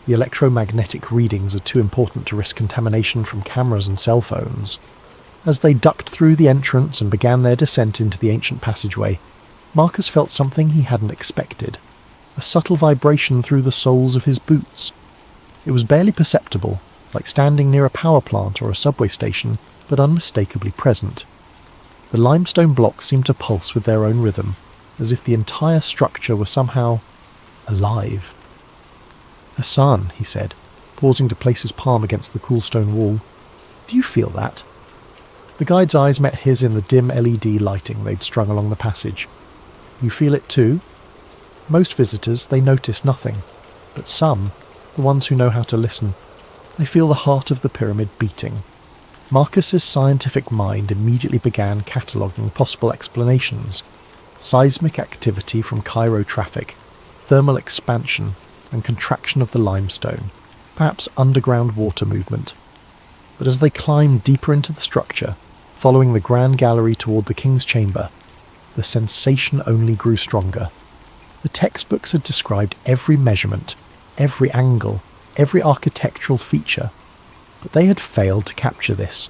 The electromagnetic readings are too important to risk contamination from cameras and cell phones. As they ducked through the entrance and began their descent into the ancient passageway, Marcus felt something he hadn't expected, a subtle vibration through the soles of his boots. It was barely perceptible, like standing near a power plant or a subway station, but unmistakably present. The limestone blocks seemed to pulse with their own rhythm, as if the entire structure were somehow alive. Hassan, he said, pausing to place his palm against the cool stone wall. Do you feel that? The guide's eyes met his in the dim LED lighting they'd strung along the passage. You feel it too? Most visitors, they notice nothing, but some, the ones who know how to listen, they feel the heart of the pyramid beating. Marcus's scientific mind immediately began cataloguing possible explanations. Seismic activity from Cairo traffic, thermal expansion and contraction of the limestone, perhaps underground water movement. But as they climbed deeper into the structure, following the grand gallery toward the king's chamber, the sensation only grew stronger. The textbooks had described every measurement, every angle, every architectural feature, but they had failed to capture this,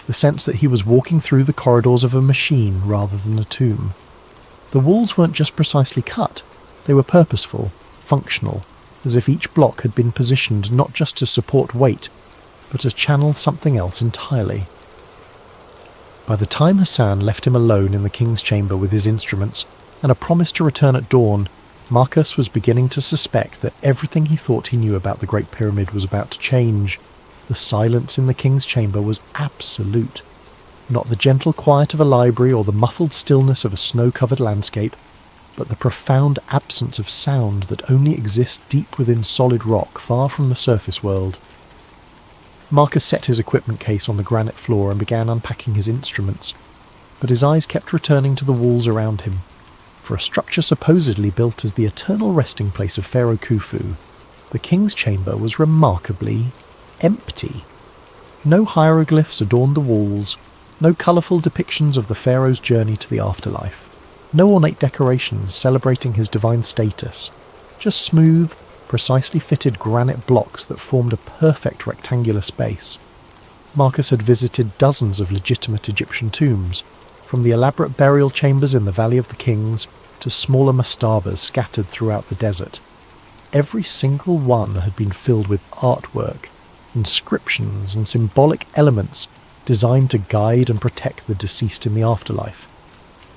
the sense that he was walking through the corridors of a machine rather than a tomb. The walls weren't just precisely cut, they were purposeful, functional, as if each block had been positioned not just to support weight, but to channel something else entirely. By the time Hassan left him alone in the king's chamber with his instruments, and a promise to return at dawn, Marcus was beginning to suspect that everything he thought he knew about the Great Pyramid was about to change. The silence in the king's chamber was absolute. Not the gentle quiet of a library or the muffled stillness of a snow-covered landscape, but the profound absence of sound that only exists deep within solid rock far from the surface world. Marcus set his equipment case on the granite floor and began unpacking his instruments, but his eyes kept returning to the walls around him. For a structure supposedly built as the eternal resting place of Pharaoh Khufu, the king's chamber was remarkably empty. No hieroglyphs adorned the walls, no colourful depictions of the pharaoh's journey to the afterlife, no ornate decorations celebrating his divine status, just smooth, precisely fitted granite blocks that formed a perfect rectangular space. Marcus had visited dozens of legitimate Egyptian tombs, from the elaborate burial chambers in the Valley of the Kings to smaller mastabas scattered throughout the desert. Every single one had been filled with artwork, inscriptions and symbolic elements designed to guide and protect the deceased in the afterlife.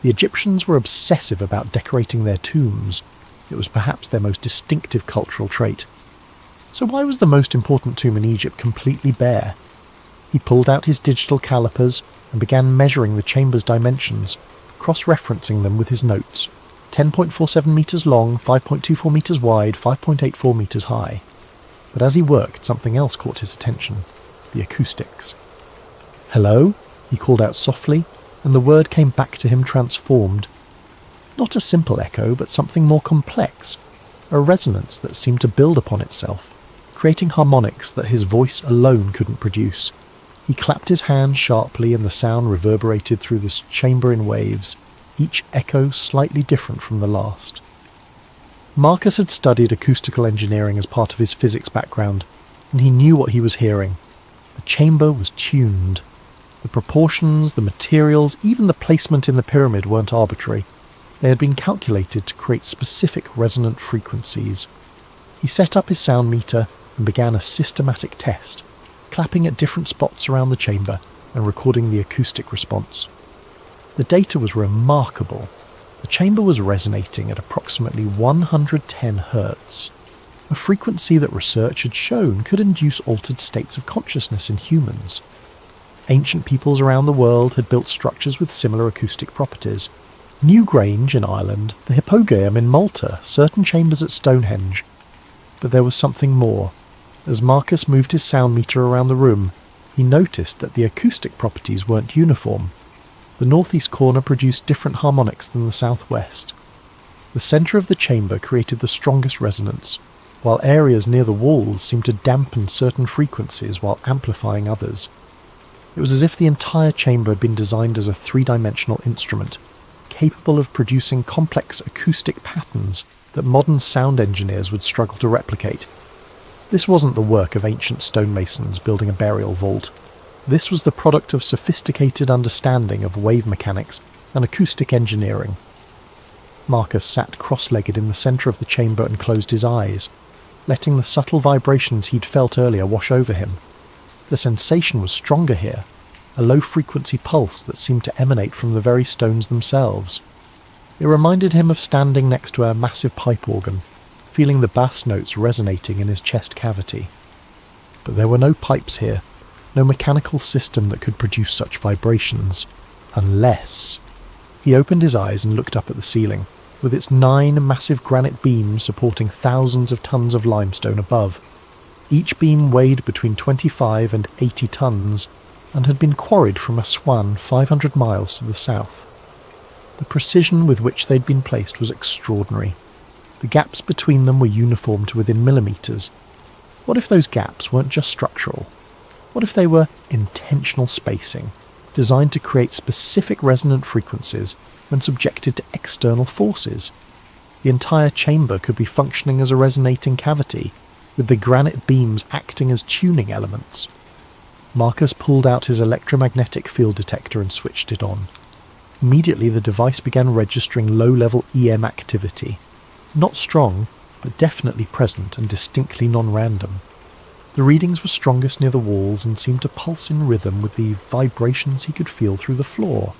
The Egyptians were obsessive about decorating their tombs. It was perhaps their most distinctive cultural trait. So why was the most important tomb in Egypt completely bare? He pulled out his digital calipers and began measuring the chamber's dimensions, cross-referencing them with his notes. 10.47 metres long, 5.24 metres wide, 5.84 metres high. But as he worked, something else caught his attention. The acoustics. "Hello?" he called out softly, and the word came back to him transformed. Not a simple echo, but something more complex. A resonance that seemed to build upon itself, creating harmonics that his voice alone couldn't produce. He clapped his hands sharply and the sound reverberated through the chamber in waves, each echo slightly different from the last. Marcus had studied acoustical engineering as part of his physics background, and he knew what he was hearing. The chamber was tuned. The proportions, the materials, even the placement in the pyramid weren't arbitrary. They had been calculated to create specific resonant frequencies. He set up his sound meter and began a systematic test, clapping at different spots around the chamber and recording the acoustic response. The data was remarkable. The chamber was resonating at approximately 110 Hz, a frequency that research had shown could induce altered states of consciousness in humans. Ancient peoples around the world had built structures with similar acoustic properties. Newgrange in Ireland, the Hippogæum in Malta, certain chambers at Stonehenge. But there was something more. As Marcus moved his sound meter around the room, he noticed that the acoustic properties weren't uniform. The northeast corner produced different harmonics than the southwest. The centre of the chamber created the strongest resonance, while areas near the walls seemed to dampen certain frequencies while amplifying others. It was as if the entire chamber had been designed as a three-dimensional instrument, capable of producing complex acoustic patterns that modern sound engineers would struggle to replicate. This wasn't the work of ancient stonemasons building a burial vault. This was the product of sophisticated understanding of wave mechanics and acoustic engineering. Marcus sat cross-legged in the centre of the chamber and closed his eyes, letting the subtle vibrations he'd felt earlier wash over him. The sensation was stronger here, a low-frequency pulse that seemed to emanate from the very stones themselves. It reminded him of standing next to a massive pipe organ, feeling the bass notes resonating in his chest cavity. But there were no pipes here, no mechanical system that could produce such vibrations, unless... He opened his eyes and looked up at the ceiling, with its 9 massive granite beams supporting thousands of tons of limestone above. Each beam weighed between 25 and 80 tons, and had been quarried from Aswan 500 miles to the south. The precision with which they'd been placed was extraordinary. The gaps between them were uniform to within millimetres. What if those gaps weren't just structural? What if they were intentional spacing, designed to create specific resonant frequencies when subjected to external forces? The entire chamber could be functioning as a resonating cavity, with the granite beams acting as tuning elements. Marcus pulled out his electromagnetic field detector and switched it on. Immediately the device began registering low-level EM activity. Not strong, but definitely present and distinctly non-random. The readings were strongest near the walls and seemed to pulse in rhythm with the vibrations he could feel through the floor.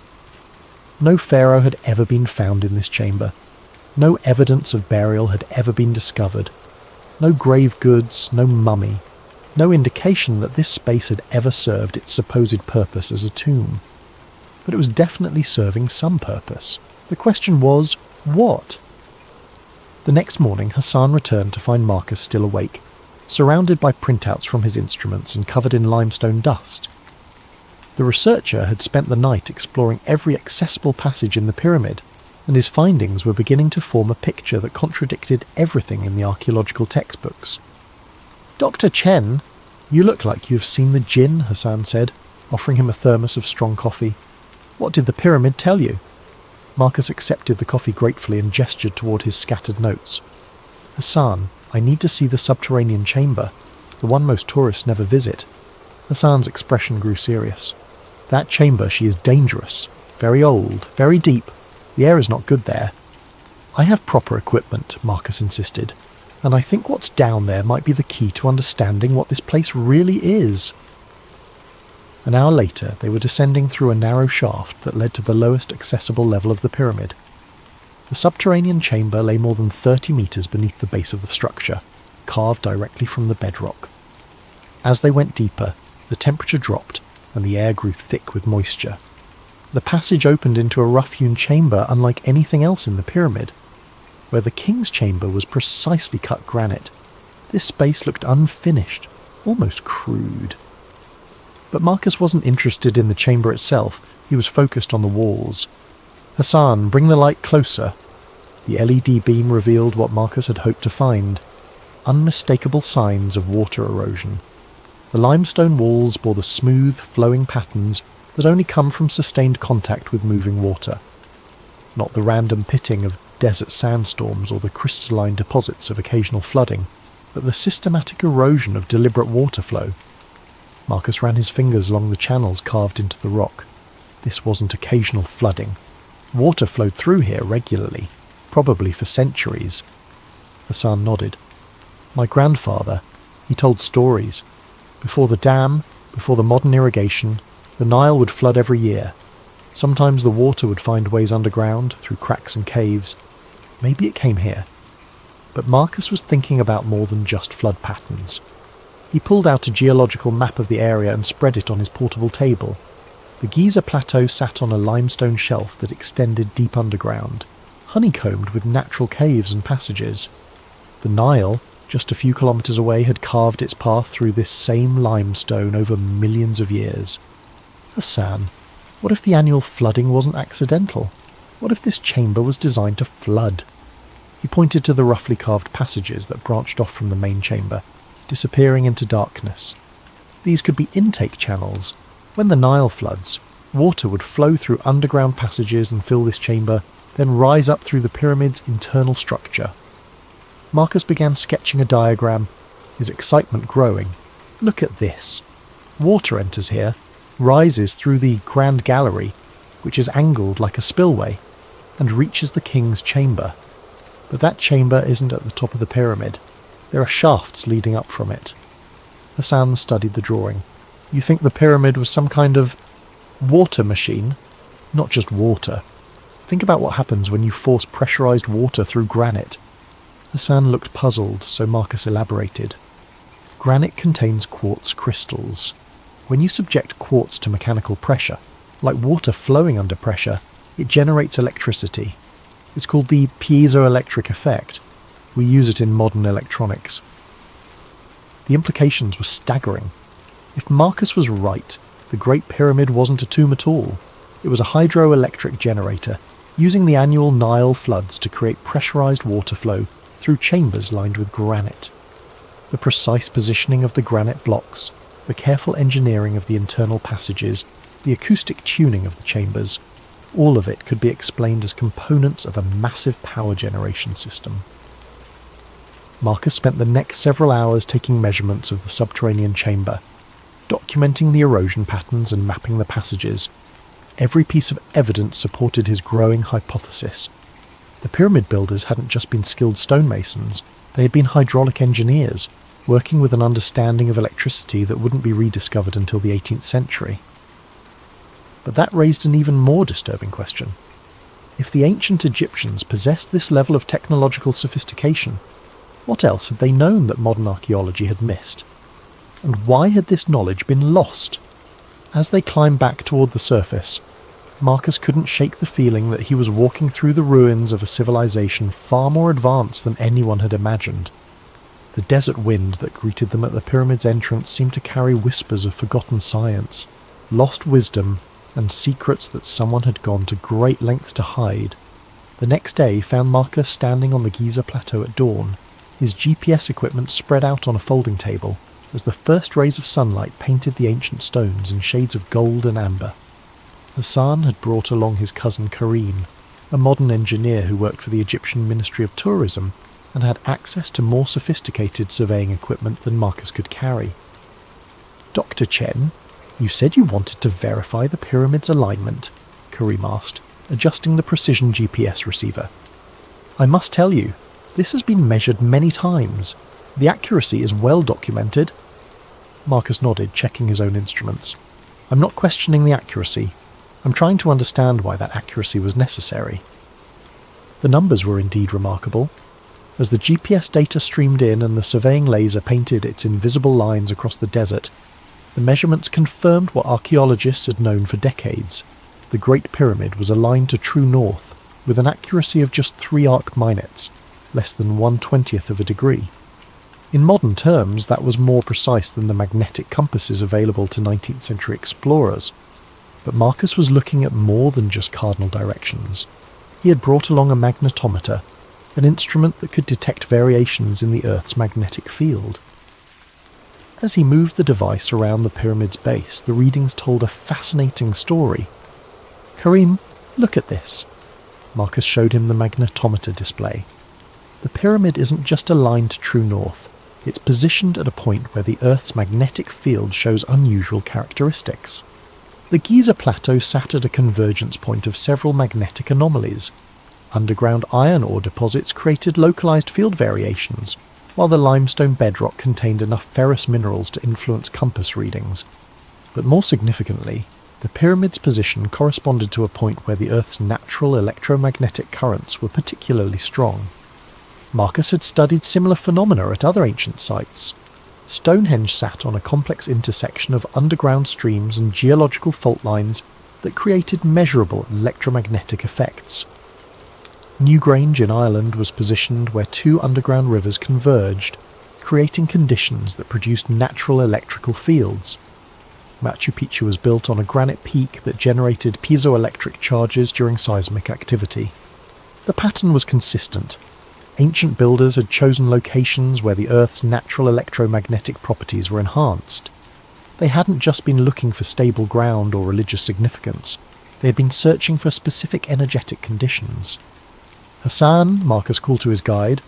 No pharaoh had ever been found in this chamber. No evidence of burial had ever been discovered. No grave goods, no mummy. No indication that this space had ever served its supposed purpose as a tomb. But it was definitely serving some purpose. The question was, what? The next morning, Hassan returned to find Marcus still awake, surrounded by printouts from his instruments and covered in limestone dust. The researcher had spent the night exploring every accessible passage in the pyramid, and his findings were beginning to form a picture that contradicted everything in the archaeological textbooks. "Dr. Chen, you look like you have seen the jinn," Hassan said, offering him a thermos of strong coffee. "What did the pyramid tell you?" Marcus accepted the coffee gratefully and gestured toward his scattered notes. "Hassan, I need to see the subterranean chamber, the one most tourists never visit." Hassan's expression grew serious. "That chamber, she is dangerous, very old, very deep. The air is not good there." "I have proper equipment," Marcus insisted, "and I think what's down there might be the key to understanding what this place really is." An hour later, they were descending through a narrow shaft that led to the lowest accessible level of the pyramid. The subterranean chamber lay more than 30 metres beneath the base of the structure, carved directly from the bedrock. As they went deeper, the temperature dropped and the air grew thick with moisture. The passage opened into a rough-hewn chamber unlike anything else in the pyramid. Where the king's chamber was precisely cut granite, this space looked unfinished, almost crude. But Marcus wasn't interested in the chamber itself, he was focused on the walls. "Hassan, bring the light closer." The LED beam revealed what Marcus had hoped to find: unmistakable signs of water erosion. The limestone walls bore the smooth, flowing patterns that only come from sustained contact with moving water. Not the random pitting of desert sandstorms or the crystalline deposits of occasional flooding, but the systematic erosion of deliberate water flow. Marcus ran his fingers along the channels carved into the rock. This wasn't occasional flooding. Water flowed through here regularly, probably for centuries. Hassan nodded. "My grandfather, he told stories. Before the dam, before the modern irrigation, the Nile would flood every year. Sometimes the water would find ways underground, through cracks and caves. Maybe it came here." But Marcus was thinking about more than just flood patterns. He pulled out a geological map of the area and spread it on his portable table. The Giza Plateau sat on a limestone shelf that extended deep underground, honeycombed with natural caves and passages. The Nile, just a few kilometres away, had carved its path through this same limestone over millions of years. Hassan, what if the annual flooding wasn't accidental? What if this chamber was designed to flood? He pointed to the roughly carved passages that branched off from the main chamber, disappearing into darkness. These could be intake channels. When the Nile floods, water would flow through underground passages and fill this chamber, then rise up through the pyramid's internal structure. Marcus began sketching a diagram, his excitement growing. Look at this. Water enters here, rises through the Grand Gallery, which is angled like a spillway, and reaches the king's chamber. But that chamber isn't at the top of the pyramid. There are shafts leading up from it. Hassan studied the drawing. You think the pyramid was some kind of water machine? Not just water. Think about what happens when you force pressurized water through granite. Hassan looked puzzled, so Marcus elaborated. Granite contains quartz crystals. When you subject quartz to mechanical pressure, like water flowing under pressure, it generates electricity. It's called the piezoelectric effect. We use it in modern electronics. The implications were staggering. If Marcus was right, the Great Pyramid wasn't a tomb at all. It was a hydroelectric generator, using the annual Nile floods to create pressurized water flow through chambers lined with granite. The precise positioning of the granite blocks, the careful engineering of the internal passages, the acoustic tuning of the chambers, all of it could be explained as components of a massive power generation system. Marcus spent the next several hours taking measurements of the subterranean chamber, documenting the erosion patterns and mapping the passages. Every piece of evidence supported his growing hypothesis. The pyramid builders hadn't just been skilled stonemasons, they had been hydraulic engineers, working with an understanding of electricity that wouldn't be rediscovered until the 18th century. But that raised an even more disturbing question. If the ancient Egyptians possessed this level of technological sophistication, what else had they known that modern archaeology had missed? And why had this knowledge been lost? As they climbed back toward the surface, Marcus couldn't shake the feeling that he was walking through the ruins of a civilization far more advanced than anyone had imagined. The desert wind that greeted them at the pyramid's entrance seemed to carry whispers of forgotten science, lost wisdom, and secrets that someone had gone to great lengths to hide. The next day found Marcus standing on the Giza plateau at dawn, his GPS equipment spread out on a folding table, as the first rays of sunlight painted the ancient stones in shades of gold and amber. Hassan had brought along his cousin Karim, a modern engineer who worked for the Egyptian Ministry of Tourism and had access to more sophisticated surveying equipment than Marcus could carry. "Dr. Chen, you said you wanted to verify the pyramid's alignment," Karim asked, adjusting the precision GPS receiver. "I must tell you, this has been measured many times. The accuracy is well documented." Marcus nodded, checking his own instruments. "I'm not questioning the accuracy. I'm trying to understand why that accuracy was necessary." The numbers were indeed remarkable. As the GPS data streamed in and the surveying laser painted its invisible lines across the desert, the measurements confirmed what archaeologists had known for decades. The Great Pyramid was aligned to true north, with an accuracy of just 3 arc minutes, less than 1/20th of a degree. In modern terms, that was more precise than the magnetic compasses available to 19th century explorers. But Marcus was looking at more than just cardinal directions. He had brought along a magnetometer, an instrument that could detect variations in the Earth's magnetic field. As he moved the device around the pyramid's base, the readings told a fascinating story. "Karim, look at this." Marcus showed him the magnetometer display. "The pyramid isn't just aligned to true north. It's positioned at a point where the Earth's magnetic field shows unusual characteristics. The Giza plateau sat at a convergence point of several magnetic anomalies. Underground iron ore deposits created localized field variations, while the limestone bedrock contained enough ferrous minerals to influence compass readings. But more significantly, the pyramid's position corresponded to a point where the Earth's natural electromagnetic currents were particularly strong. Marcus had studied similar phenomena at other ancient sites. Stonehenge sat on a complex intersection of underground streams and geological fault lines that created measurable electromagnetic effects. Newgrange in Ireland was positioned where 2 underground rivers converged, creating conditions that produced natural electrical fields. Machu Picchu was built on a granite peak that generated piezoelectric charges during seismic activity. The pattern was consistent. Ancient builders had chosen locations where the Earth's natural electromagnetic properties were enhanced. They hadn't just been looking for stable ground or religious significance. They had been searching for specific energetic conditions. Hassan, Marcus called to his guide,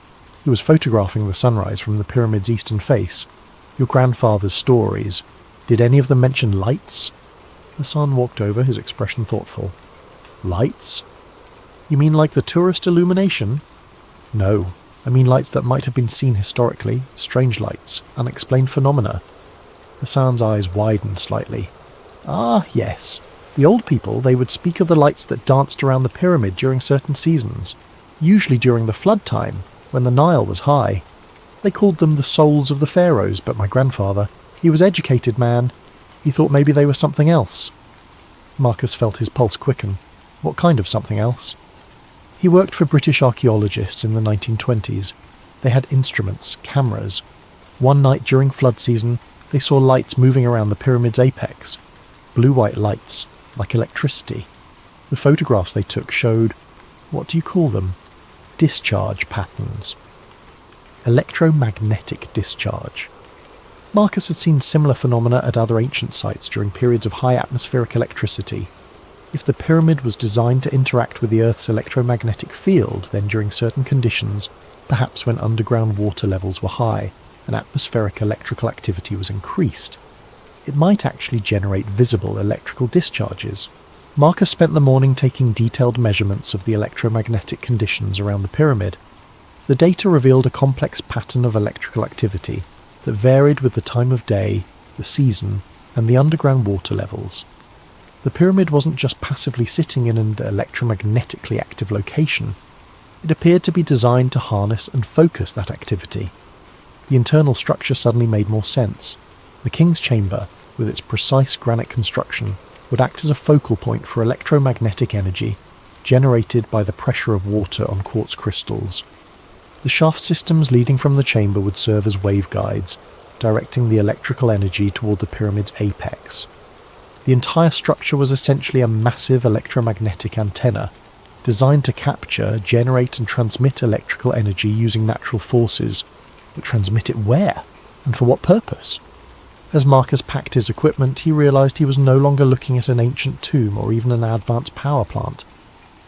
who was photographing the sunrise from the pyramid's eastern face. Your grandfather's stories. Did any of them mention lights? Hassan walked over, his expression thoughtful. Lights? You mean like the tourist illumination? No, I mean lights that might have been seen historically, strange lights, unexplained phenomena. Hassan's eyes widened slightly. Ah, yes. The old people, they would speak of the lights that danced around the pyramid during certain seasons, usually during the flood time, when the Nile was high. They called them the souls of the pharaohs, but my grandfather, he was educated man. He thought maybe they were something else. Marcus felt his pulse quicken. What kind of something else? He worked for British archaeologists in the 1920s. They had instruments, cameras. One night during flood season, they saw lights moving around the pyramid's apex. Blue-white lights, like electricity. The photographs they took showed, what do you call them? Discharge patterns. Electromagnetic discharge. Marcus had seen similar phenomena at other ancient sites during periods of high atmospheric electricity. If the pyramid was designed to interact with the Earth's electromagnetic field, then during certain conditions, perhaps when underground water levels were high and atmospheric electrical activity was increased, it might actually generate visible electrical discharges. Marcus spent the morning taking detailed measurements of the electromagnetic conditions around the pyramid. The data revealed a complex pattern of electrical activity that varied with the time of day, the season, and the underground water levels. The pyramid wasn't just passively sitting in an electromagnetically active location. It appeared to be designed to harness and focus that activity. The internal structure suddenly made more sense. The king's chamber, with its precise granite construction, would act as a focal point for electromagnetic energy generated by the pressure of water on quartz crystals. The shaft systems leading from the chamber would serve as waveguides, directing the electrical energy toward the pyramid's apex. The entire structure was essentially a massive electromagnetic antenna, designed to capture, generate and transmit electrical energy using natural forces. But transmit it where? And for what purpose? As Marcus packed his equipment, he realized he was no longer looking at an ancient tomb or even an advanced power plant.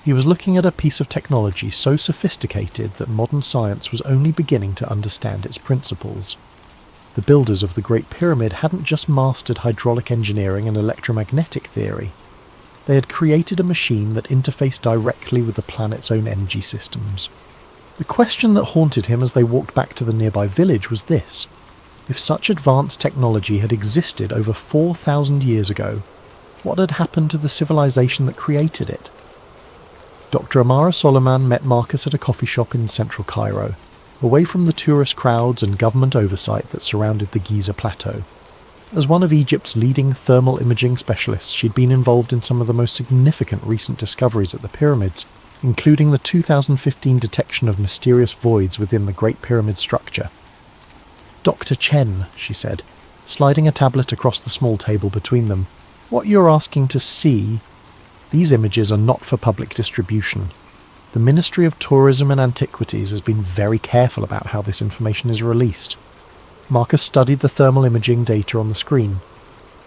He was looking at a piece of technology so sophisticated that modern science was only beginning to understand its principles. The builders of the Great Pyramid hadn't just mastered hydraulic engineering and electromagnetic theory. They had created a machine that interfaced directly with the planet's own energy systems. The question that haunted him as they walked back to the nearby village was this: if such advanced technology had existed over 4,000 years ago, what had happened to the civilization that created it? Dr. Amara Soliman met Marcus at a coffee shop in central Cairo, away from the tourist crowds and government oversight that surrounded the Giza Plateau. As one of Egypt's leading thermal imaging specialists, she'd been involved in some of the most significant recent discoveries at the pyramids, including the 2015 detection of mysterious voids within the Great Pyramid structure. Dr. Chen, she said, sliding a tablet across the small table between them, what you're asking to see, these images are not for public distribution. The Ministry of Tourism and Antiquities has been very careful about how this information is released. Marcus studied the thermal imaging data on the screen.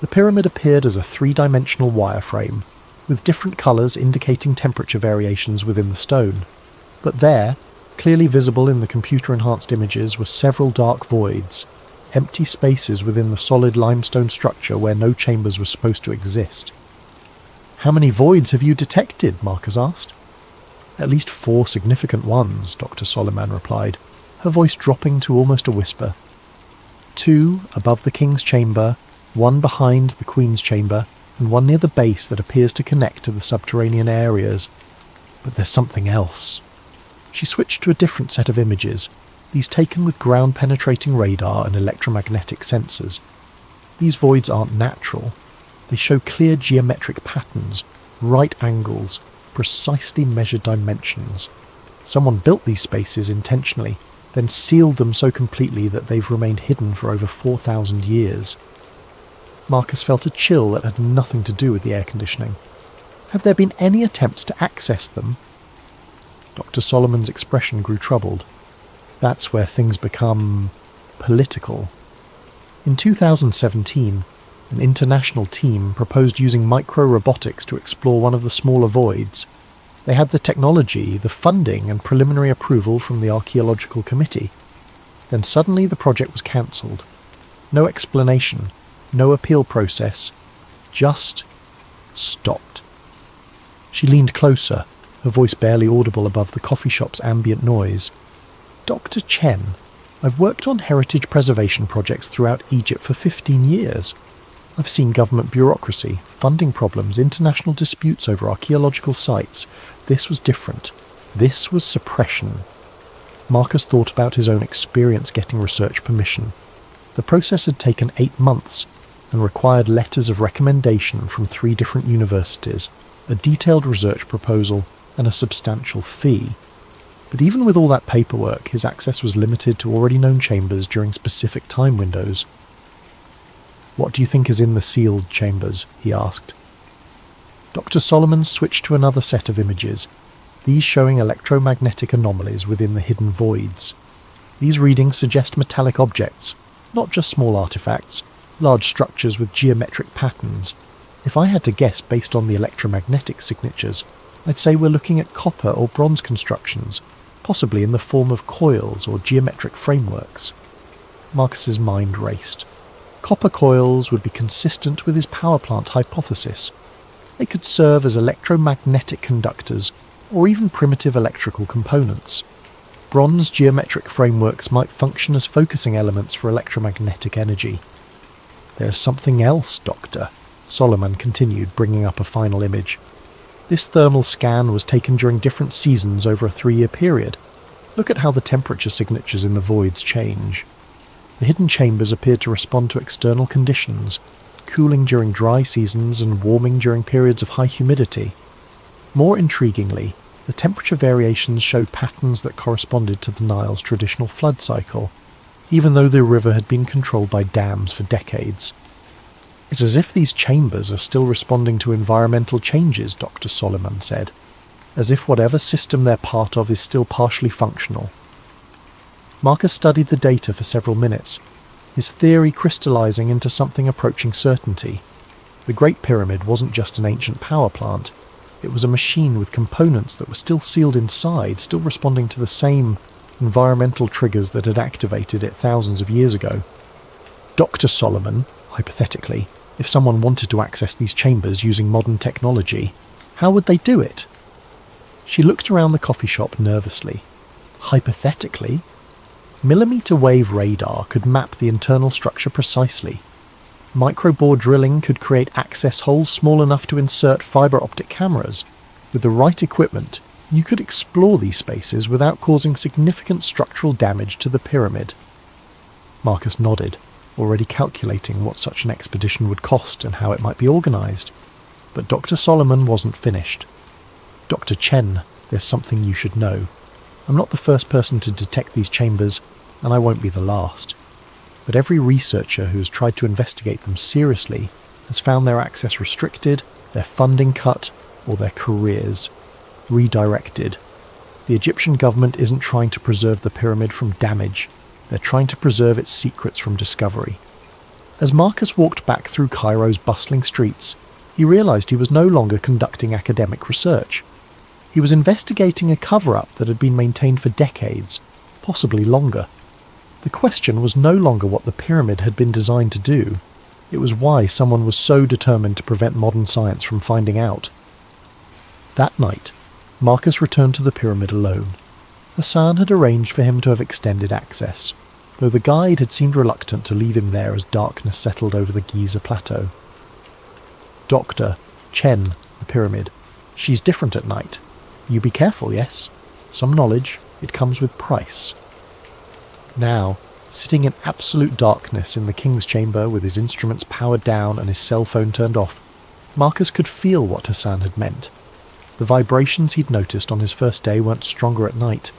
The pyramid appeared as a three-dimensional wireframe, with different colours indicating temperature variations within the stone. But there, clearly visible in the computer-enhanced images, were several dark voids, empty spaces within the solid limestone structure where no chambers were supposed to exist. "How many voids have you detected?" Marcus asked. "At least 4 significant ones," Dr. Soliman replied, her voice dropping to almost a whisper. 2 above the king's chamber, 1 behind the queen's chamber, and 1 near the base that appears to connect to the subterranean areas. But there's something else. She switched to a different set of images, these taken with ground-penetrating radar and electromagnetic sensors. These voids aren't natural. They show clear geometric patterns, right angles, precisely measured dimensions. Someone built these spaces intentionally, then sealed them so completely that they've remained hidden for over 4,000 years. Marcus felt a chill that had nothing to do with the air conditioning. Have there been any attempts to access them? Dr. Solomon's expression grew troubled. That's where things become political. In 2017, an international team proposed using micro-robotics to explore one of the smaller voids. They had the technology, the funding, and preliminary approval from the Archaeological Committee. Then suddenly the project was cancelled. No explanation, no appeal process, just stopped. She leaned closer, her voice barely audible above the coffee shop's ambient noise. Dr. Chen, I've worked on heritage preservation projects throughout Egypt for 15 years. I've seen government bureaucracy, funding problems, international disputes over archaeological sites. This was different. This was suppression. Marcus thought about his own experience getting research permission. The process had taken 8 months and required letters of recommendation from 3 different universities, a detailed research proposal, and a substantial fee. But even with all that paperwork, his access was limited to already known chambers during specific time windows. "What do you think is in the sealed chambers?" he asked. Dr. Solomon switched to another set of images, these showing electromagnetic anomalies within the hidden voids. These readings suggest metallic objects, not just small artifacts, large structures with geometric patterns. If I had to guess based on the electromagnetic signatures, I'd say we're looking at copper or bronze constructions, possibly in the form of coils or geometric frameworks. Marcus's mind raced. Copper coils would be consistent with his power plant hypothesis. They could serve as electromagnetic conductors or even primitive electrical components. Bronze geometric frameworks might function as focusing elements for electromagnetic energy. "There's something else, Doctor," Solomon continued, bringing up a final image. This thermal scan was taken during different seasons over a 3-year period. Look at how the temperature signatures in the voids change. The hidden chambers appeared to respond to external conditions, cooling during dry seasons and warming during periods of high humidity. More intriguingly, the temperature variations showed patterns that corresponded to the Nile's traditional flood cycle, even though the river had been controlled by dams for decades. "It's as if these chambers are still responding to environmental changes," Dr. Solomon said, "as if whatever system they're part of is still partially functional." Marcus studied the data for several minutes, his theory crystallizing into something approaching certainty. The Great Pyramid wasn't just an ancient power plant. It was a machine with components that were still sealed inside, still responding to the same environmental triggers that had activated it thousands of years ago. Dr. Solomon, hypothetically, if someone wanted to access these chambers using modern technology, how would they do it? She looked around the coffee shop nervously. Hypothetically? Millimeter wave radar could map the internal structure precisely. Microbore drilling could create access holes small enough to insert fibre optic cameras. With the right equipment, you could explore these spaces without causing significant structural damage to the pyramid. Marcus nodded, already calculating what such an expedition would cost and how it might be organised. But Dr. Solomon wasn't finished. "Dr. Chen, there's something you should know. I'm not the first person to detect these chambers, and I won't be the last. But every researcher who has tried to investigate them seriously has found their access restricted, their funding cut, or their careers redirected. The Egyptian government isn't trying to preserve the pyramid from damage. They're trying to preserve its secrets from discovery." As Marcus walked back through Cairo's bustling streets, he realized he was no longer conducting academic research. He was investigating a cover-up that had been maintained for decades, possibly longer. The question was no longer what the pyramid had been designed to do. It was why someone was so determined to prevent modern science from finding out. That night, Marcus returned to the pyramid alone. Hassan had arranged for him to have extended access, though the guide had seemed reluctant to leave him there as darkness settled over the Giza plateau. "Dr. Chen, the pyramid. She's different at night. You be careful, yes? Some knowledge, it comes with price." Now, sitting in absolute darkness in the king's chamber with his instruments powered down and his cell phone turned off, Marcus could feel what Hassan had meant. The vibrations he'd noticed on his first day weren't stronger at night.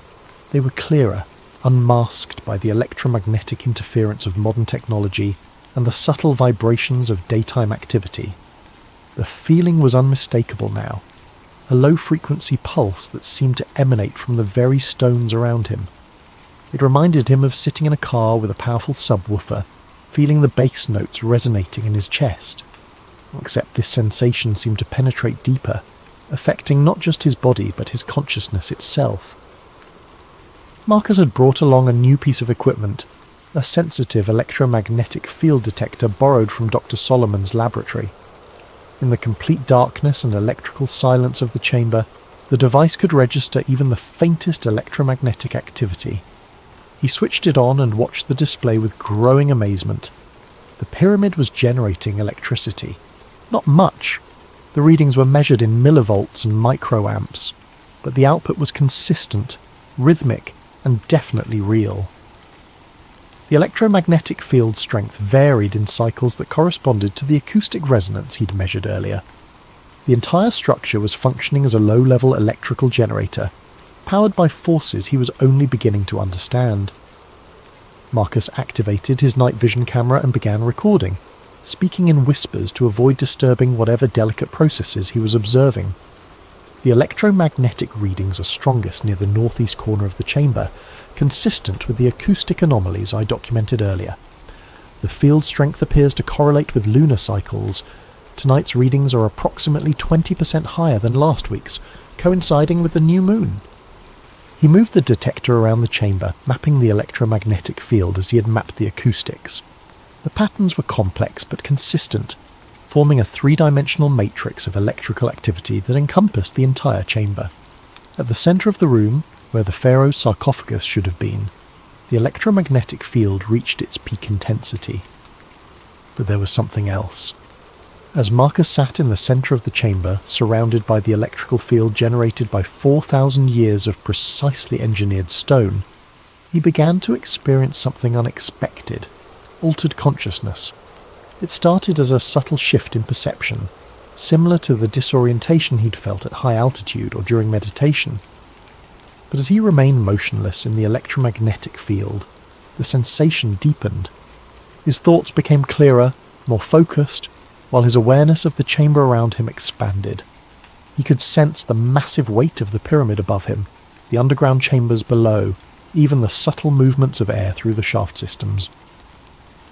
They were clearer, unmasked by the electromagnetic interference of modern technology and the subtle vibrations of daytime activity. The feeling was unmistakable now, a low-frequency pulse that seemed to emanate from the very stones around him. It reminded him of sitting in a car with a powerful subwoofer, feeling the bass notes resonating in his chest. Except this sensation seemed to penetrate deeper, affecting not just his body but his consciousness itself. Marcus had brought along a new piece of equipment, a sensitive electromagnetic field detector borrowed from Dr. Solomon's laboratory. In the complete darkness and electrical silence of the chamber, the device could register even the faintest electromagnetic activity. He switched it on and watched the display with growing amazement. The pyramid was generating electricity. Not much. The readings were measured in millivolts and microamps, but the output was consistent, rhythmic, and definitely real. The electromagnetic field strength varied in cycles that corresponded to the acoustic resonance he'd measured earlier. The entire structure was functioning as a low-level electrical generator, powered by forces he was only beginning to understand. Marcus activated his night vision camera and began recording, speaking in whispers to avoid disturbing whatever delicate processes he was observing. The electromagnetic readings are strongest near the northeast corner of the chamber, consistent with the acoustic anomalies I documented earlier. The field strength appears to correlate with lunar cycles. Tonight's readings are approximately 20% higher than last week's, coinciding with the new moon. He moved the detector around the chamber, mapping the electromagnetic field as he had mapped the acoustics. The patterns were complex but consistent, forming a three-dimensional matrix of electrical activity that encompassed the entire chamber. At the centre of the room, where the pharaoh's sarcophagus should have been, the electromagnetic field reached its peak intensity. But there was something else. As Marcus sat in the centre of the chamber, surrounded by the electrical field generated by 4,000 years of precisely engineered stone, he began to experience something unexpected, altered consciousness. It started as a subtle shift in perception, similar to the disorientation he'd felt at high altitude or during meditation. But as he remained motionless in the electromagnetic field, the sensation deepened. His thoughts became clearer, more focused, while his awareness of the chamber around him expanded. He could sense the massive weight of the pyramid above him, the underground chambers below, even the subtle movements of air through the shaft systems.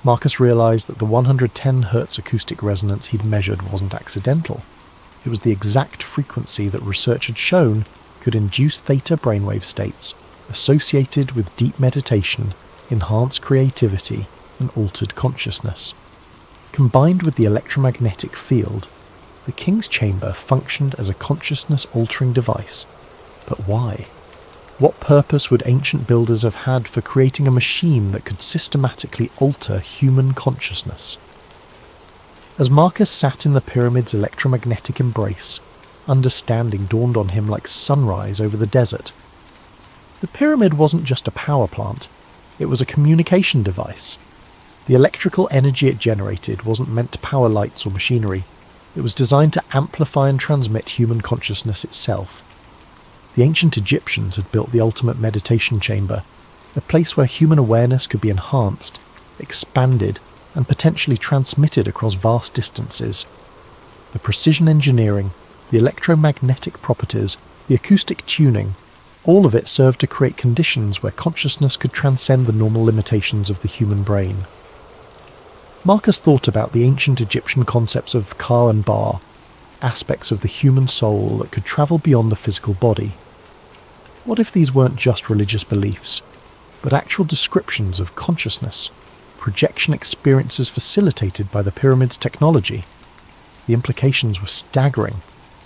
Marcus realized that the 110 Hz acoustic resonance he'd measured wasn't accidental. It was the exact frequency that research had shown could induce theta brainwave states associated with deep meditation, enhanced creativity, and altered consciousness. Combined with the electromagnetic field, the King's Chamber functioned as a consciousness-altering device. But why? What purpose would ancient builders have had for creating a machine that could systematically alter human consciousness? As Marcus sat in the pyramid's electromagnetic embrace, understanding dawned on him like sunrise over the desert. The pyramid wasn't just a power plant, it was a communication device. The electrical energy it generated wasn't meant to power lights or machinery. It was designed to amplify and transmit human consciousness itself. The ancient Egyptians had built the ultimate meditation chamber, a place where human awareness could be enhanced, expanded, and potentially transmitted across vast distances. The precision engineering, the electromagnetic properties, the acoustic tuning, all of it served to create conditions where consciousness could transcend the normal limitations of the human brain. Marcus thought about the ancient Egyptian concepts of Ka and Ba, aspects of the human soul that could travel beyond the physical body. What if these weren't just religious beliefs, but actual descriptions of consciousness, projection experiences facilitated by the pyramid's technology? The implications were staggering.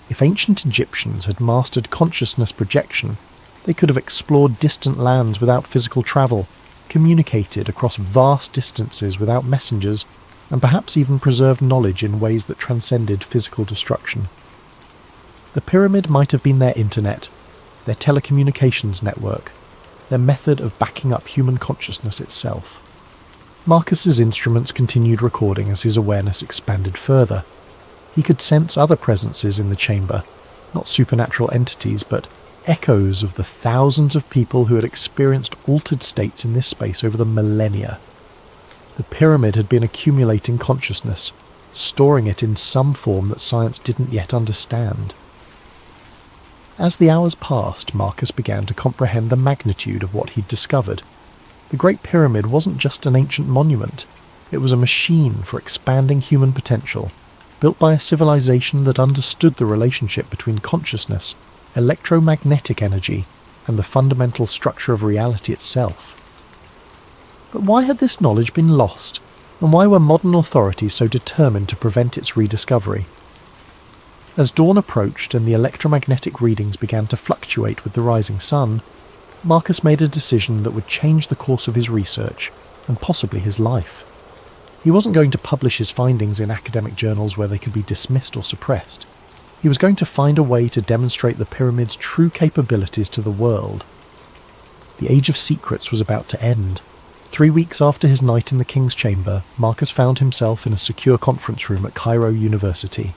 If ancient Egyptians had mastered consciousness projection, they could have explored distant lands without physical travel, communicated across vast distances without messengers, and perhaps even preserved knowledge in ways that transcended physical destruction. The pyramid might have been their internet, their telecommunications network, their method of backing up human consciousness itself. Marcus's instruments continued recording as his awareness expanded further. He could sense other presences in the chamber, not supernatural entities, but echoes of the thousands of people who had experienced altered states in this space over the millennia. The pyramid had been accumulating consciousness, storing it in some form that science didn't yet understand. As the hours passed, Marcus began to comprehend the magnitude of what he'd discovered. The Great Pyramid wasn't just an ancient monument, it was a machine for expanding human potential, built by a civilization that understood the relationship between consciousness, electromagnetic energy, and the fundamental structure of reality itself. But why had this knowledge been lost, and why were modern authorities so determined to prevent its rediscovery? As dawn approached and the electromagnetic readings began to fluctuate with the rising sun, Marcus made a decision that would change the course of his research, and possibly his life. He wasn't going to publish his findings in academic journals where they could be dismissed or suppressed. He was going to find a way to demonstrate the pyramid's true capabilities to the world. The Age of Secrets was about to end. 3 weeks after his night in the King's Chamber, Marcus found himself in a secure conference room at Cairo University,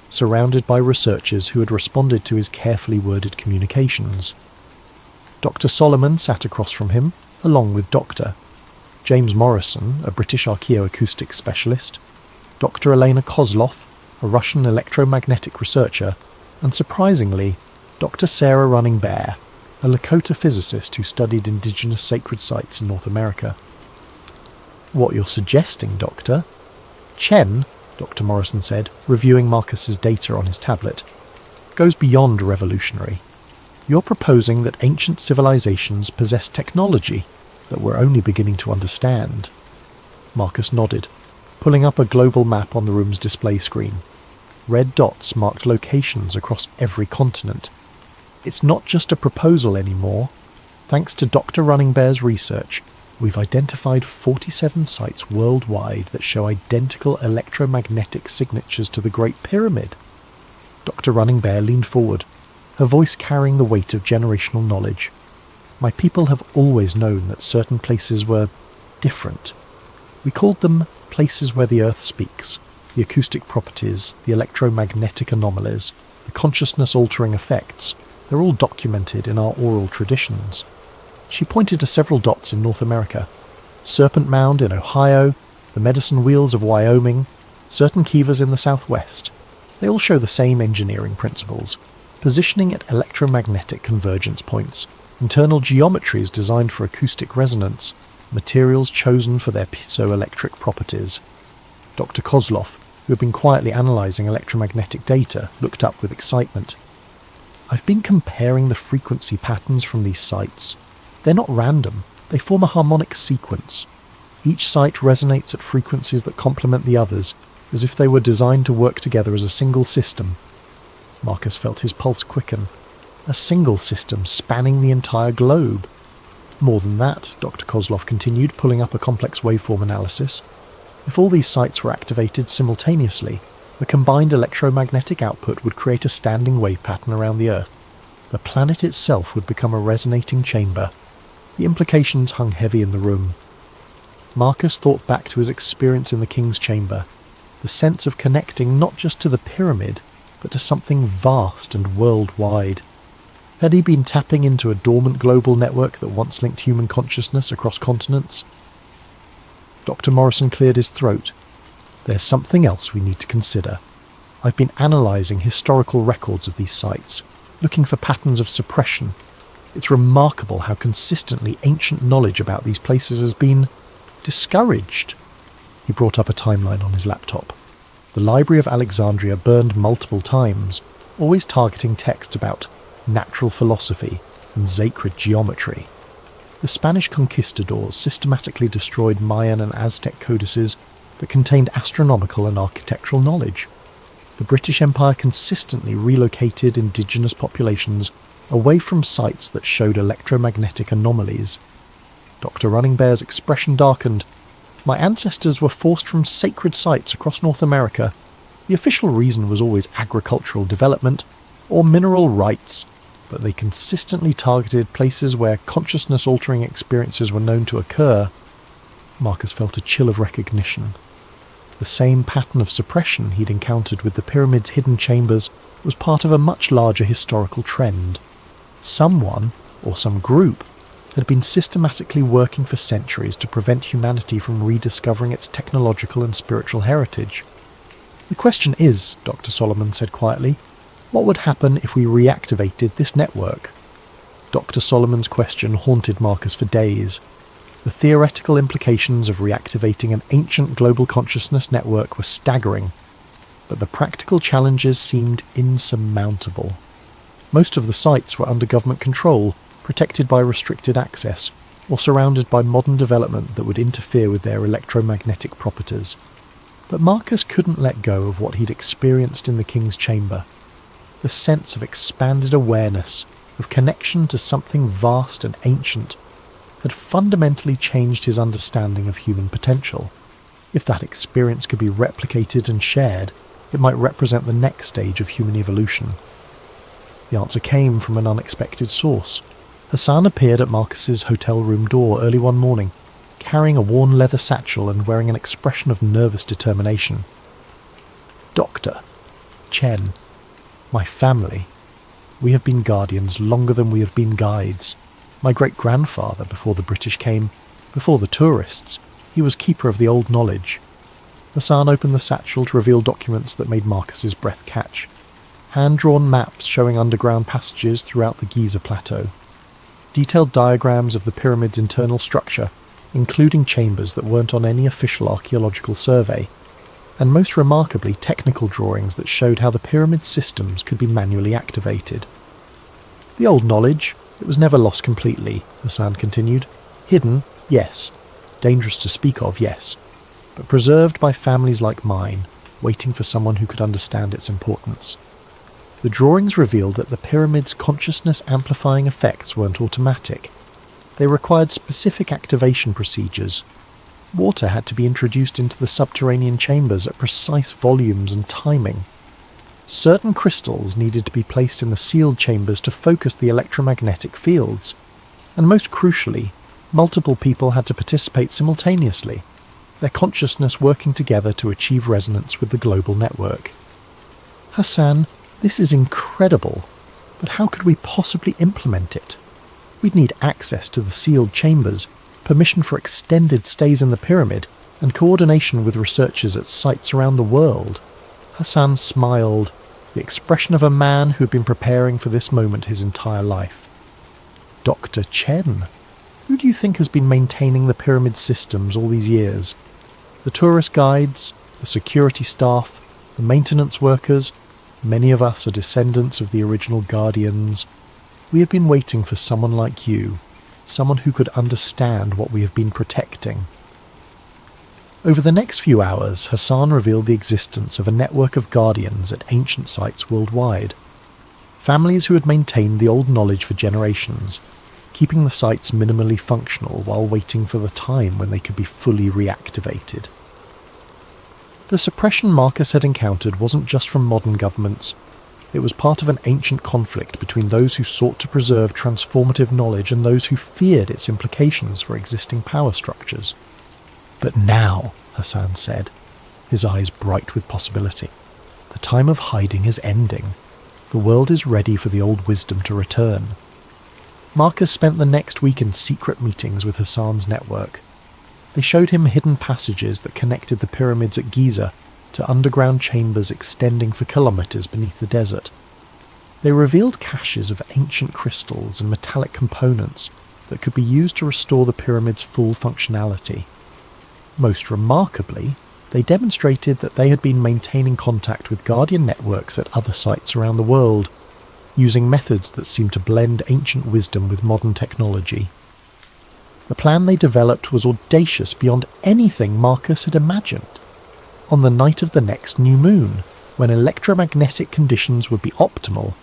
surrounded by researchers who had responded to his carefully worded communications. Dr. Solomon sat across from him, along with Dr. James Morrison, a British archaeoacoustic specialist, Dr. Elena Kozlov, a Russian electromagnetic researcher, and surprisingly, Dr. Sarah Running Bear, a Lakota physicist who studied indigenous sacred sites in North America. "What you're suggesting, Doctor?" "Chen," Dr. Morrison said, reviewing Marcus's data on his tablet, "goes beyond revolutionary. You're proposing that ancient civilizations possess technology that we're only beginning to understand." Marcus nodded, pulling up a global map on the room's display screen. Red dots marked locations across every continent. "It's not just a proposal anymore. Thanks to Dr. Running Bear's research, we've identified 47 sites worldwide that show identical electromagnetic signatures to the Great Pyramid." Dr. Running Bear leaned forward, her voice carrying the weight of generational knowledge. "My people have always known that certain places were different. We called them places where the Earth speaks. The acoustic properties, the electromagnetic anomalies, the consciousness-altering effects, they're all documented in our oral traditions." She pointed to several dots in North America. Serpent Mound in Ohio, the Medicine Wheels of Wyoming, certain kivas in the southwest. They all show the same engineering principles. Positioning at electromagnetic convergence points, internal geometries designed for acoustic resonance, materials chosen for their piezoelectric properties. Dr. Kozlov, who had been quietly analysing electromagnetic data, looked up with excitement. "I've been comparing the frequency patterns from these sites. They're not random, they form a harmonic sequence. Each site resonates at frequencies that complement the others, as if they were designed to work together as a single system." Marcus felt his pulse quicken. A single system spanning the entire globe. "More than that," Dr. Kozlov continued, pulling up a complex waveform analysis. "If all these sites were activated simultaneously, the combined electromagnetic output would create a standing wave pattern around the Earth. The planet itself would become a resonating chamber." The implications hung heavy in the room. Marcus thought back to his experience in the King's Chamber, the sense of connecting not just to the pyramid, but to something vast and worldwide. Had he been tapping into a dormant global network that once linked human consciousness across continents? Dr. Morrison cleared his throat. "There's something else we need to consider. I've been analysing historical records of these sites, looking for patterns of suppression. It's remarkable how consistently ancient knowledge about these places has been discouraged." He brought up a timeline on his laptop. The Library of Alexandria burned multiple times, always targeting texts about natural philosophy and sacred geometry. The Spanish conquistadors systematically destroyed Mayan and Aztec codices that contained astronomical and architectural knowledge. The British Empire consistently relocated indigenous populations away from sites that showed electromagnetic anomalies. Dr. Running Bear's expression darkened. "My ancestors were forced from sacred sites across North America. The official reason was always agricultural development or mineral rights, but they consistently targeted places where consciousness-altering experiences were known to occur." Marcus felt a chill of recognition. The same pattern of suppression he'd encountered with the pyramid's hidden chambers was part of a much larger historical trend. Someone, or some group, had been systematically working for centuries to prevent humanity from rediscovering its technological and spiritual heritage. "The question is," Dr. Solomon said quietly, "what would happen if we reactivated this network?" Dr. Solomon's question haunted Marcus for days. The theoretical implications of reactivating an ancient global consciousness network were staggering, but the practical challenges seemed insurmountable. Most of the sites were under government control, protected by restricted access, or surrounded by modern development that would interfere with their electromagnetic properties. But Marcus couldn't let go of what he'd experienced in the King's Chamber. The sense of expanded awareness, of connection to something vast and ancient, had fundamentally changed his understanding of human potential. If that experience could be replicated and shared, it might represent the next stage of human evolution. The answer came from an unexpected source. Hassan appeared at Marcus's hotel room door early one morning, carrying a worn leather satchel and wearing an expression of nervous determination. "Doctor, Chen, my family, we have been guardians longer than we have been guides. My great-grandfather, before the British came, before the tourists, he was keeper of the old knowledge." Hassan opened the satchel to reveal documents that made Marcus's breath catch. Hand-drawn maps showing underground passages throughout the Giza Plateau. Detailed diagrams of the pyramid's internal structure, including chambers that weren't on any official archaeological survey, and most remarkably technical drawings that showed how the pyramid systems could be manually activated. "The old knowledge, it was never lost completely," Hassan continued. "Hidden, yes. Dangerous to speak of, yes. But preserved by families like mine, waiting for someone who could understand its importance." The drawings revealed that the pyramid's consciousness-amplifying effects weren't automatic. They required specific activation procedures. Water had to be introduced into the subterranean chambers at precise volumes and timing. Certain crystals needed to be placed in the sealed chambers to focus the electromagnetic fields. And most crucially, multiple people had to participate simultaneously, their consciousness working together to achieve resonance with the global network. "Hassan, this is incredible, but how could we possibly implement it? We'd need access to the sealed chambers, permission for extended stays in the pyramid, and coordination with researchers at sites around the world." Hassan smiled, the expression of a man who had been preparing for this moment his entire life. "Dr. Chen, who do you think has been maintaining the pyramid systems all these years? The tourist guides, the security staff, the maintenance workers, many of us are descendants of the original guardians. We have been waiting for someone like you, someone who could understand what we have been protecting." Over the next few hours, Hassan revealed the existence of a network of guardians at ancient sites worldwide. Families who had maintained the old knowledge for generations, keeping the sites minimally functional while waiting for the time when they could be fully reactivated. The suppression Marcus had encountered wasn't just from modern governments. It was part of an ancient conflict between those who sought to preserve transformative knowledge and those who feared its implications for existing power structures. "But now," Hassan said, his eyes bright with possibility, "the time of hiding is ending. The world is ready for the old wisdom to return." Marcus spent the next week in secret meetings with Hassan's network. They showed him hidden passages that connected the pyramids at Giza to underground chambers extending for kilometers beneath the desert. They revealed caches of ancient crystals and metallic components that could be used to restore the pyramid's full functionality. Most remarkably, they demonstrated that they had been maintaining contact with Guardian networks at other sites around the world, using methods that seemed to blend ancient wisdom with modern technology. The plan they developed was audacious beyond anything Marcus had imagined. On the night of the next new moon, when electromagnetic conditions would be optimal,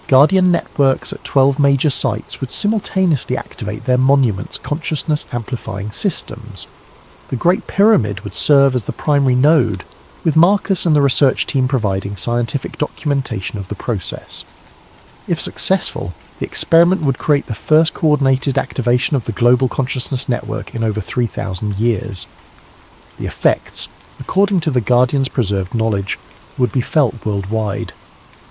Guardian networks at 12 major sites would simultaneously activate their monuments' consciousness-amplifying systems. The Great Pyramid would serve as the primary node, with Marcus and the research team providing scientific documentation of the process. If successful, the experiment would create the first coordinated activation of the global consciousness network in over 3,000 years. The effects, according to the Guardian's preserved knowledge, would be felt worldwide.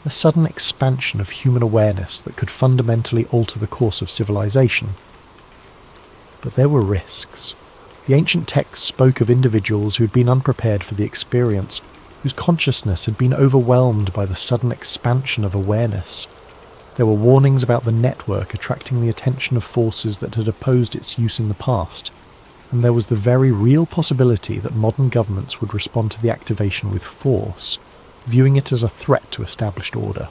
A sudden expansion of human awareness that could fundamentally alter the course of civilization. But there were risks. The ancient texts spoke of individuals who had been unprepared for the experience, whose consciousness had been overwhelmed by the sudden expansion of awareness. There were warnings about the network attracting the attention of forces that had opposed its use in the past, and there was the very real possibility that modern governments would respond to the activation with force, viewing it as a threat to established order.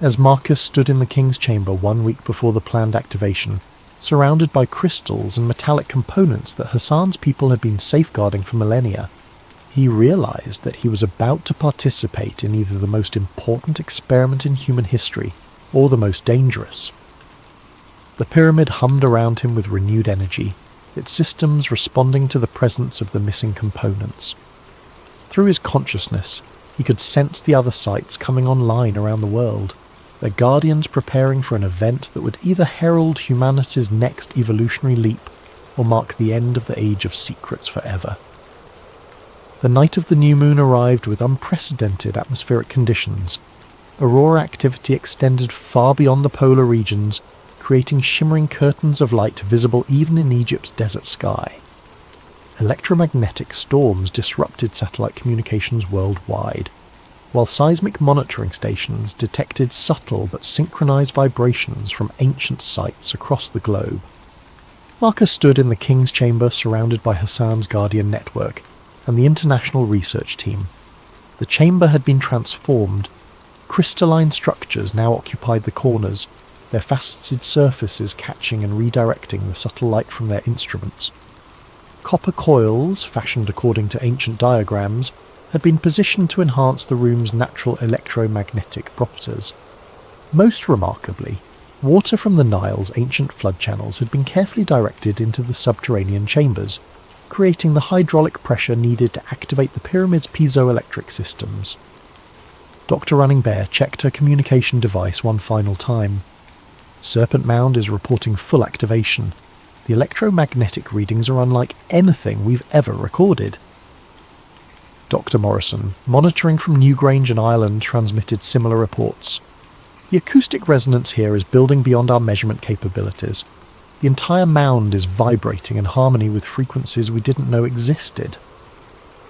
As Marcus stood in the king's chamber 1 week before the planned activation, surrounded by crystals and metallic components that Hassan's people had been safeguarding for millennia, he realized that he was about to participate in either the most important experiment in human history or the most dangerous. The pyramid hummed around him with renewed energy, its systems responding to the presence of the missing components. Through his consciousness, he could sense the other sites coming online around the world, their guardians preparing for an event that would either herald humanity's next evolutionary leap or mark the end of the Age of Secrets forever. The night of the new moon arrived with unprecedented atmospheric conditions. Aurora activity extended far beyond the polar regions, creating shimmering curtains of light visible even in Egypt's desert sky. Electromagnetic storms disrupted satellite communications worldwide, while seismic monitoring stations detected subtle but synchronized vibrations from ancient sites across the globe. Marcus stood in the king's chamber surrounded by Hassan's Guardian network and the international research team. The chamber had been transformed. Crystalline structures now occupied the corners, their faceted surfaces catching and redirecting the subtle light from their instruments. Copper coils, fashioned according to ancient diagrams, had been positioned to enhance the room's natural electromagnetic properties. Most remarkably, water from the Nile's ancient flood channels had been carefully directed into the subterranean chambers, creating the hydraulic pressure needed to activate the pyramid's piezoelectric systems. Dr. Running Bear checked her communication device one final time. Serpent Mound is reporting full activation. The electromagnetic readings are unlike anything we've ever recorded. Dr. Morrison, monitoring from Newgrange and Ireland, transmitted similar reports. The acoustic resonance here is building beyond our measurement capabilities. The entire mound is vibrating in harmony with frequencies we didn't know existed.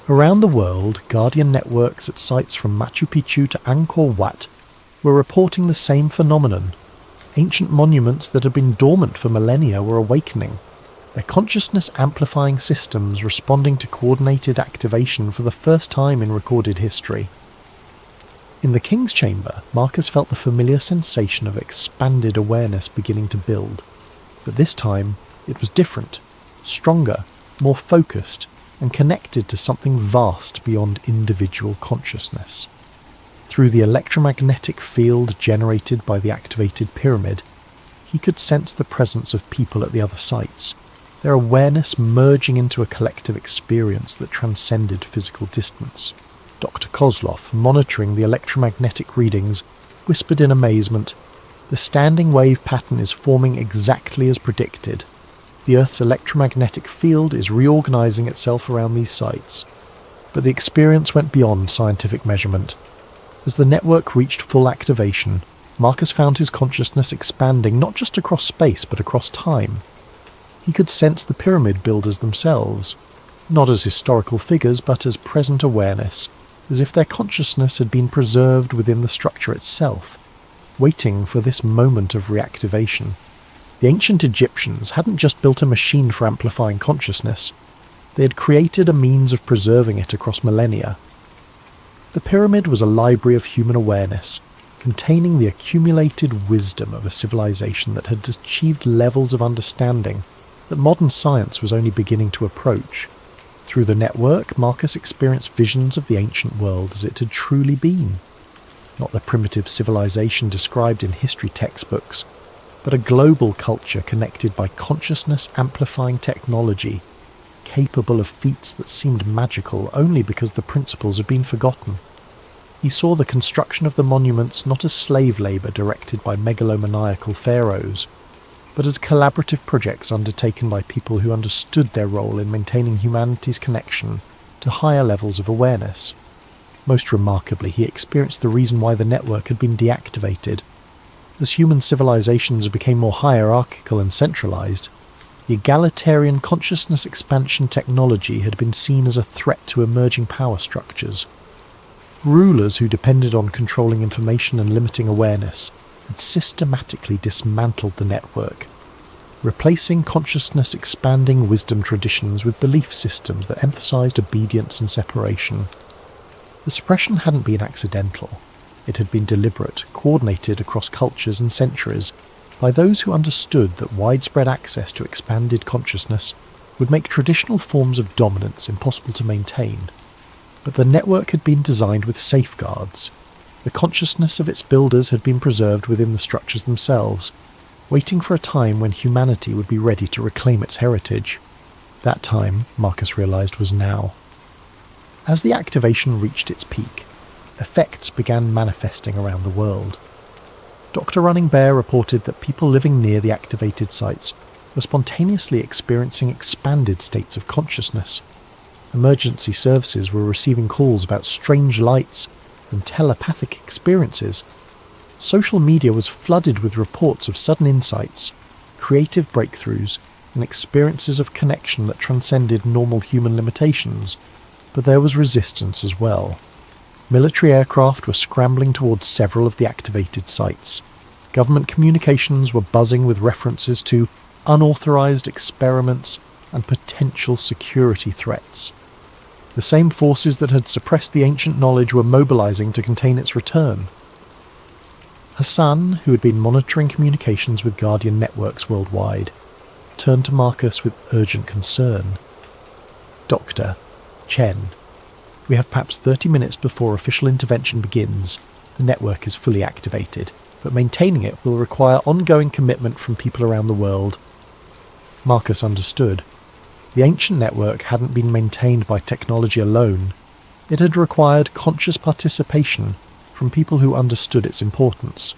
Around the world, Guardian networks at sites from Machu Picchu to Angkor Wat were reporting the same phenomenon. Ancient monuments that had been dormant for millennia were awakening, their consciousness-amplifying systems responding to coordinated activation for the first time in recorded history. In the king's chamber, Marcus felt the familiar sensation of expanded awareness beginning to build. But this time, it was different, stronger, more focused, and connected to something vast beyond individual consciousness. Through the electromagnetic field generated by the activated pyramid, he could sense the presence of people at the other sites, their awareness merging into a collective experience that transcended physical distance. Dr. Kozlov, monitoring the electromagnetic readings, whispered in amazement, "The standing wave pattern is forming exactly as predicted. The Earth's electromagnetic field is reorganizing itself around these sites." But the experience went beyond scientific measurement. As the network reached full activation, Marcus found his consciousness expanding not just across space but across time. He could sense the pyramid builders themselves, not as historical figures but as present awareness, as if their consciousness had been preserved within the structure itself, waiting for this moment of reactivation. The ancient Egyptians hadn't just built a machine for amplifying consciousness, they had created a means of preserving it across millennia. The pyramid was a library of human awareness, containing the accumulated wisdom of a civilization that had achieved levels of understanding that modern science was only beginning to approach. Through the network, Marcus experienced visions of the ancient world as it had truly been. Not the primitive civilization described in history textbooks, but a global culture connected by consciousness-amplifying technology, capable of feats that seemed magical only because the principles had been forgotten. He saw the construction of the monuments not as slave labour directed by megalomaniacal pharaohs, but as collaborative projects undertaken by people who understood their role in maintaining humanity's connection to higher levels of awareness. Most remarkably, he experienced the reason why the network had been deactivated. As human civilizations became more hierarchical and centralized, the egalitarian consciousness expansion technology had been seen as a threat to emerging power structures. Rulers who depended on controlling information and limiting awareness had systematically dismantled the network. replacing consciousness-expanding wisdom traditions with belief systems that emphasized obedience and separation. The suppression hadn't been accidental. It had been deliberate, coordinated across cultures and centuries by those who understood that widespread access to expanded consciousness would make traditional forms of dominance impossible to maintain. But the network had been designed with safeguards. The consciousness of its builders had been preserved within the structures themselves, waiting for a time when humanity would be ready to reclaim its heritage. That time, Marcus realized, was now. As the activation reached its peak, effects began manifesting around the world. Dr. Running Bear reported that people living near the activated sites were spontaneously experiencing expanded states of consciousness. Emergency services were receiving calls about strange lights and telepathic experiences. Social media was flooded with reports of sudden insights, creative breakthroughs, and experiences of connection that transcended normal human limitations. But there was resistance as well. Military aircraft were scrambling towards several of the activated sites. Government communications were buzzing with references to unauthorized experiments and potential security threats. The same forces that had suppressed the ancient knowledge were mobilizing to contain its return. Hassan, who had been monitoring communications with Guardian networks worldwide, turned to Marcus with urgent concern. "Doctor, Chen, we have perhaps 30 minutes before official intervention begins. The network is fully activated, but maintaining it will require ongoing commitment from people around the world." Marcus understood. The ancient network hadn't been maintained by technology alone. It had required conscious participation from people who understood its importance.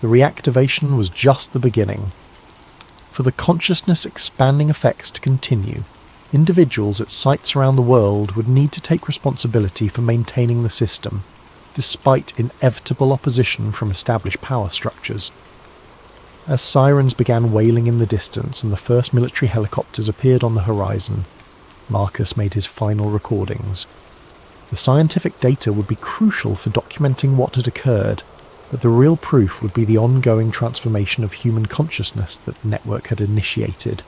The reactivation was just the beginning. For the consciousness-expanding effects to continue, individuals at sites around the world would need to take responsibility for maintaining the system, despite inevitable opposition from established power structures. As sirens began wailing in the distance and the first military helicopters appeared on the horizon, Marcus made his final recordings. The scientific data would be crucial for documenting what had occurred, but the real proof would be the ongoing transformation of human consciousness that the network had initiated.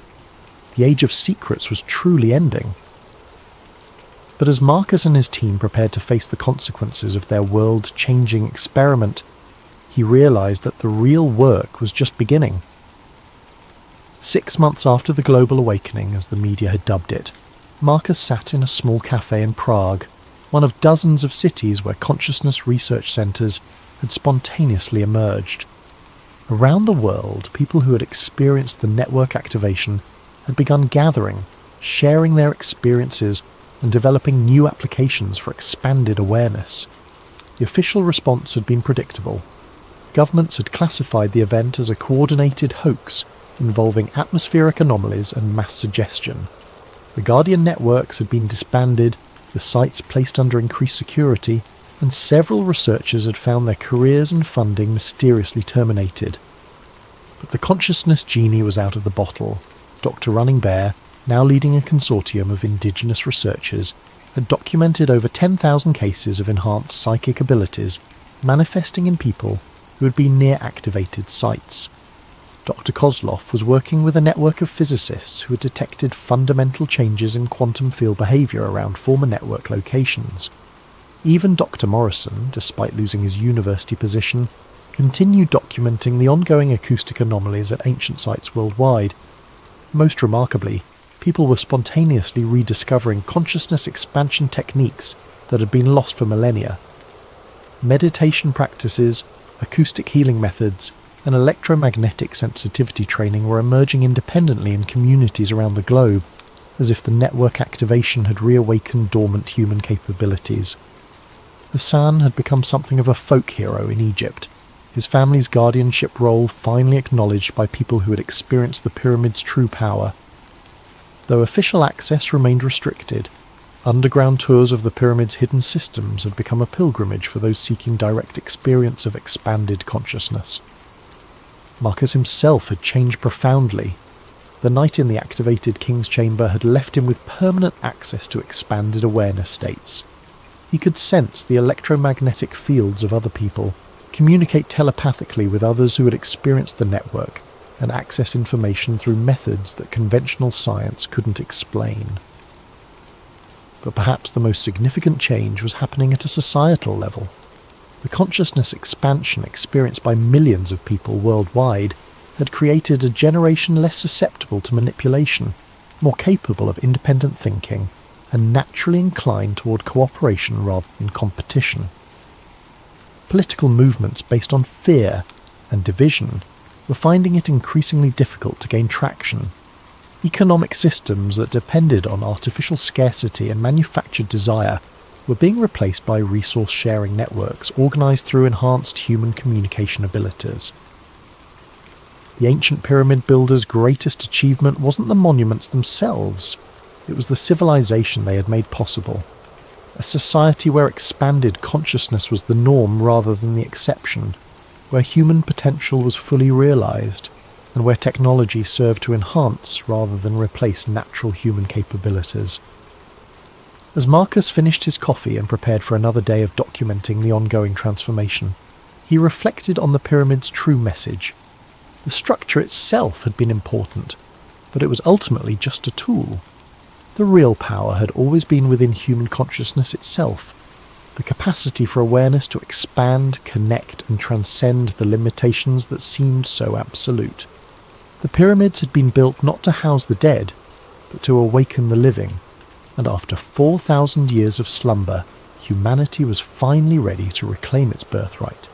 The age of secrets was truly ending. But as Marcus and his team prepared to face the consequences of their world-changing experiment, he realized that the real work was just beginning. 6 months after the global awakening, as the media had dubbed it, Marcus sat in a small cafe in Prague, one of dozens of cities where consciousness research centres had spontaneously emerged. Around the world, people who had experienced the network activation had begun gathering, sharing their experiences and developing new applications for expanded awareness. The official response had been predictable. Governments had classified the event as a coordinated hoax involving atmospheric anomalies and mass suggestion. The Guardian networks had been disbanded, the sites placed under increased security, and several researchers had found their careers and funding mysteriously terminated. But the consciousness genie was out of the bottle. Dr. Running Bear, now leading a consortium of indigenous researchers, had documented over 10,000 cases of enhanced psychic abilities manifesting in people who had been near activated sites. Dr. Kozlov was working with a network of physicists who had detected fundamental changes in quantum field behaviour around former network locations. Even Dr. Morrison, despite losing his university position, continued documenting the ongoing acoustic anomalies at ancient sites worldwide. Most remarkably, people were spontaneously rediscovering consciousness expansion techniques that had been lost for millennia. Meditation practices, acoustic healing methods, and electromagnetic sensitivity training were emerging independently in communities around the globe, as if the network activation had reawakened dormant human capabilities. Hassan had become something of a folk hero in Egypt, his family's guardianship role finally acknowledged by people who had experienced the pyramid's true power. Though official access remained restricted, underground tours of the pyramid's hidden systems had become a pilgrimage for those seeking direct experience of expanded consciousness. Marcus himself had changed profoundly. The night in the activated King's Chamber had left him with permanent access to expanded awareness states. He could sense the electromagnetic fields of other people, communicate telepathically with others who had experienced the network, and access information through methods that conventional science couldn't explain. But perhaps the most significant change was happening at a societal level. The consciousness expansion experienced by millions of people worldwide had created a generation less susceptible to manipulation, more capable of independent thinking, and naturally inclined toward cooperation rather than competition. Political movements based on fear and division were finding it increasingly difficult to gain traction. Economic systems that depended on artificial scarcity and manufactured desire were being replaced by resource-sharing networks organised through enhanced human communication abilities. The ancient pyramid builders' greatest achievement wasn't the monuments themselves, it was the civilization they had made possible. A society where expanded consciousness was the norm rather than the exception, where human potential was fully realised, and where technology served to enhance rather than replace natural human capabilities. As Marcus finished his coffee and prepared for another day of documenting the ongoing transformation, he reflected on the pyramid's true message. The structure itself had been important, but it was ultimately just a tool. The real power had always been within human consciousness itself, the capacity for awareness to expand, connect, and transcend the limitations that seemed so absolute. The pyramids had been built not to house the dead, but to awaken the living, and after 4,000 years of slumber, humanity was finally ready to reclaim its birthright.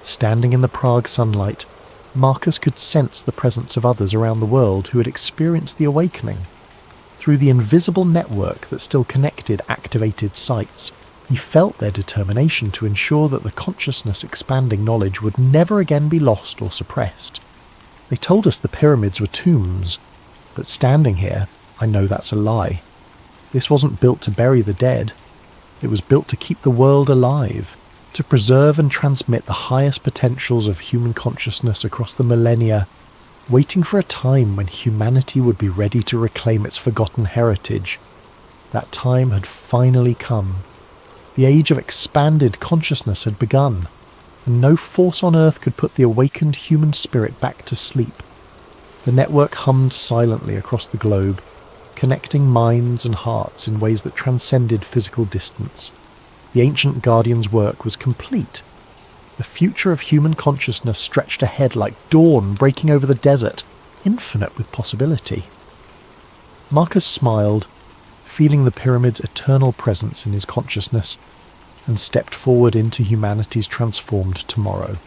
Standing in the Prague sunlight, Marcus could sense the presence of others around the world who had experienced the awakening. Through the invisible network that still connected activated sites, he felt their determination to ensure that the consciousness-expanding knowledge would never again be lost or suppressed. They told us the pyramids were tombs, but standing here, I know that's a lie. This wasn't built to bury the dead. It was built to keep the world alive, to preserve and transmit the highest potentials of human consciousness across the millennia, waiting for a time when humanity would be ready to reclaim its forgotten heritage. That time had finally come. The age of expanded consciousness had begun, and no force on earth could put the awakened human spirit back to sleep. The network hummed silently across the globe, connecting minds and hearts in ways that transcended physical distance. The ancient guardian's work was complete. The future of human consciousness stretched ahead like dawn breaking over the desert, infinite with possibility. Marcus smiled, feeling the pyramid's eternal presence in his consciousness, and stepped forward into humanity's transformed tomorrow.